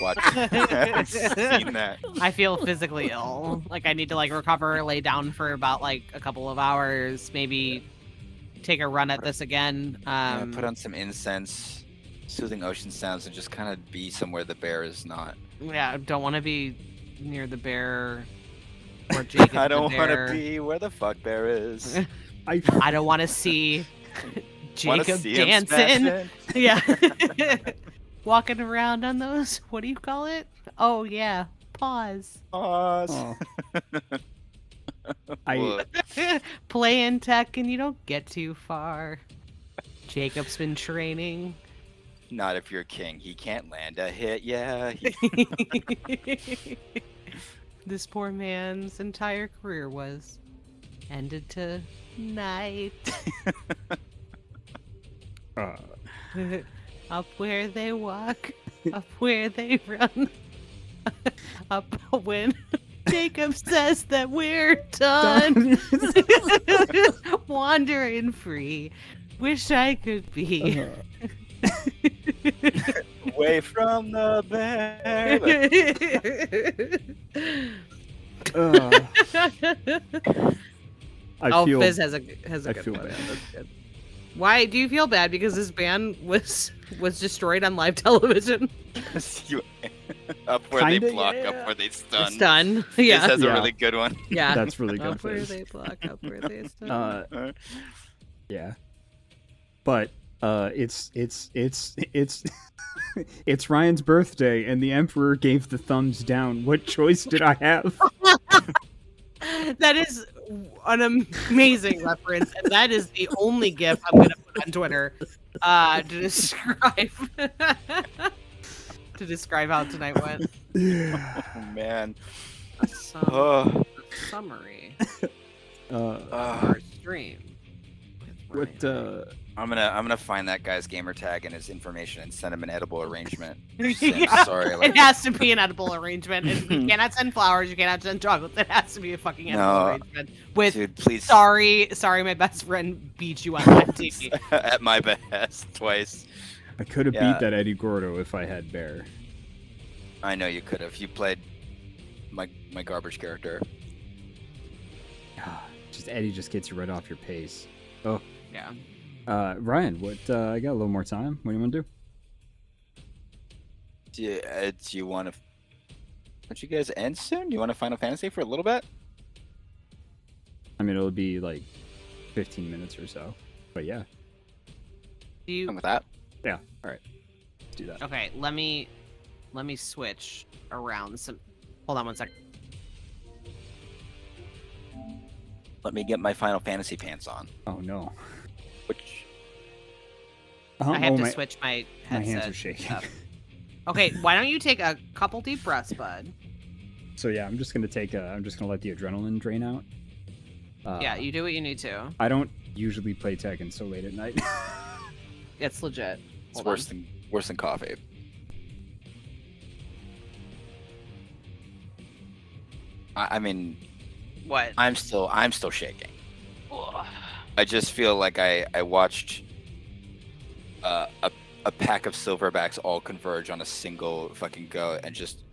Watching seeing that. I feel physically ill. Like I need to like recover, lay down for about like a couple of hours, maybe take a run at this again. Yeah, put on some incense, soothing ocean sounds, and just kind of be somewhere the bear is not. Yeah, don't want to be near the bear or Jacob. I don't want to be where the fuck bear is. I don't want to see Wanna Jacob see him dancing. smashing? Yeah. Walking around on those, what do you call it? Oh yeah, paws. Pause. Oh. Look, Playing Tekken, you don't get too far. Jacob's been training. not if you're king. He can't land a hit. Yeah. This poor man's entire career was ended tonight. Up where they walk, up where they run, up when Jacob says that we're done. Wandering free. Wish I could be. Away from the bear. I feel Fizz has a I good feel one. bad. That's good. Why do you feel bad? Because this band was destroyed on live television. Up where Kinda, they block, yeah. up where they stun. Stun. This Yeah. has a Yeah. really good one. Yeah. That's really good. Up where Fizz. they block, up where they stun. Yeah, but it's it's Ryan's birthday, and the Emperor gave the thumbs down. What choice did I have? That is an amazing reference, and that is the only GIF I'm gonna put on Twitter to describe how tonight went. Oh man. A summary of Uh, our stream. with What? Ryan. I'm gonna find that guy's gamer tag and his information and send him an edible arrangement. Yeah. Sorry, like, It has to be an edible arrangement. You cannot send flowers. You cannot send chocolates. It has to be a fucking edible No, arrangement. With dude, please. sorry, my best friend beat you on live TV. At my behest twice. I could have Yeah. beat that Eddie Gordo if I had Bear. I know you could have. You played my garbage character. Just Eddie just gets you right off your pace. Oh, Yeah. Ryan, what? I got a little more time. What do you want to do? Do you want to? Don't you guys end soon? Do you want to Final Fantasy for a little bit? I mean, it'll be like 15 minutes or so. But yeah. Do you? I'm with that. Yeah. All right. Let's do that. Okay. Let me switch around some. Hold on one second. Let me get my Final Fantasy pants on. Oh no. Which I have to my, switch my my headset. hands are shaking. up. Okay. Why don't you take a couple deep breaths, bud? So yeah, I'm just gonna let the adrenaline drain out. Yeah. You do what you need to. I don't usually play Tekken so late at night. It's legit. it's Hold worse on. than coffee. I mean, What? I'm still shaking. I just feel like I watched a pack of silverbacks all converge on a single fucking goat and just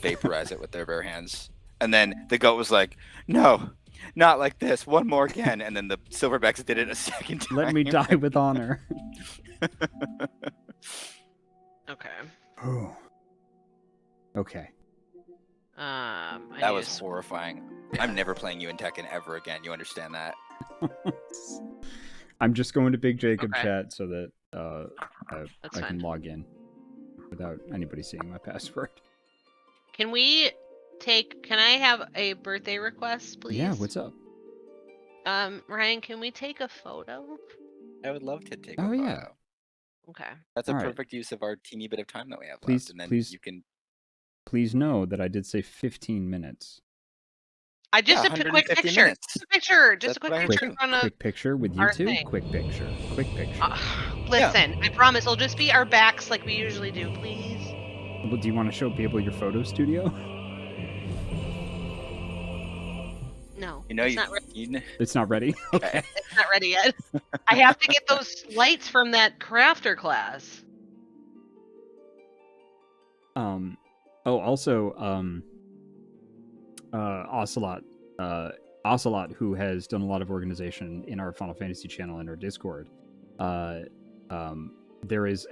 vaporize it with their bare hands. And then the goat was like, "No, not like this. One more again." And then the silverbacks did it a second time. Let me die with honor. Okay. Okay. That was horrifying. I'm never playing you in Tekken ever again. You understand that? I'm just going to Big Jacob Okay. chat so that That's I can fine. log in without anybody seeing my password. Can I have a birthday request, please? Yeah, what's up? Ryan, can we take a photo? I would love to take a Oh, photo. yeah. Okay. That's a All right. perfect use of our teeny bit of time that we have Please- left. And then please- you can... Please know that I did say 15 minutes. I just Yeah, a quick 150 picture. minutes. Just a picture. Just That's a quick what I heard picture too. in front of Quick picture with you our two. thing. Quick picture. Quick picture. Listen, I promise it'll just be our backs like we usually do, please. Well, do you want to show people your photo studio? No, You know, it's not ready. It's not ready. Okay. It's not ready yet. I have to get those lights from that crafter class. Also, Ocelot, who has done a lot of organization in our Final Fantasy channel and our Discord. There is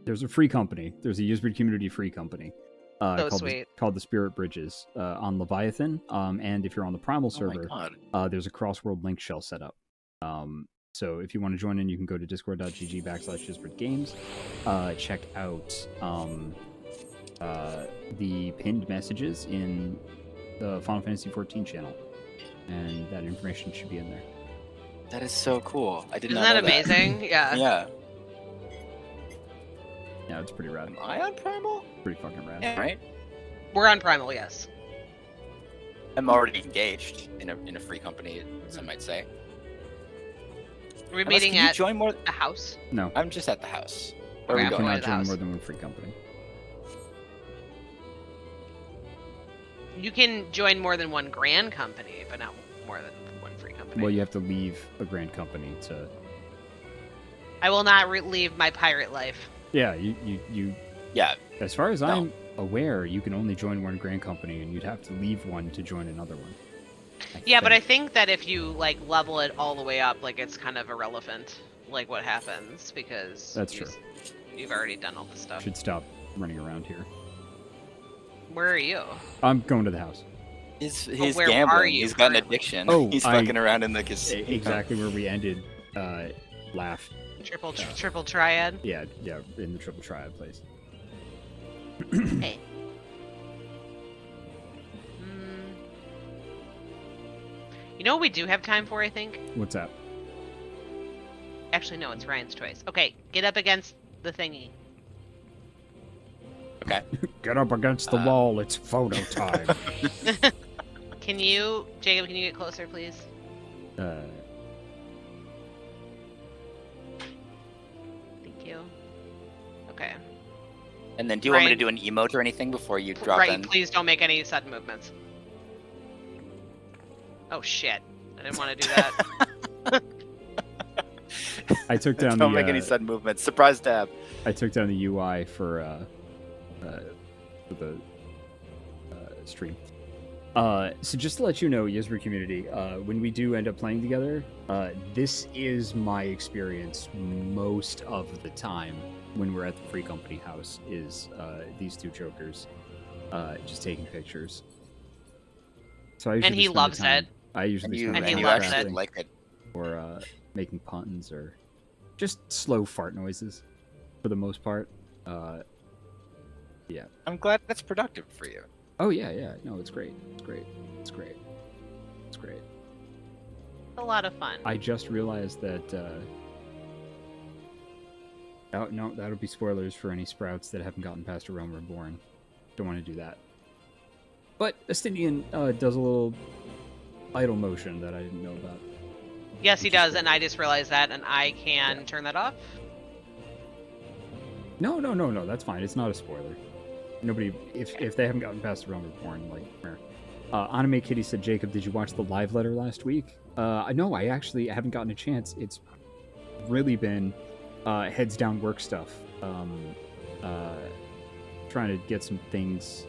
there's a free company. There's a Ysbryd community free company. Called the Spirit Bridges on Leviathan. And if you're on the Primal server, there's a cross-world link shell set up. So if you want to join in, you can go to discord.gg/Ysbryd Games. Check out the pinned messages in the Final Fantasy XIV channel, and that information should be in there. That is so cool. I did Isn't not know that amazing? Yeah. Yeah. Yeah, it's pretty rad. Am I on Primal? Pretty fucking rad. Yeah, right? We're on Primal, yes. I'm already engaged in a free company, some might say. We're meeting Can you at join more? a house. No. I'm just at the house. Okay, Where are You we going? going cannot to the join house. more than one free company. You can join more than one grand company, but not more than one free company. Well, you have to leave a grand company to... I will not leave my pirate life. Yeah, you... Yeah. As far as I'm aware, you can only join one grand company, and you'd have to leave one to join another one. Yeah, but I think that if you like level it all the way up, like it's kind of irrelevant, like what happens because That's true. You've already done all the stuff. Should stop running around here. Where are you? I'm going to the house. He's where gambling. are you He's got an currently? addiction. Oh, He's fucking around in the casino. Exactly where we ended. Laugh. Triple triad. Yeah, in the triple triad place. Hey. You know what we do have time for, I think? What's that? Actually, no, it's Ryan's choice. Okay, get up against the thingy. Okay. Get up against the wall. It's photo time. Can you, Jacob, can you get closer, please? uh, Thank you. Okay. And then do you want me to Ryan- do an emote or anything before you drop Right, in? please don't make any sudden movements. Oh shit. I didn't want to do that. I took down Don't the. make any sudden movements. Surprise dab. I took down the UI for the stream. So just to let you know, Ysbryd community, when we do end up playing together, this is my experience most of the time when we're at the free company house. Is these two jokers just taking pictures? So I usually And he spend the loves time- it. I usually spend and the he time loves actually crafting like it. or making puns or just slow fart noises for the most part. Yeah. I'm glad that's productive for you. Oh yeah. No, it's great. It's great. It's great. It's great. A lot of fun. I just realized that. Oh no, that'll be spoilers for any sprouts that haven't gotten past A Realm Reborn. Don't want to do that. But Astinian does a little idle motion that I didn't know about. Yes, he Which is does, great. and I just realized that, and I can turn that off. No, that's fine. It's not a spoiler. Nobody, if they haven't gotten past The Realm Reborn, like, where? Anime Kitty said, Jacob, did you watch the live letter last week? No, I haven't gotten a chance. It's really been heads down work stuff. Trying to get some things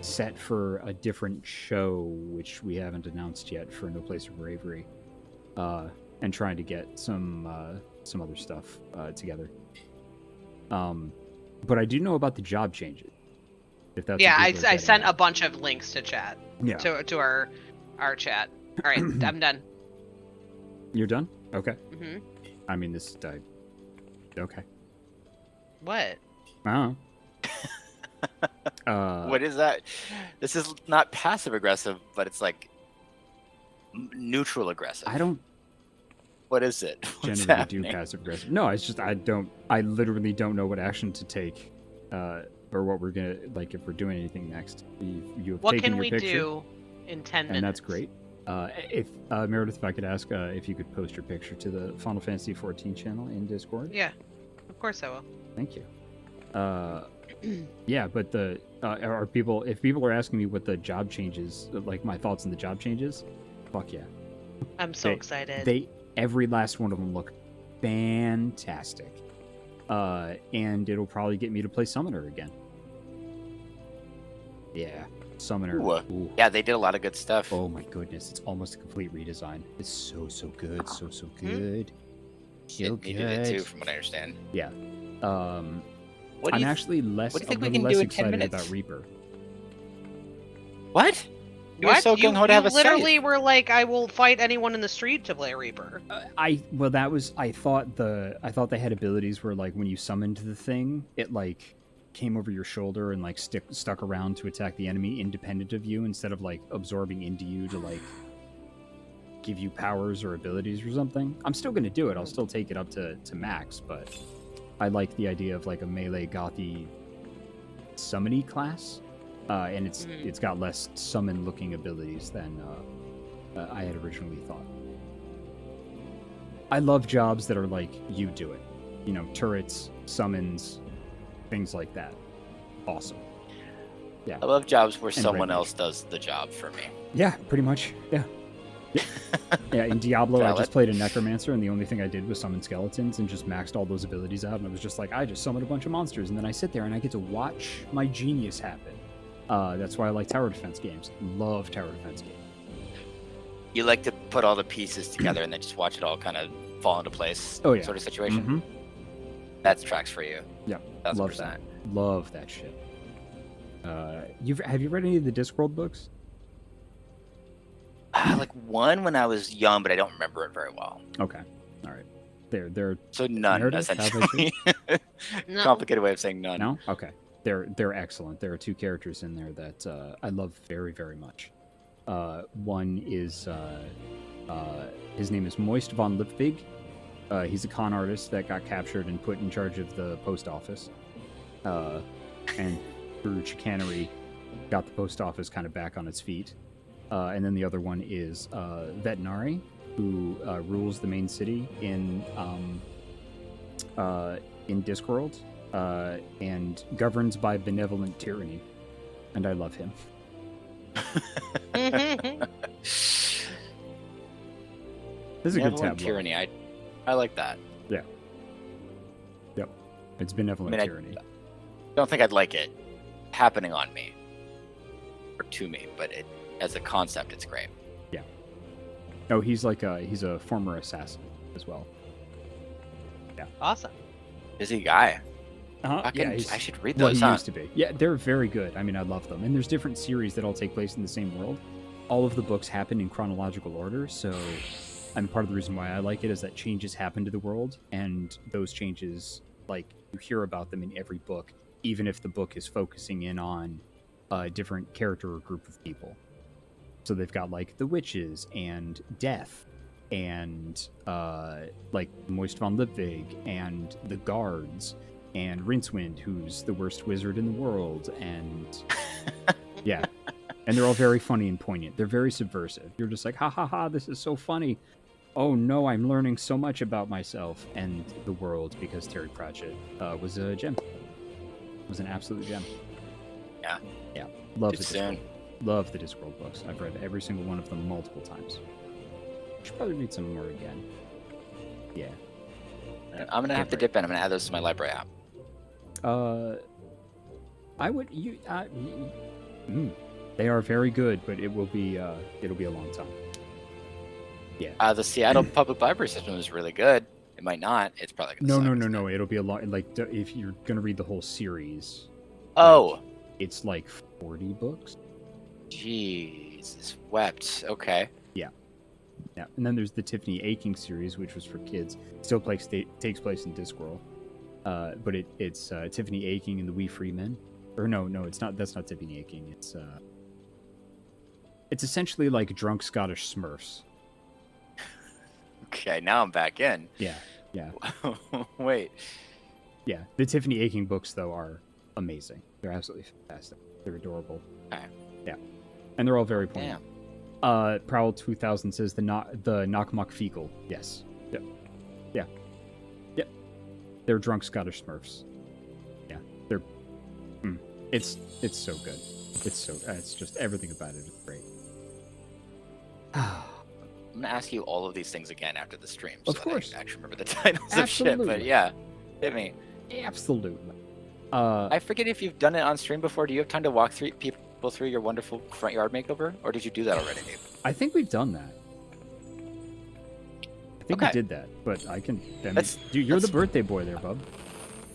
set for a different show, which we haven't announced yet for No Place for Bravery. And trying to get some other stuff together. But I do know about the job changes. If that's Yeah, what I people are sent getting a bunch of links to chat. Yeah. To our chat. All right, I'm done. at. You're done? Okay. hmm I mean, okay. What? Oh. What is that? This is not passive aggressive, but it's like neutral aggressive. I don't What is it? What's generally do happening? passive aggressive. No, it's just I literally don't know what action to take or what we're gonna like if we're doing anything next. You have What taken can your we picture, do in 10 minutes? and that's great. If Meredith, if I could ask if you could post your picture to the Final Fantasy 14 channel in Discord. Yeah, of course I will. Thank you. Yeah, but the are people if people are asking me what the job changes, like my thoughts on the job changes, fuck yeah. I'm so excited. Every last one of them look fantastic. And it'll probably get me to play Summoner again. Yeah, Summoner. Ooh. Yeah, they did a lot of good stuff. Oh my goodness, it's almost a complete redesign. It's so good, so good. So They did it too, from what I understand. Yeah. What do I'm you, actually what do you think a we little can less do in 10 excited minutes? about Reaper. What? You were so gung ho to have a literally scythe. were like, I will fight anyone in the street to play Reaper. I thought they had abilities where like when you summoned the thing, it like came over your shoulder and like stuck around to attack the enemy independent of you instead of like absorbing into you to like give you powers or abilities or something. I'm still gonna do it. I'll still take it up to max, but I like the idea of like a melee gothy summony class. And it's got less summon looking abilities than I had originally thought. I love jobs that are like you do it, you know, turrets, summons, things like that. Awesome. Yeah. I love jobs where And someone red else does the job for me. Yeah, pretty much. Yeah. Yeah, in Diablo, I Valid. just played a necromancer, and the only thing I did was summon skeletons and just maxed all those abilities out. And I was just like, I just summoned a bunch of monsters, and then I sit there and I get to watch my genius happen. That's why I like tower defense games. Love tower defense games. You like to put all the pieces together and then just watch it all kind of fall into place. Oh, yeah. Sort of situation. Mhm. That's tracks for you. Yeah, 1000%. love that. Love that shit. Have you read any of the Discworld books? Like one when I was young, but I don't remember it very well. Okay, all right. They're So none, Meredith, how about essentially. No. Complicated way of saying none. no. Okay, they're excellent. There are two characters in there that I love very very much. One is his name is Moist von Lipwig. He's a con artist that got captured and put in charge of the post office, and through chicanery, got the post office kind of back on its feet. And then the other one is Vetinari, who rules the main city in Discworld, and governs by benevolent tyranny. And I love him. This is a good Benevolent tableau. tyranny. I like that. Yeah. Yep. It's benevolent I mean, tyranny. Don't think I'd like it happening on me or to me, but as a concept, it's great. No, he's a former assassin as well. Awesome. Busy guy. Yeah, I should read well, those. he Huh? used to be. Yeah, they're very good. I mean, I love them. And there's different series that all take place in the same world. All of the books happen in chronological order, so part of the reason why I like it is that changes happen to the world, and those changes, like, you hear about them in every book, even if the book is focusing in on a different character or group of people. So they've got, like, the witches, and death, and, like, Moist von Lipwig, and the guards, and Rincewind, who's the worst wizard in the world, and yeah. And they're all very funny and poignant. They're very subversive. You're just like, ha ha ha, this is so funny. Oh no, I'm learning so much about myself and the world, because Terry Pratchett was a gem. Was an absolute gem. Yeah. Yeah. Love Too the soon. Discworld. Love the Discworld books. I've read every single one of them multiple times. Should probably read some more again. Yeah. I'm gonna have to dip in. I'm gonna add those to my library app. I would they are very good, but it'll be a long time. Yeah. The Seattle Public Library system is really good. It might not. It's probably gonna suck. No. It'll be a lot. Like, if you're gonna read the whole series, Oh, it's like 40 books. Jesus wept. Okay. Yeah, and then there's the Tiffany Aching series, which was for kids. Still takes place in Discworld, but it's Tiffany Aching and the Wee Free Men. Or no, it's not. That's not Tiffany Aching. It's essentially like drunk Scottish Smurfs. Okay, now I'm back in. Yeah. Wait. Yeah, the Tiffany Aching books though are amazing. They're absolutely fantastic. They're adorable. Okay. Yeah, and they're all very poignant. Damn. Prowl 2000 says the Knockmuck Fecal. Yes. Yep. Yeah. Yep. They're drunk Scottish Smurfs. Yeah. They're. It's so good. It's just everything about it is great. I'm gonna ask you all of these things again after the stream, so Of course. that I actually remember the titles of shit. But Absolutely. yeah, hit me. Absolutely. I forget if you've done it on stream before. Do you have time to walk people through your wonderful front yard makeover, or did you do that already? I think we've done that. I think we did that, but I can. You're the birthday boy there, bub.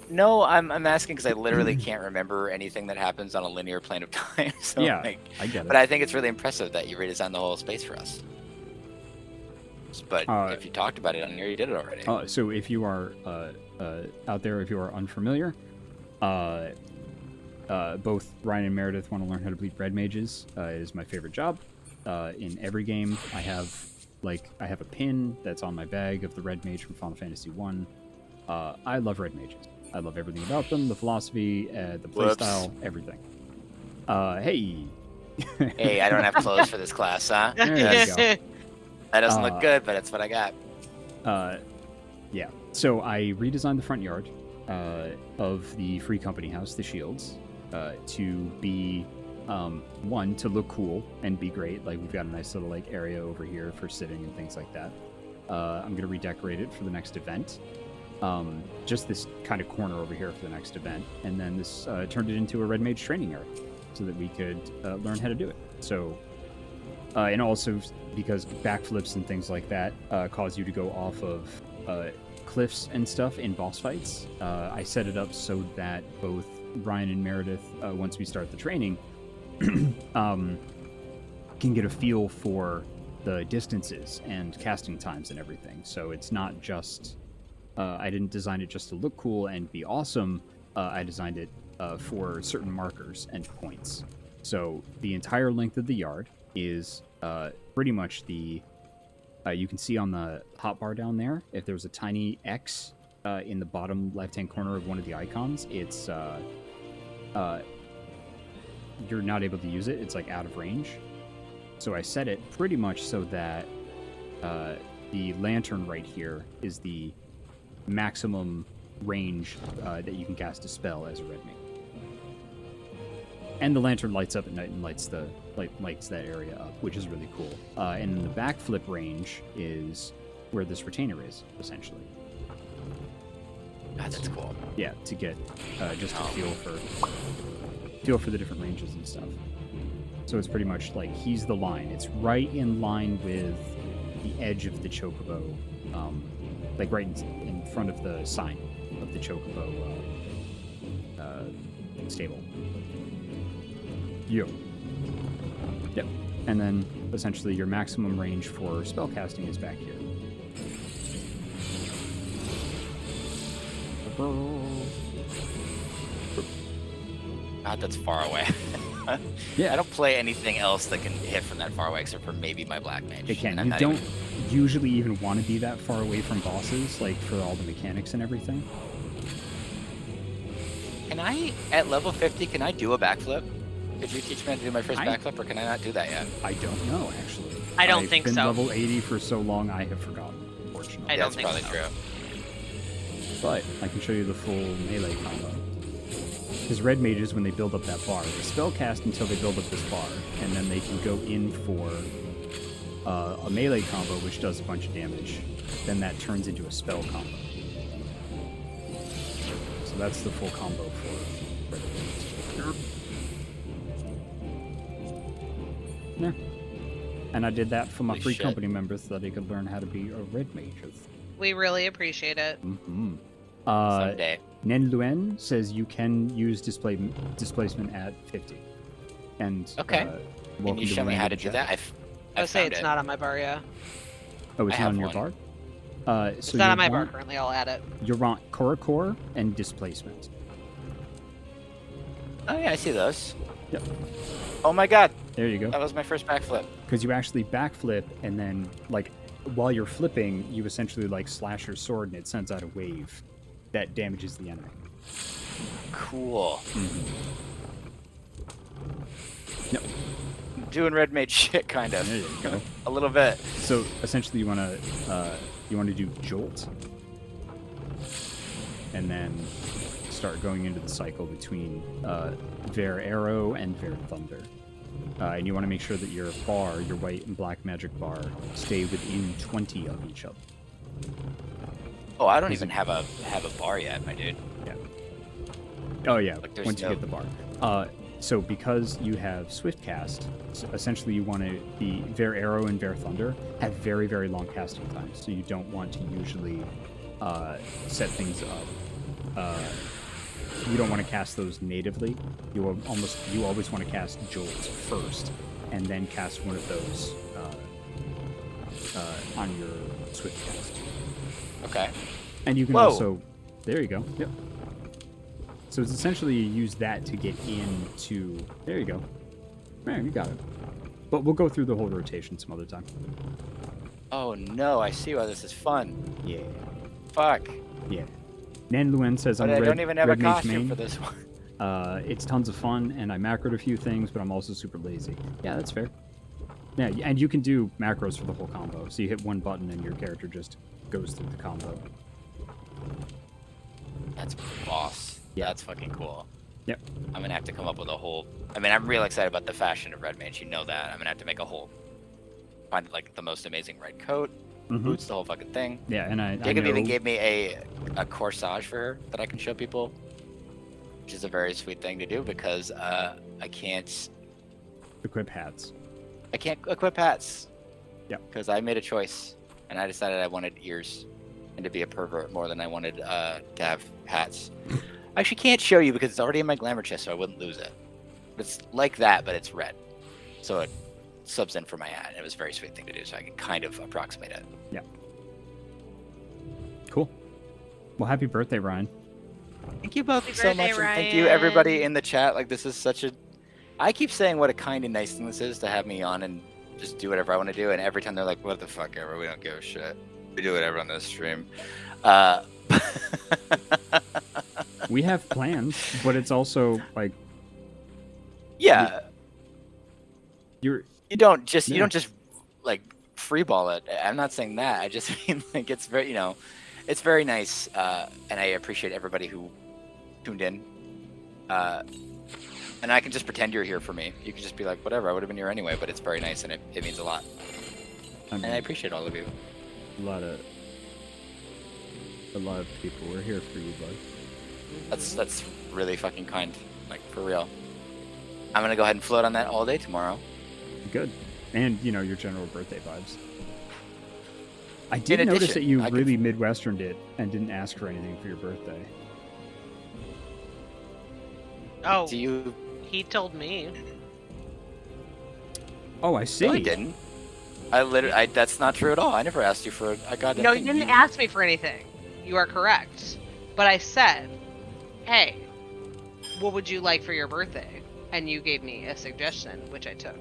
No, I'm asking because I literally can't remember anything that happens on a linear plane of time. So Yeah, like, I get it. but I think it's really impressive that you redesigned the whole space for us. But if you talked about it on here, you did it already. So if you are out there, if you are unfamiliar, both Ryan and Meredith want to learn how to bleed red mages. It is my favorite job. In every game, I have a pin that's on my bag of the red mage from Final Fantasy 1. I love red mages. I love everything about them, the philosophy, the playstyle, everything. Hey. Hey, I don't have clothes for this class, huh? There you go. That doesn't look good, but that's what I got. Yeah. So I redesigned the front yard of the Free Company house, the Shields, to be one, to look cool and be great. Like, we've got a nice little area over here for sitting and things like that. I'm gonna redecorate it for the next event. Just this kind of corner over here for the next event, and then this turned it into a red mage training yard so that we could learn how to do it. So and also because backflips and things like that cause you to go off of cliffs and stuff in boss fights. I set it up so that both Ryan and Meredith, once we start the training, can get a feel for the distances and casting times and everything. So it's not just I didn't design it just to look cool and be awesome. I designed it for certain markers and points. So the entire length of the yard is pretty much the you can see on the hotbar down there, if there's a tiny X in the bottom left-hand corner of one of the icons, it's you're not able to use it. It's like out of range. So I set it pretty much so that the lantern right here is the maximum range that you can cast a spell as a red mage. And the lantern lights up at night and lights that area up, which is really cool. And the backflip range is where this retainer is, essentially. That's cool. Yeah, to get just a feel for the different ranges and stuff. So it's pretty much like he's the line. It's right in line with the edge of the chocobo, like right in front of the sign of the chocobo stable. Yep. And then essentially your maximum range for spellcasting is back here. God, that's far away. Yeah. I don't play anything else that can hit from that far away except for maybe my black mage. It can. And You don't usually even want to be that far away from bosses, like for all the mechanics and everything. Can I, at level 50, can I do a backflip? Could you teach me how to do my first backflip, or can I not do that yet? I don't know, actually. I don't think so. I've been level 80 for so long, I have forgotten, unfortunately. I don't That's think probably so. true. But I can show you the full melee combo. Because red mages, when they build up that bar, they spell cast until they build up this bar, and then they can go in for a melee combo, which does a bunch of damage. Then that turns into a spell combo. So that's the full combo for red mages. Yeah. And I did that for my Holy free shit. company members so that they could learn how to be a red mage. We really appreciate it. Mm-hmm. Someday. Nen Luen says you can use displacement at 50. And Okay. Can welcome you to show the me how to random do chat. that? I would say found it's it. not on my bar, yeah. Oh, it's I not on have your one. bar? It's So not you on my bar want- currently. I'll add it. You want Core and displacement. Oh yeah, I see those. Yep. Oh my god, There you go. that was my first backflip. Because you actually backflip, and then, like, while you're flipping, you essentially, like, slash your sword, and it sends out a wave that damages the enemy. Cool. Yep. Doing red mage shit, kind of. There you go. A little bit. So essentially, you want to do jolt, and then start going into the cycle between Ver Arrow and Ver Thunder. And you want to make sure that your bar, your white and black magic bar, stay within 20 of each other. Oh, I don't even have a bar yet, my dude. Yeah. Oh yeah. Like, Once you get the bar. So because you have swift cast, so essentially you want to be Ver Arrow and Ver Thunder have very, very long casting times. So you don't want to usually set things up. You don't want to cast those natively. You always want to cast Jolt first, and then cast one of those on your swift cast. Okay. And you can Whoa. also, there you go. Yep. So it's essentially you use that to get into. There you go. Man, you got it. But we'll go through the whole rotation some other time. Oh no, I see why this is fun. Yeah. Fuck. Yeah. Nan Luen says But I'm I red, don't even have a red mage costume main. for this one. It's tons of fun, and I macroed a few things, but I'm also super lazy. Yeah, that's fair. Yeah, and you can do macros for the whole combo. So you hit one button, and your character just goes through the combo. That's boss. Yeah. That's fucking cool. Yep. I'm gonna have to come up with a whole. I mean, I'm real excited about the fashion of red mage. You know that. I'm gonna have to make a whole. Find like the most amazing red coat, boots, the whole fucking thing. Yeah, and I Jacob know... even gave me a corsage for her that I can show people, which is a very sweet thing to do because I can't equip hats. equip hats. Yeah. Because I made a choice, and I decided I wanted ears, and to be a pervert more than I wanted to have hats. I actually can't show you because it's already in my glamour chest, so I wouldn't lose it. It's like that, but it's red, so it subs in for my hat. And it was a very sweet thing to do, so I can kind of approximate it. Yeah. Cool. Well, happy birthday, Ryan. Thank you both Happy so birthday, much, and thank you Ryan. everybody in the chat. Like, this is such a... I keep saying what a kind and nice thing this is to have me on and just do whatever I want to do, and every time they're like, what the fuck ever, we don't give a shit. We do whatever on this stream. We have plans, but it's also like Yeah, you're. you don't just Yeah. like freeball it. I'm not saying that. I just mean like it's very, it's very nice, and I appreciate everybody who tuned in. And I can just pretend you're here for me. You can just be like, whatever, I would have been here anyway, but it's very nice and it means a lot. I mean, And I appreciate all of you. a lot of people. We're here for you, bud. That's really fucking kind, like for real. I'm gonna go ahead and float on that all day tomorrow. Good, and your general birthday vibes. I did In notice addition, that you I could- really Midwesterned it and didn't ask for anything for your birthday. Oh, Do you? he told me. Oh, I see. No, I didn't. That's not true at all. I never asked you for a goddamn No, thing. you didn't ask me for anything. You are correct. But I said, hey, what would you like for your birthday? And you gave me a suggestion, which I took.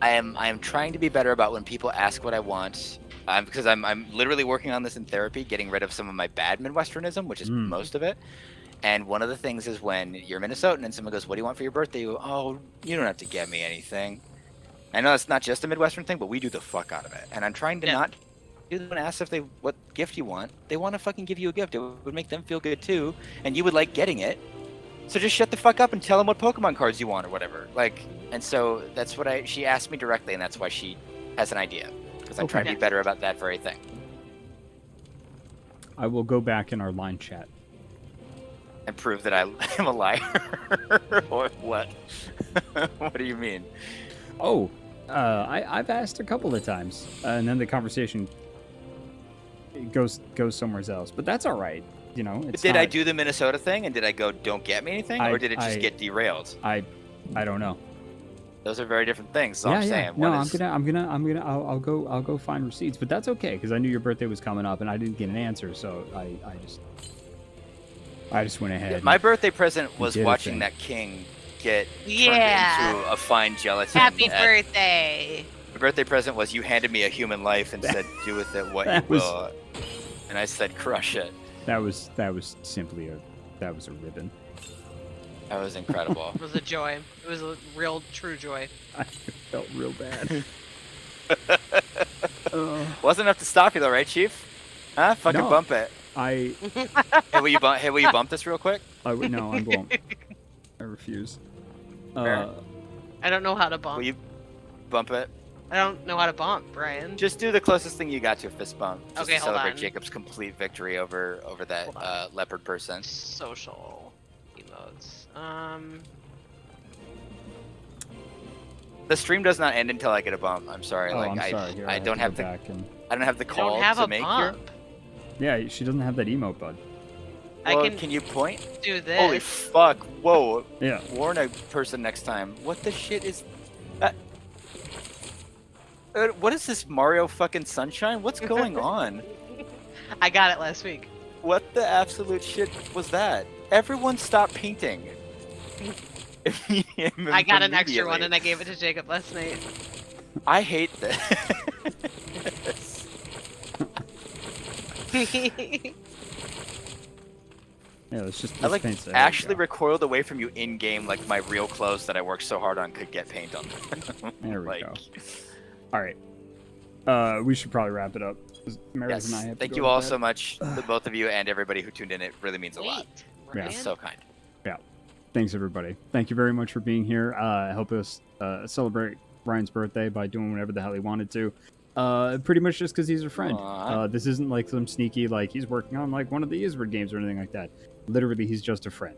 I am trying to be better about when people ask what I want. Because I'm literally working on this in therapy, getting rid of some of my bad Midwesternism, which is most of it. And one of the things is when you're Minnesotan and someone goes, what do you want for your birthday? You go, oh, you don't have to get me anything. I know it's not just a Midwestern thing, but we do the fuck out of it. And I'm trying to not do them and ask if what gift you want. They want to fucking give you a gift. It would make them feel good too. And you would like getting it. So just shut the fuck up and tell them what Pokemon cards you want or whatever. And so that's what she asked me directly, and that's why she has an idea. Because I'm trying to be better about that very thing. I will go back in our line chat. And prove that I am a liar. Or what? What do you mean? Oh, I've asked a couple of times, and then the conversation goes somewhere else. But that's all right, Did I do the Minnesota thing, and did I go, don't get me anything, or did it just get derailed? I don't know. Those are very different things. So I'm saying. No, I'll go find receipts, but that's okay because I knew your birthday was coming up and I didn't get an answer, so I just went ahead. Yeah, my birthday present was did a watching thing. that king get Yeah. turned into a fine gelatin. Happy birthday. My birthday present was you handed me a human life and said, do with it what you will. And I said, crush it. That was simply a ribbon. That was incredible. It was a joy. It was a real, true joy. I felt real bad. Wasn't enough to stop you though, right, Chief? Huh? Fucking No. bump it. I Hey, will you bump this real quick? no, I won't. I refuse. Fair. I don't know how to Will bump. you bump it? I don't know how to bump, Brian. Just do the closest thing you got to a fist bump. Just Okay, to hold celebrate on. Jacob's complete victory over Hold that on. leopard person. Social emotes. The stream does not end until I get a bump. I'm sorry. Oh, like I'm sorry. Here, I have don't to have go the back and... I don't have the I call don't have to a make bump. here. Yeah, she doesn't have that emote, bud. Well, I can can you point? do this. Holy fuck! Whoa! Yeah. Warn a person next time. What the shit is that? What is this Mario fucking Sunshine? What's going on? I got it last week. What the absolute shit was that? Everyone stop painting. I got an extra one Immediately. and I gave it to Jacob last night. I hate this. Yeah, let's just I like paint it. There we actually go. recoiled away from you in game, like my real clothes that I worked so hard on could get paint on. There we like, go. All right. We should probably wrap it up. 'cause Meredith and I yes. have to Thank go you to all bed. so much, the both of you and everybody who tuned in. It really means a lot. Wait, Yeah. It's so kind. Thanks, everybody. Thank you very much for being here. Help us celebrate Ryan's birthday by doing whatever the hell he wanted to. Pretty much just because he's a friend. Aw. This isn't like some sneaky, like, he's working on, like, one of the Ysbryd games or anything like that. Literally, he's just a friend.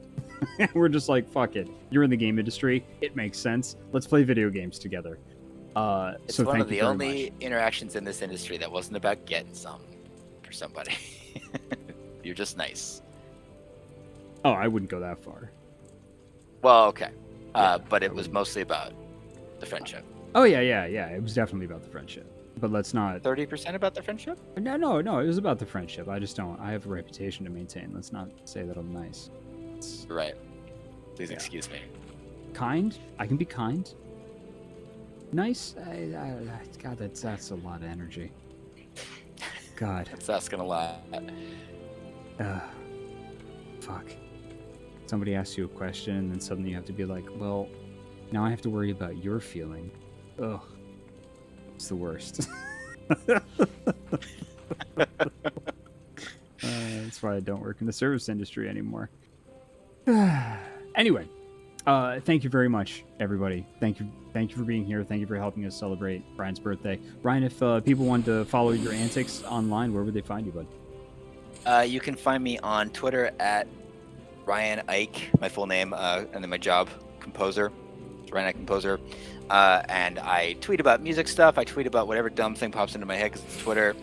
We're just like, fuck it. You're in the game industry. It makes sense. Let's play video games together. It's So one thank of the you very only much. interactions in this industry that wasn't about getting something for somebody. You're just nice. Oh, I wouldn't go that far. Well, okay. Yeah, But I it was wouldn't. mostly about the friendship. Oh, yeah. It was definitely about the friendship. But let's not... 30% about the friendship? No, it was about the friendship. I just don't... I have a reputation to maintain. Let's not say that I'm nice. It's Right. Please Yeah. excuse me. kind. I can be kind. Nice? God, that's a lot of energy. God. That's asking a lot. Fuck. Somebody asks you a question, and then suddenly you have to be like, well, now I have to worry about your feeling. Ugh. It's the worst. That's why I don't work in the service industry anymore. Anyway, thank you very much, everybody. Thank you for being here. Thank you for helping us celebrate Ryan's birthday. Ryan, if people wanted to follow your antics online, where would they find you, bud? You can find me on Twitter at Ryan Ike, my full name, and then my job, composer. It's Ryan Ike Composer. And I tweet about music stuff. I tweet about whatever dumb thing pops into my head because it's Twitter.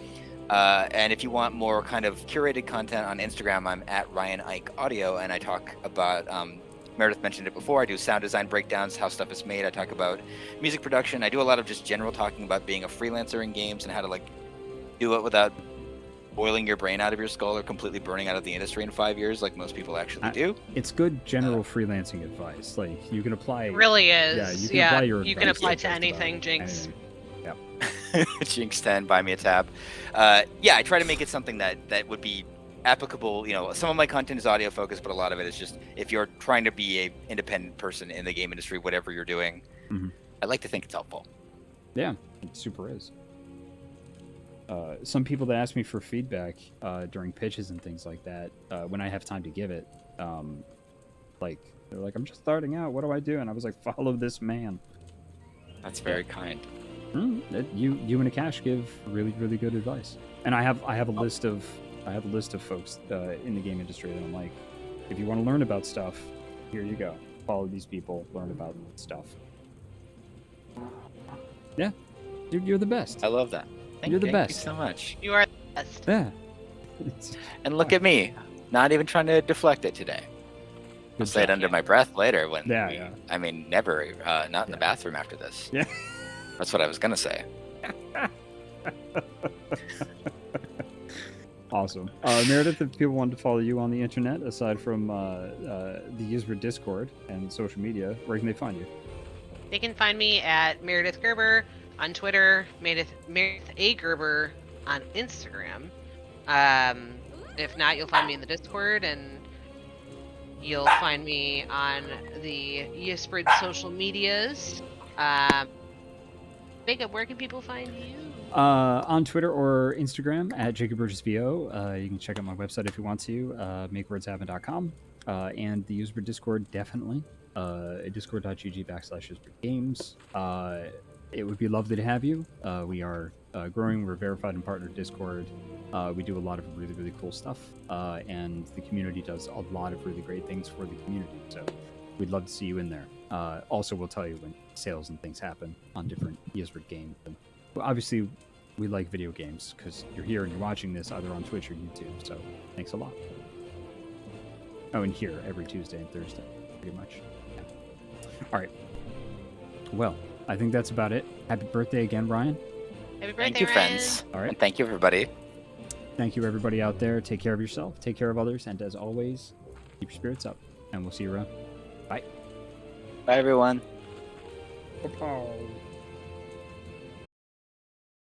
And if you want more kind of curated content on Instagram, I'm at Ryan Ike Audio, and I talk about, Meredith mentioned it before, I do sound design breakdowns, how stuff is made. I talk about music production. I do a lot of just general talking about being a freelancer in games and how to like do it without boiling your brain out of your skull or completely burning out of the industry in 5 years like most people actually do. It's good general freelancing advice. Like, you can apply... It really is. Yeah, you can apply your you can advice apply to to just about anything, Jinx. anything. Jinx 10, buy me a tab. Yeah, I try to make it something that would be applicable. You know, some of my content is audio focused, but a lot of it is just if you're trying to be a independent person in the game industry, whatever you're doing, Mhm. I like to think it's helpful. Yeah, it super is. Some people that ask me for feedback during pitches and things like that, when I have time to give it, like, they're like, I'm just starting out. What do I do? And I was like, follow this man. That's very kind. You and Akash give really, really good advice. And I have a list of folks in the game industry that I'm like, if you want to learn about stuff, here you go. Follow these people, learn about stuff. Yeah, you're the best. I love that. You're the Thank best. you so much. You are the best. Yeah. It's And look at me, not even trying to deflect it today. I'll good say it job. under my breath later when Yeah. I mean, never, not in Yeah. the bathroom after this. Yeah. That's what I was going to say. Awesome. Meredith, if people wanted to follow you on the internet, aside from the Ysbryd Discord and social media, where can they find you? They can find me at Meredith Gerber on Twitter, Meredith A. Gerber on Instagram. If not, you'll find me in the Discord, and You'll find me on the Ysbryd social medias. Jacob, where can people find you? On Twitter or Instagram at Jacob Burgess VO. You can check out my website if you want to, makewordshappen.com. And the Ysbryd Discord, definitely. Discord.gg/Ysbryd Games. It would be lovely to have you. We are growing. We're verified and partnered Discord. We do a lot of really, really cool stuff. And the community does a lot of really great things for the community. So we'd love to see you in there. Also, we'll tell you when sales and things happen on different Ysbryd games. And obviously, we like video games because you're here and you're watching this either on Twitch or YouTube. So thanks a lot. Oh, and here every Tuesday and Thursday, pretty much. Yeah. All right. Well, I think that's about it. Happy birthday again, Ryan. Happy birthday, Thank you, Ryan. friends. All right. And thank you, everybody. Thank you, everybody out there. Take care of yourself. Take care of others. And as always, keep your spirits up. And we'll see you around. Bye. Bye, everyone. Bye.